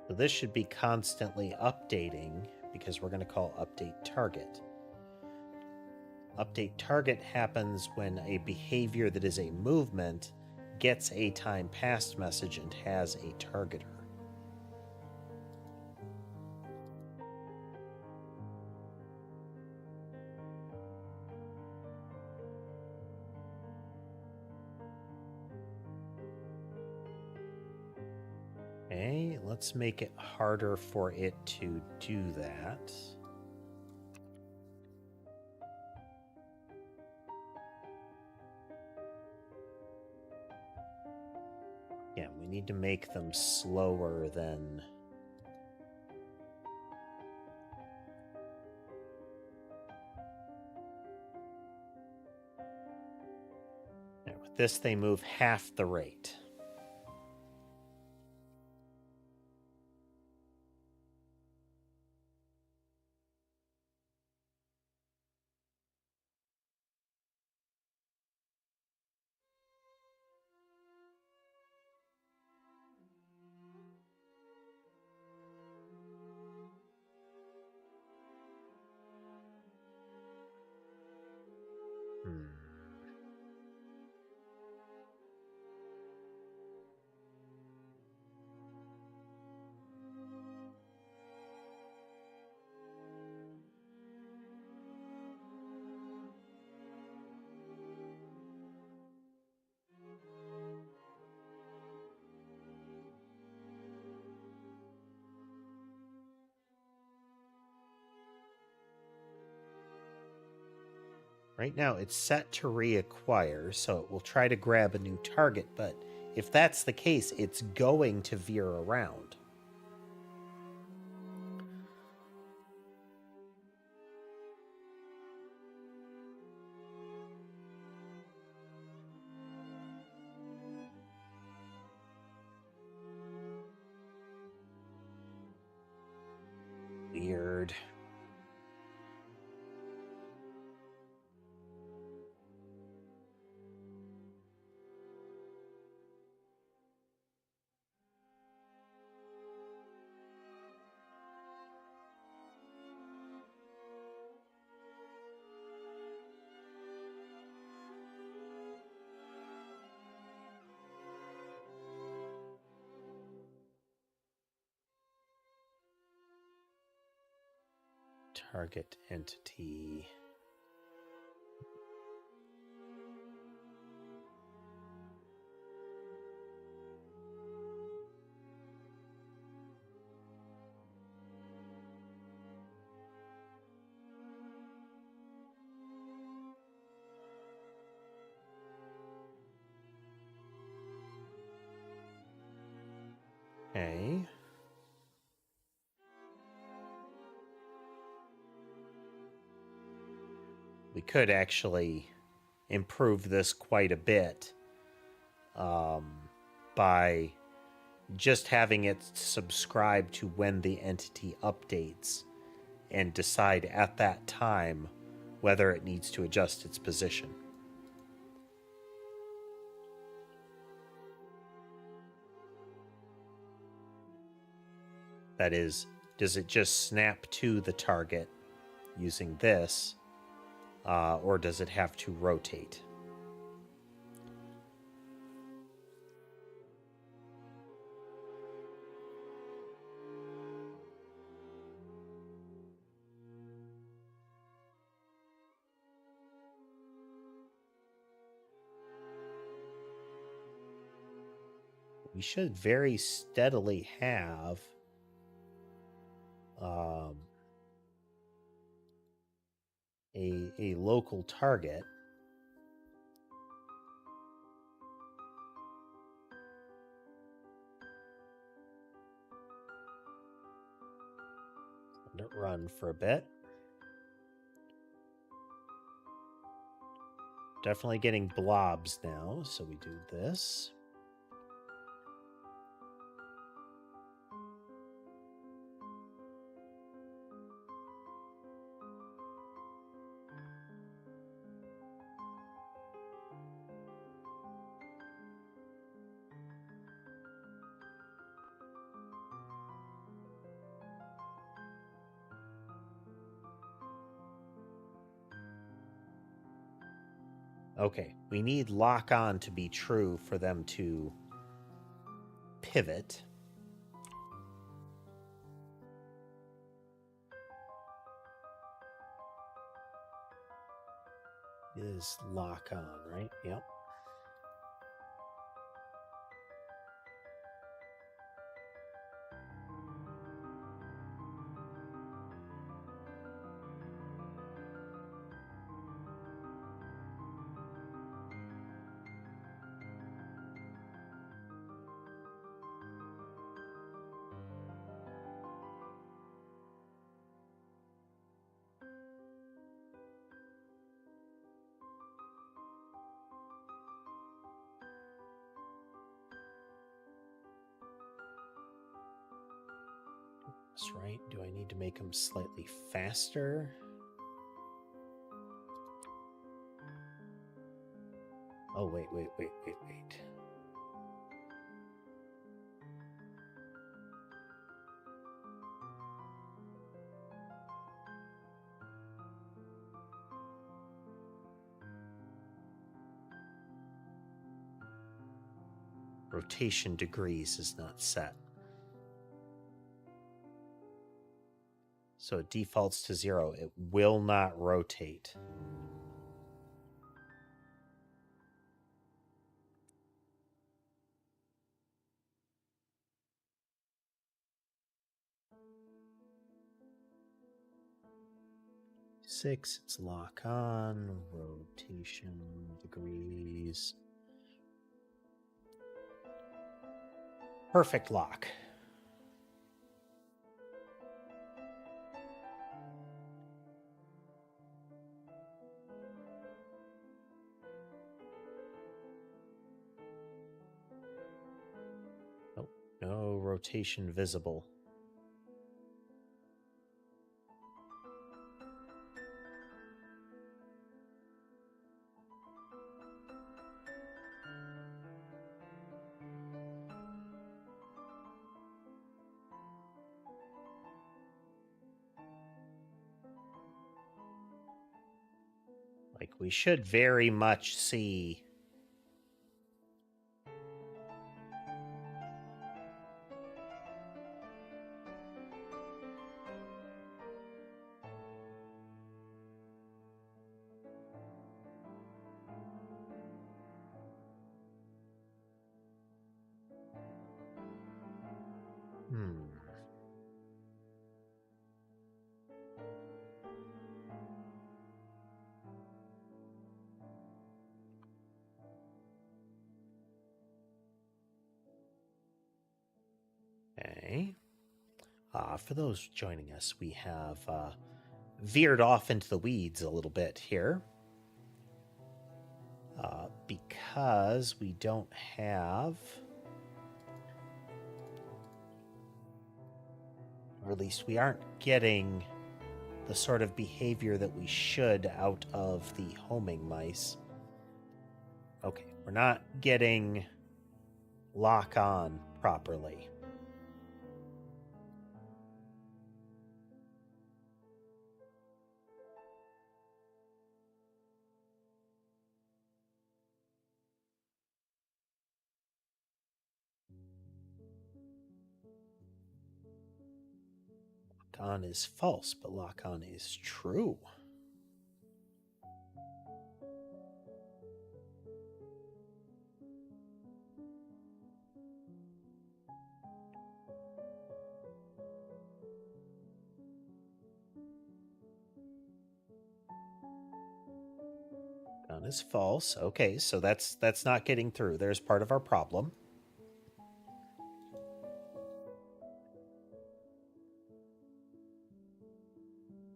So this should be constantly updating because we're going to call update target. Update target happens when a behavior that is a movement gets a time passed message and has a targeter. Okay, let's make it harder for it to do that. Yeah, we need to make them slower than... Yeah, with this, they move half the rate. Right now, it's set to reacquire, so it will try to grab a new target, but if that's the case, it's going to veer around. Target entity. Okay. We could actually improve this quite a bit by just having it subscribe to when the entity updates and decide at that time whether it needs to adjust its position. That is, does it just snap to the target using this, or does it have to rotate? We should very steadily have a local target. Let it run for a bit. Definitely getting blobs now, so we do this. Okay, we need lock on to be true for them to pivot. Is lock on, right? Yep. That's right. Do I need to make them slightly faster? Oh, wait. Rotation degrees is not set. So it defaults to 0. It will not rotate. Six, it's lock on, rotation degrees. Perfect lock. Oh, no rotation visible. Like, we should very much see For those joining us, we have veered off into the weeds a little bit here because we don't have, or at least we aren't getting the sort of behavior that we should out of the homing mice. Okay, we're not getting lock on properly. Lock on is false, but lock on is true. On is false. Okay, so that's not getting through. There's part of our problem.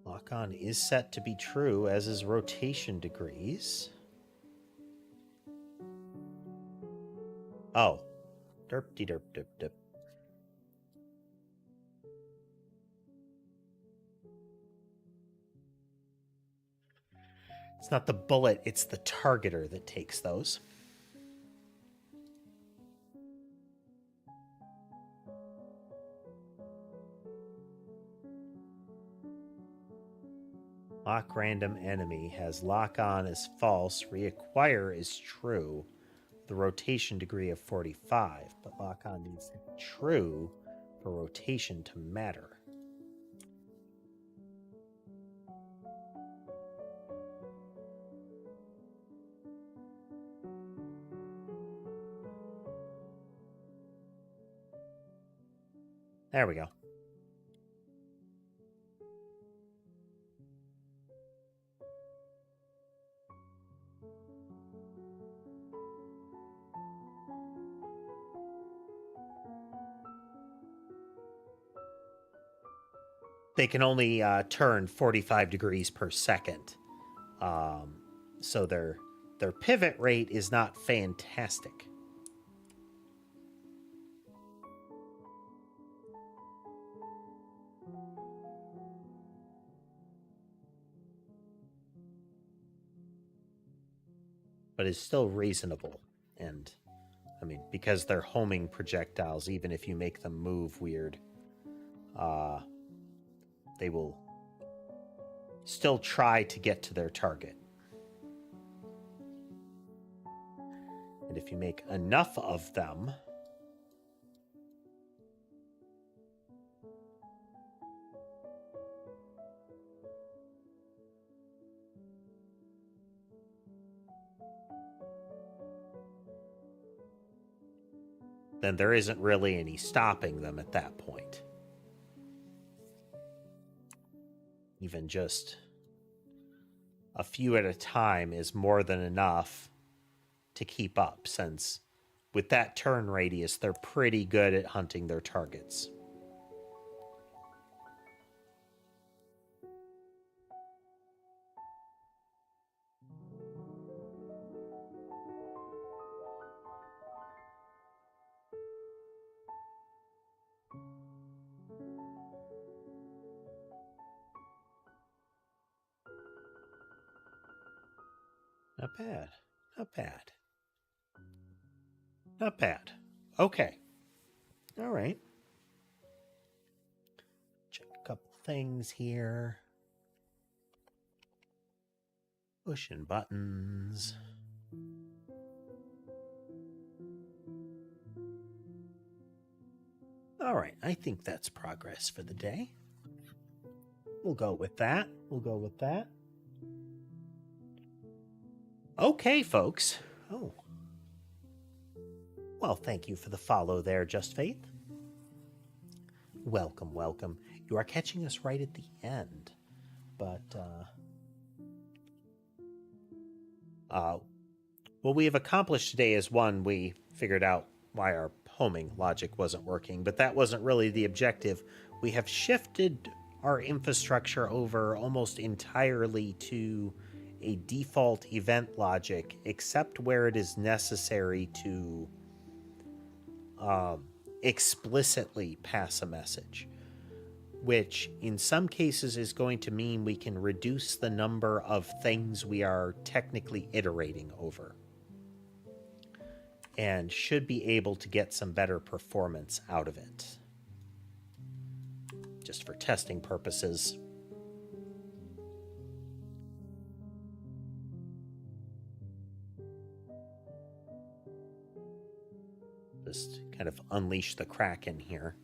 Lock on is set to be true, as is rotation degrees. Oh. Derp-de-derp-derp-derp. It's not the bullet, it's the targeter that takes those. Lock random enemy has lock on as false, reacquire is true, the rotation degree of 45, but lock on needs to be true for rotation to matter. There we go. They can only turn 45 degrees per second. So their pivot rate is not fantastic. But is still reasonable. And, I mean, because they're homing projectiles, even if you make them move weird, they will still try to get to their target. And if you make enough of them, then there isn't really any stopping them at that point. Even just a few at a time is more than enough to keep up, since with that turn radius, they're pretty good at hunting their targets. Not bad. Not bad. Not bad. Okay. All right. Check a couple things here. Pushing buttons. All right. I think that's progress for the day. We'll go with that. We'll go with that. Okay, folks. Oh. Well, thank you for the follow there, Just Faith. Welcome, welcome. You are catching us right at the end. But, what we have accomplished today is, one, we figured out why our homing logic wasn't working, but that wasn't really the objective. we have shifted our infrastructure over almost entirely to a default event logic, except where it is necessary to explicitly pass a message, which in some cases is going to mean we can reduce the number of things we are technically iterating over and should be able to get some better performance out of it. Just for testing purposes. Just kind of unleash the Kraken here.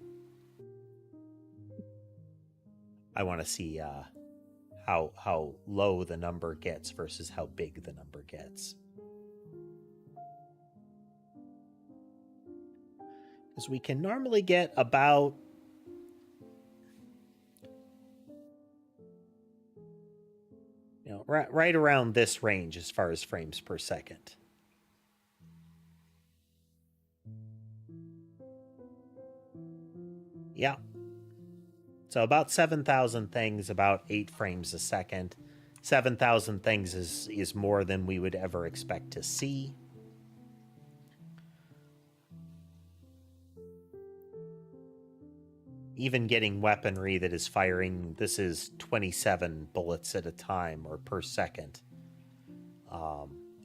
I want to see how low the number gets versus how big the number gets. Because we can normally get about right around this range as far as frames per second. Yeah. So about 7,000 things, about 8 frames a second. 7,000 things is more than we would ever expect to see. Even getting weaponry that is firing, this is 27 bullets at a time or per second.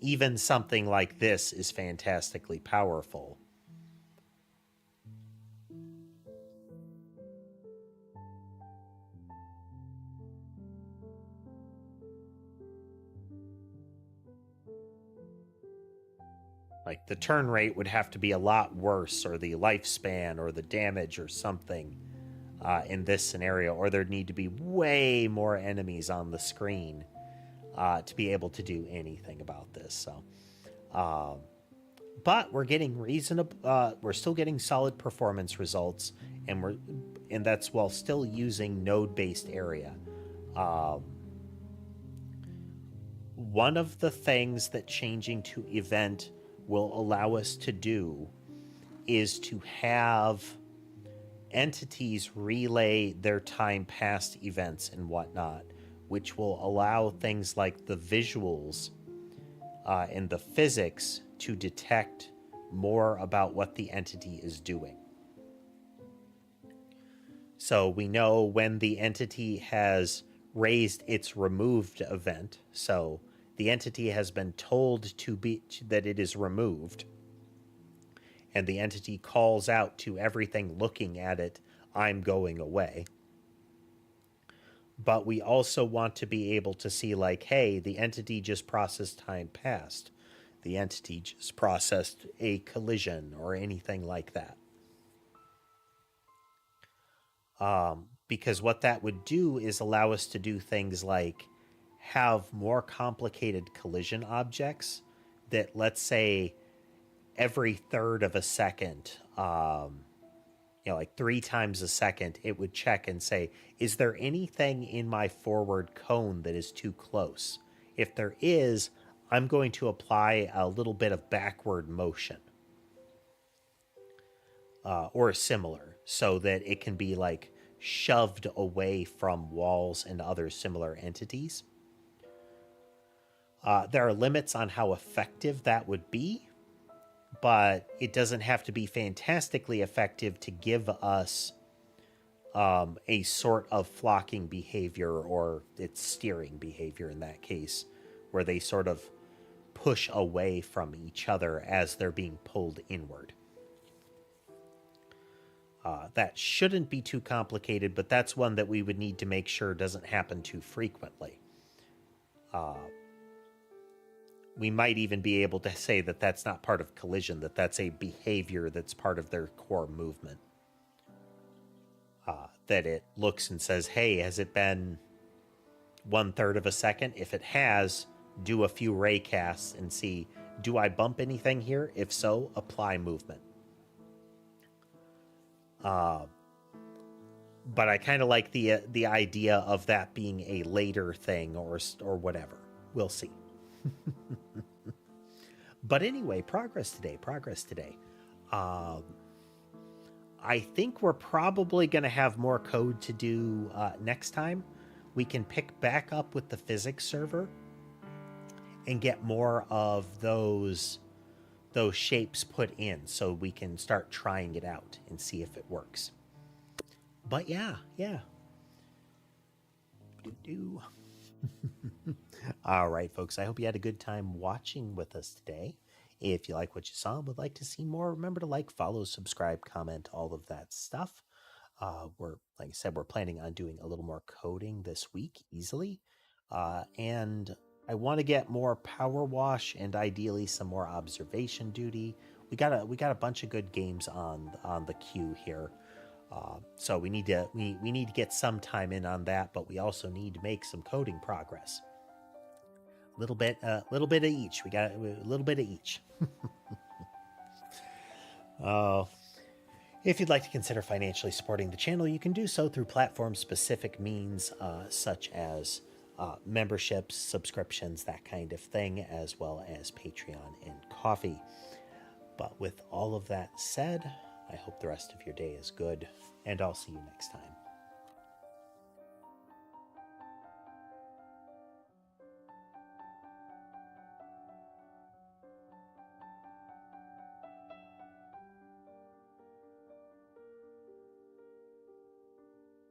Even something like this is fantastically powerful. Like the turn rate would have to be a lot worse, or the lifespan or the damage or something in this scenario, or there'd need to be way more enemies on the screen to be able to do anything about this. So, but we're getting reasonable. We're still getting solid performance results, and that's while still using node-based area. One of the things that changing to event will allow us to do is to have entities relay their time past events and whatnot, which will allow things like the visuals and the physics to detect more about what the entity is doing. So we know when the entity has raised its removed event, so the entity has been told that it is removed, and the entity calls out to everything looking at it, "I'm going away." But we also want to be able to see, like, hey, the entity just processed time past. The entity just processed a collision or anything like that. Because what that would do is allow us to do things like have more complicated collision objects that, let's say, every third of a second, like 3 times a second, it would check and say, is there anything in my forward cone that is too close? If there is, I'm going to apply a little bit of backward motion or similar, so that it can be like shoved away from walls and other similar entities. There are limits on how effective that would be, but it doesn't have to be fantastically effective to give us a sort of flocking behavior, or it's steering behavior in that case, where they sort of push away from each other as they're being pulled inward. That shouldn't be too complicated, but that's one that we would need to make sure doesn't happen too frequently. We might even be able to say that that's not part of collision, that that's a behavior that's part of their core movement. That it looks and says, hey, has it been 1/3 of a second? If it has, do a few ray casts and see, do I bump anything here? If so, apply movement. But I kind of like the idea of that being a later thing or whatever. We'll see. But anyway, progress today. I think we're probably going to have more code to do next time. We can pick back up with the physics server and get more of those shapes put in so we can start trying it out and see if it works. But yeah. Do. All right, folks. I hope you had a good time watching with us today. If you like what you saw and would like to see more, remember to like, follow, subscribe, comment, all of that stuff. Like I said, we're planning on doing a little more coding this week easily. And I want to get more power wash and ideally some more observation duty. We got a bunch of good games on the queue here. So we need to get some time in on that, but we also need to make some coding progress. Little bit of each. We got a little bit of each. If you'd like to consider financially supporting the channel, you can do so through platform-specific means such as memberships, subscriptions, that kind of thing, as well as Patreon and Coffee. But with all of that said, I hope the rest of your day is good, and I'll see you next time.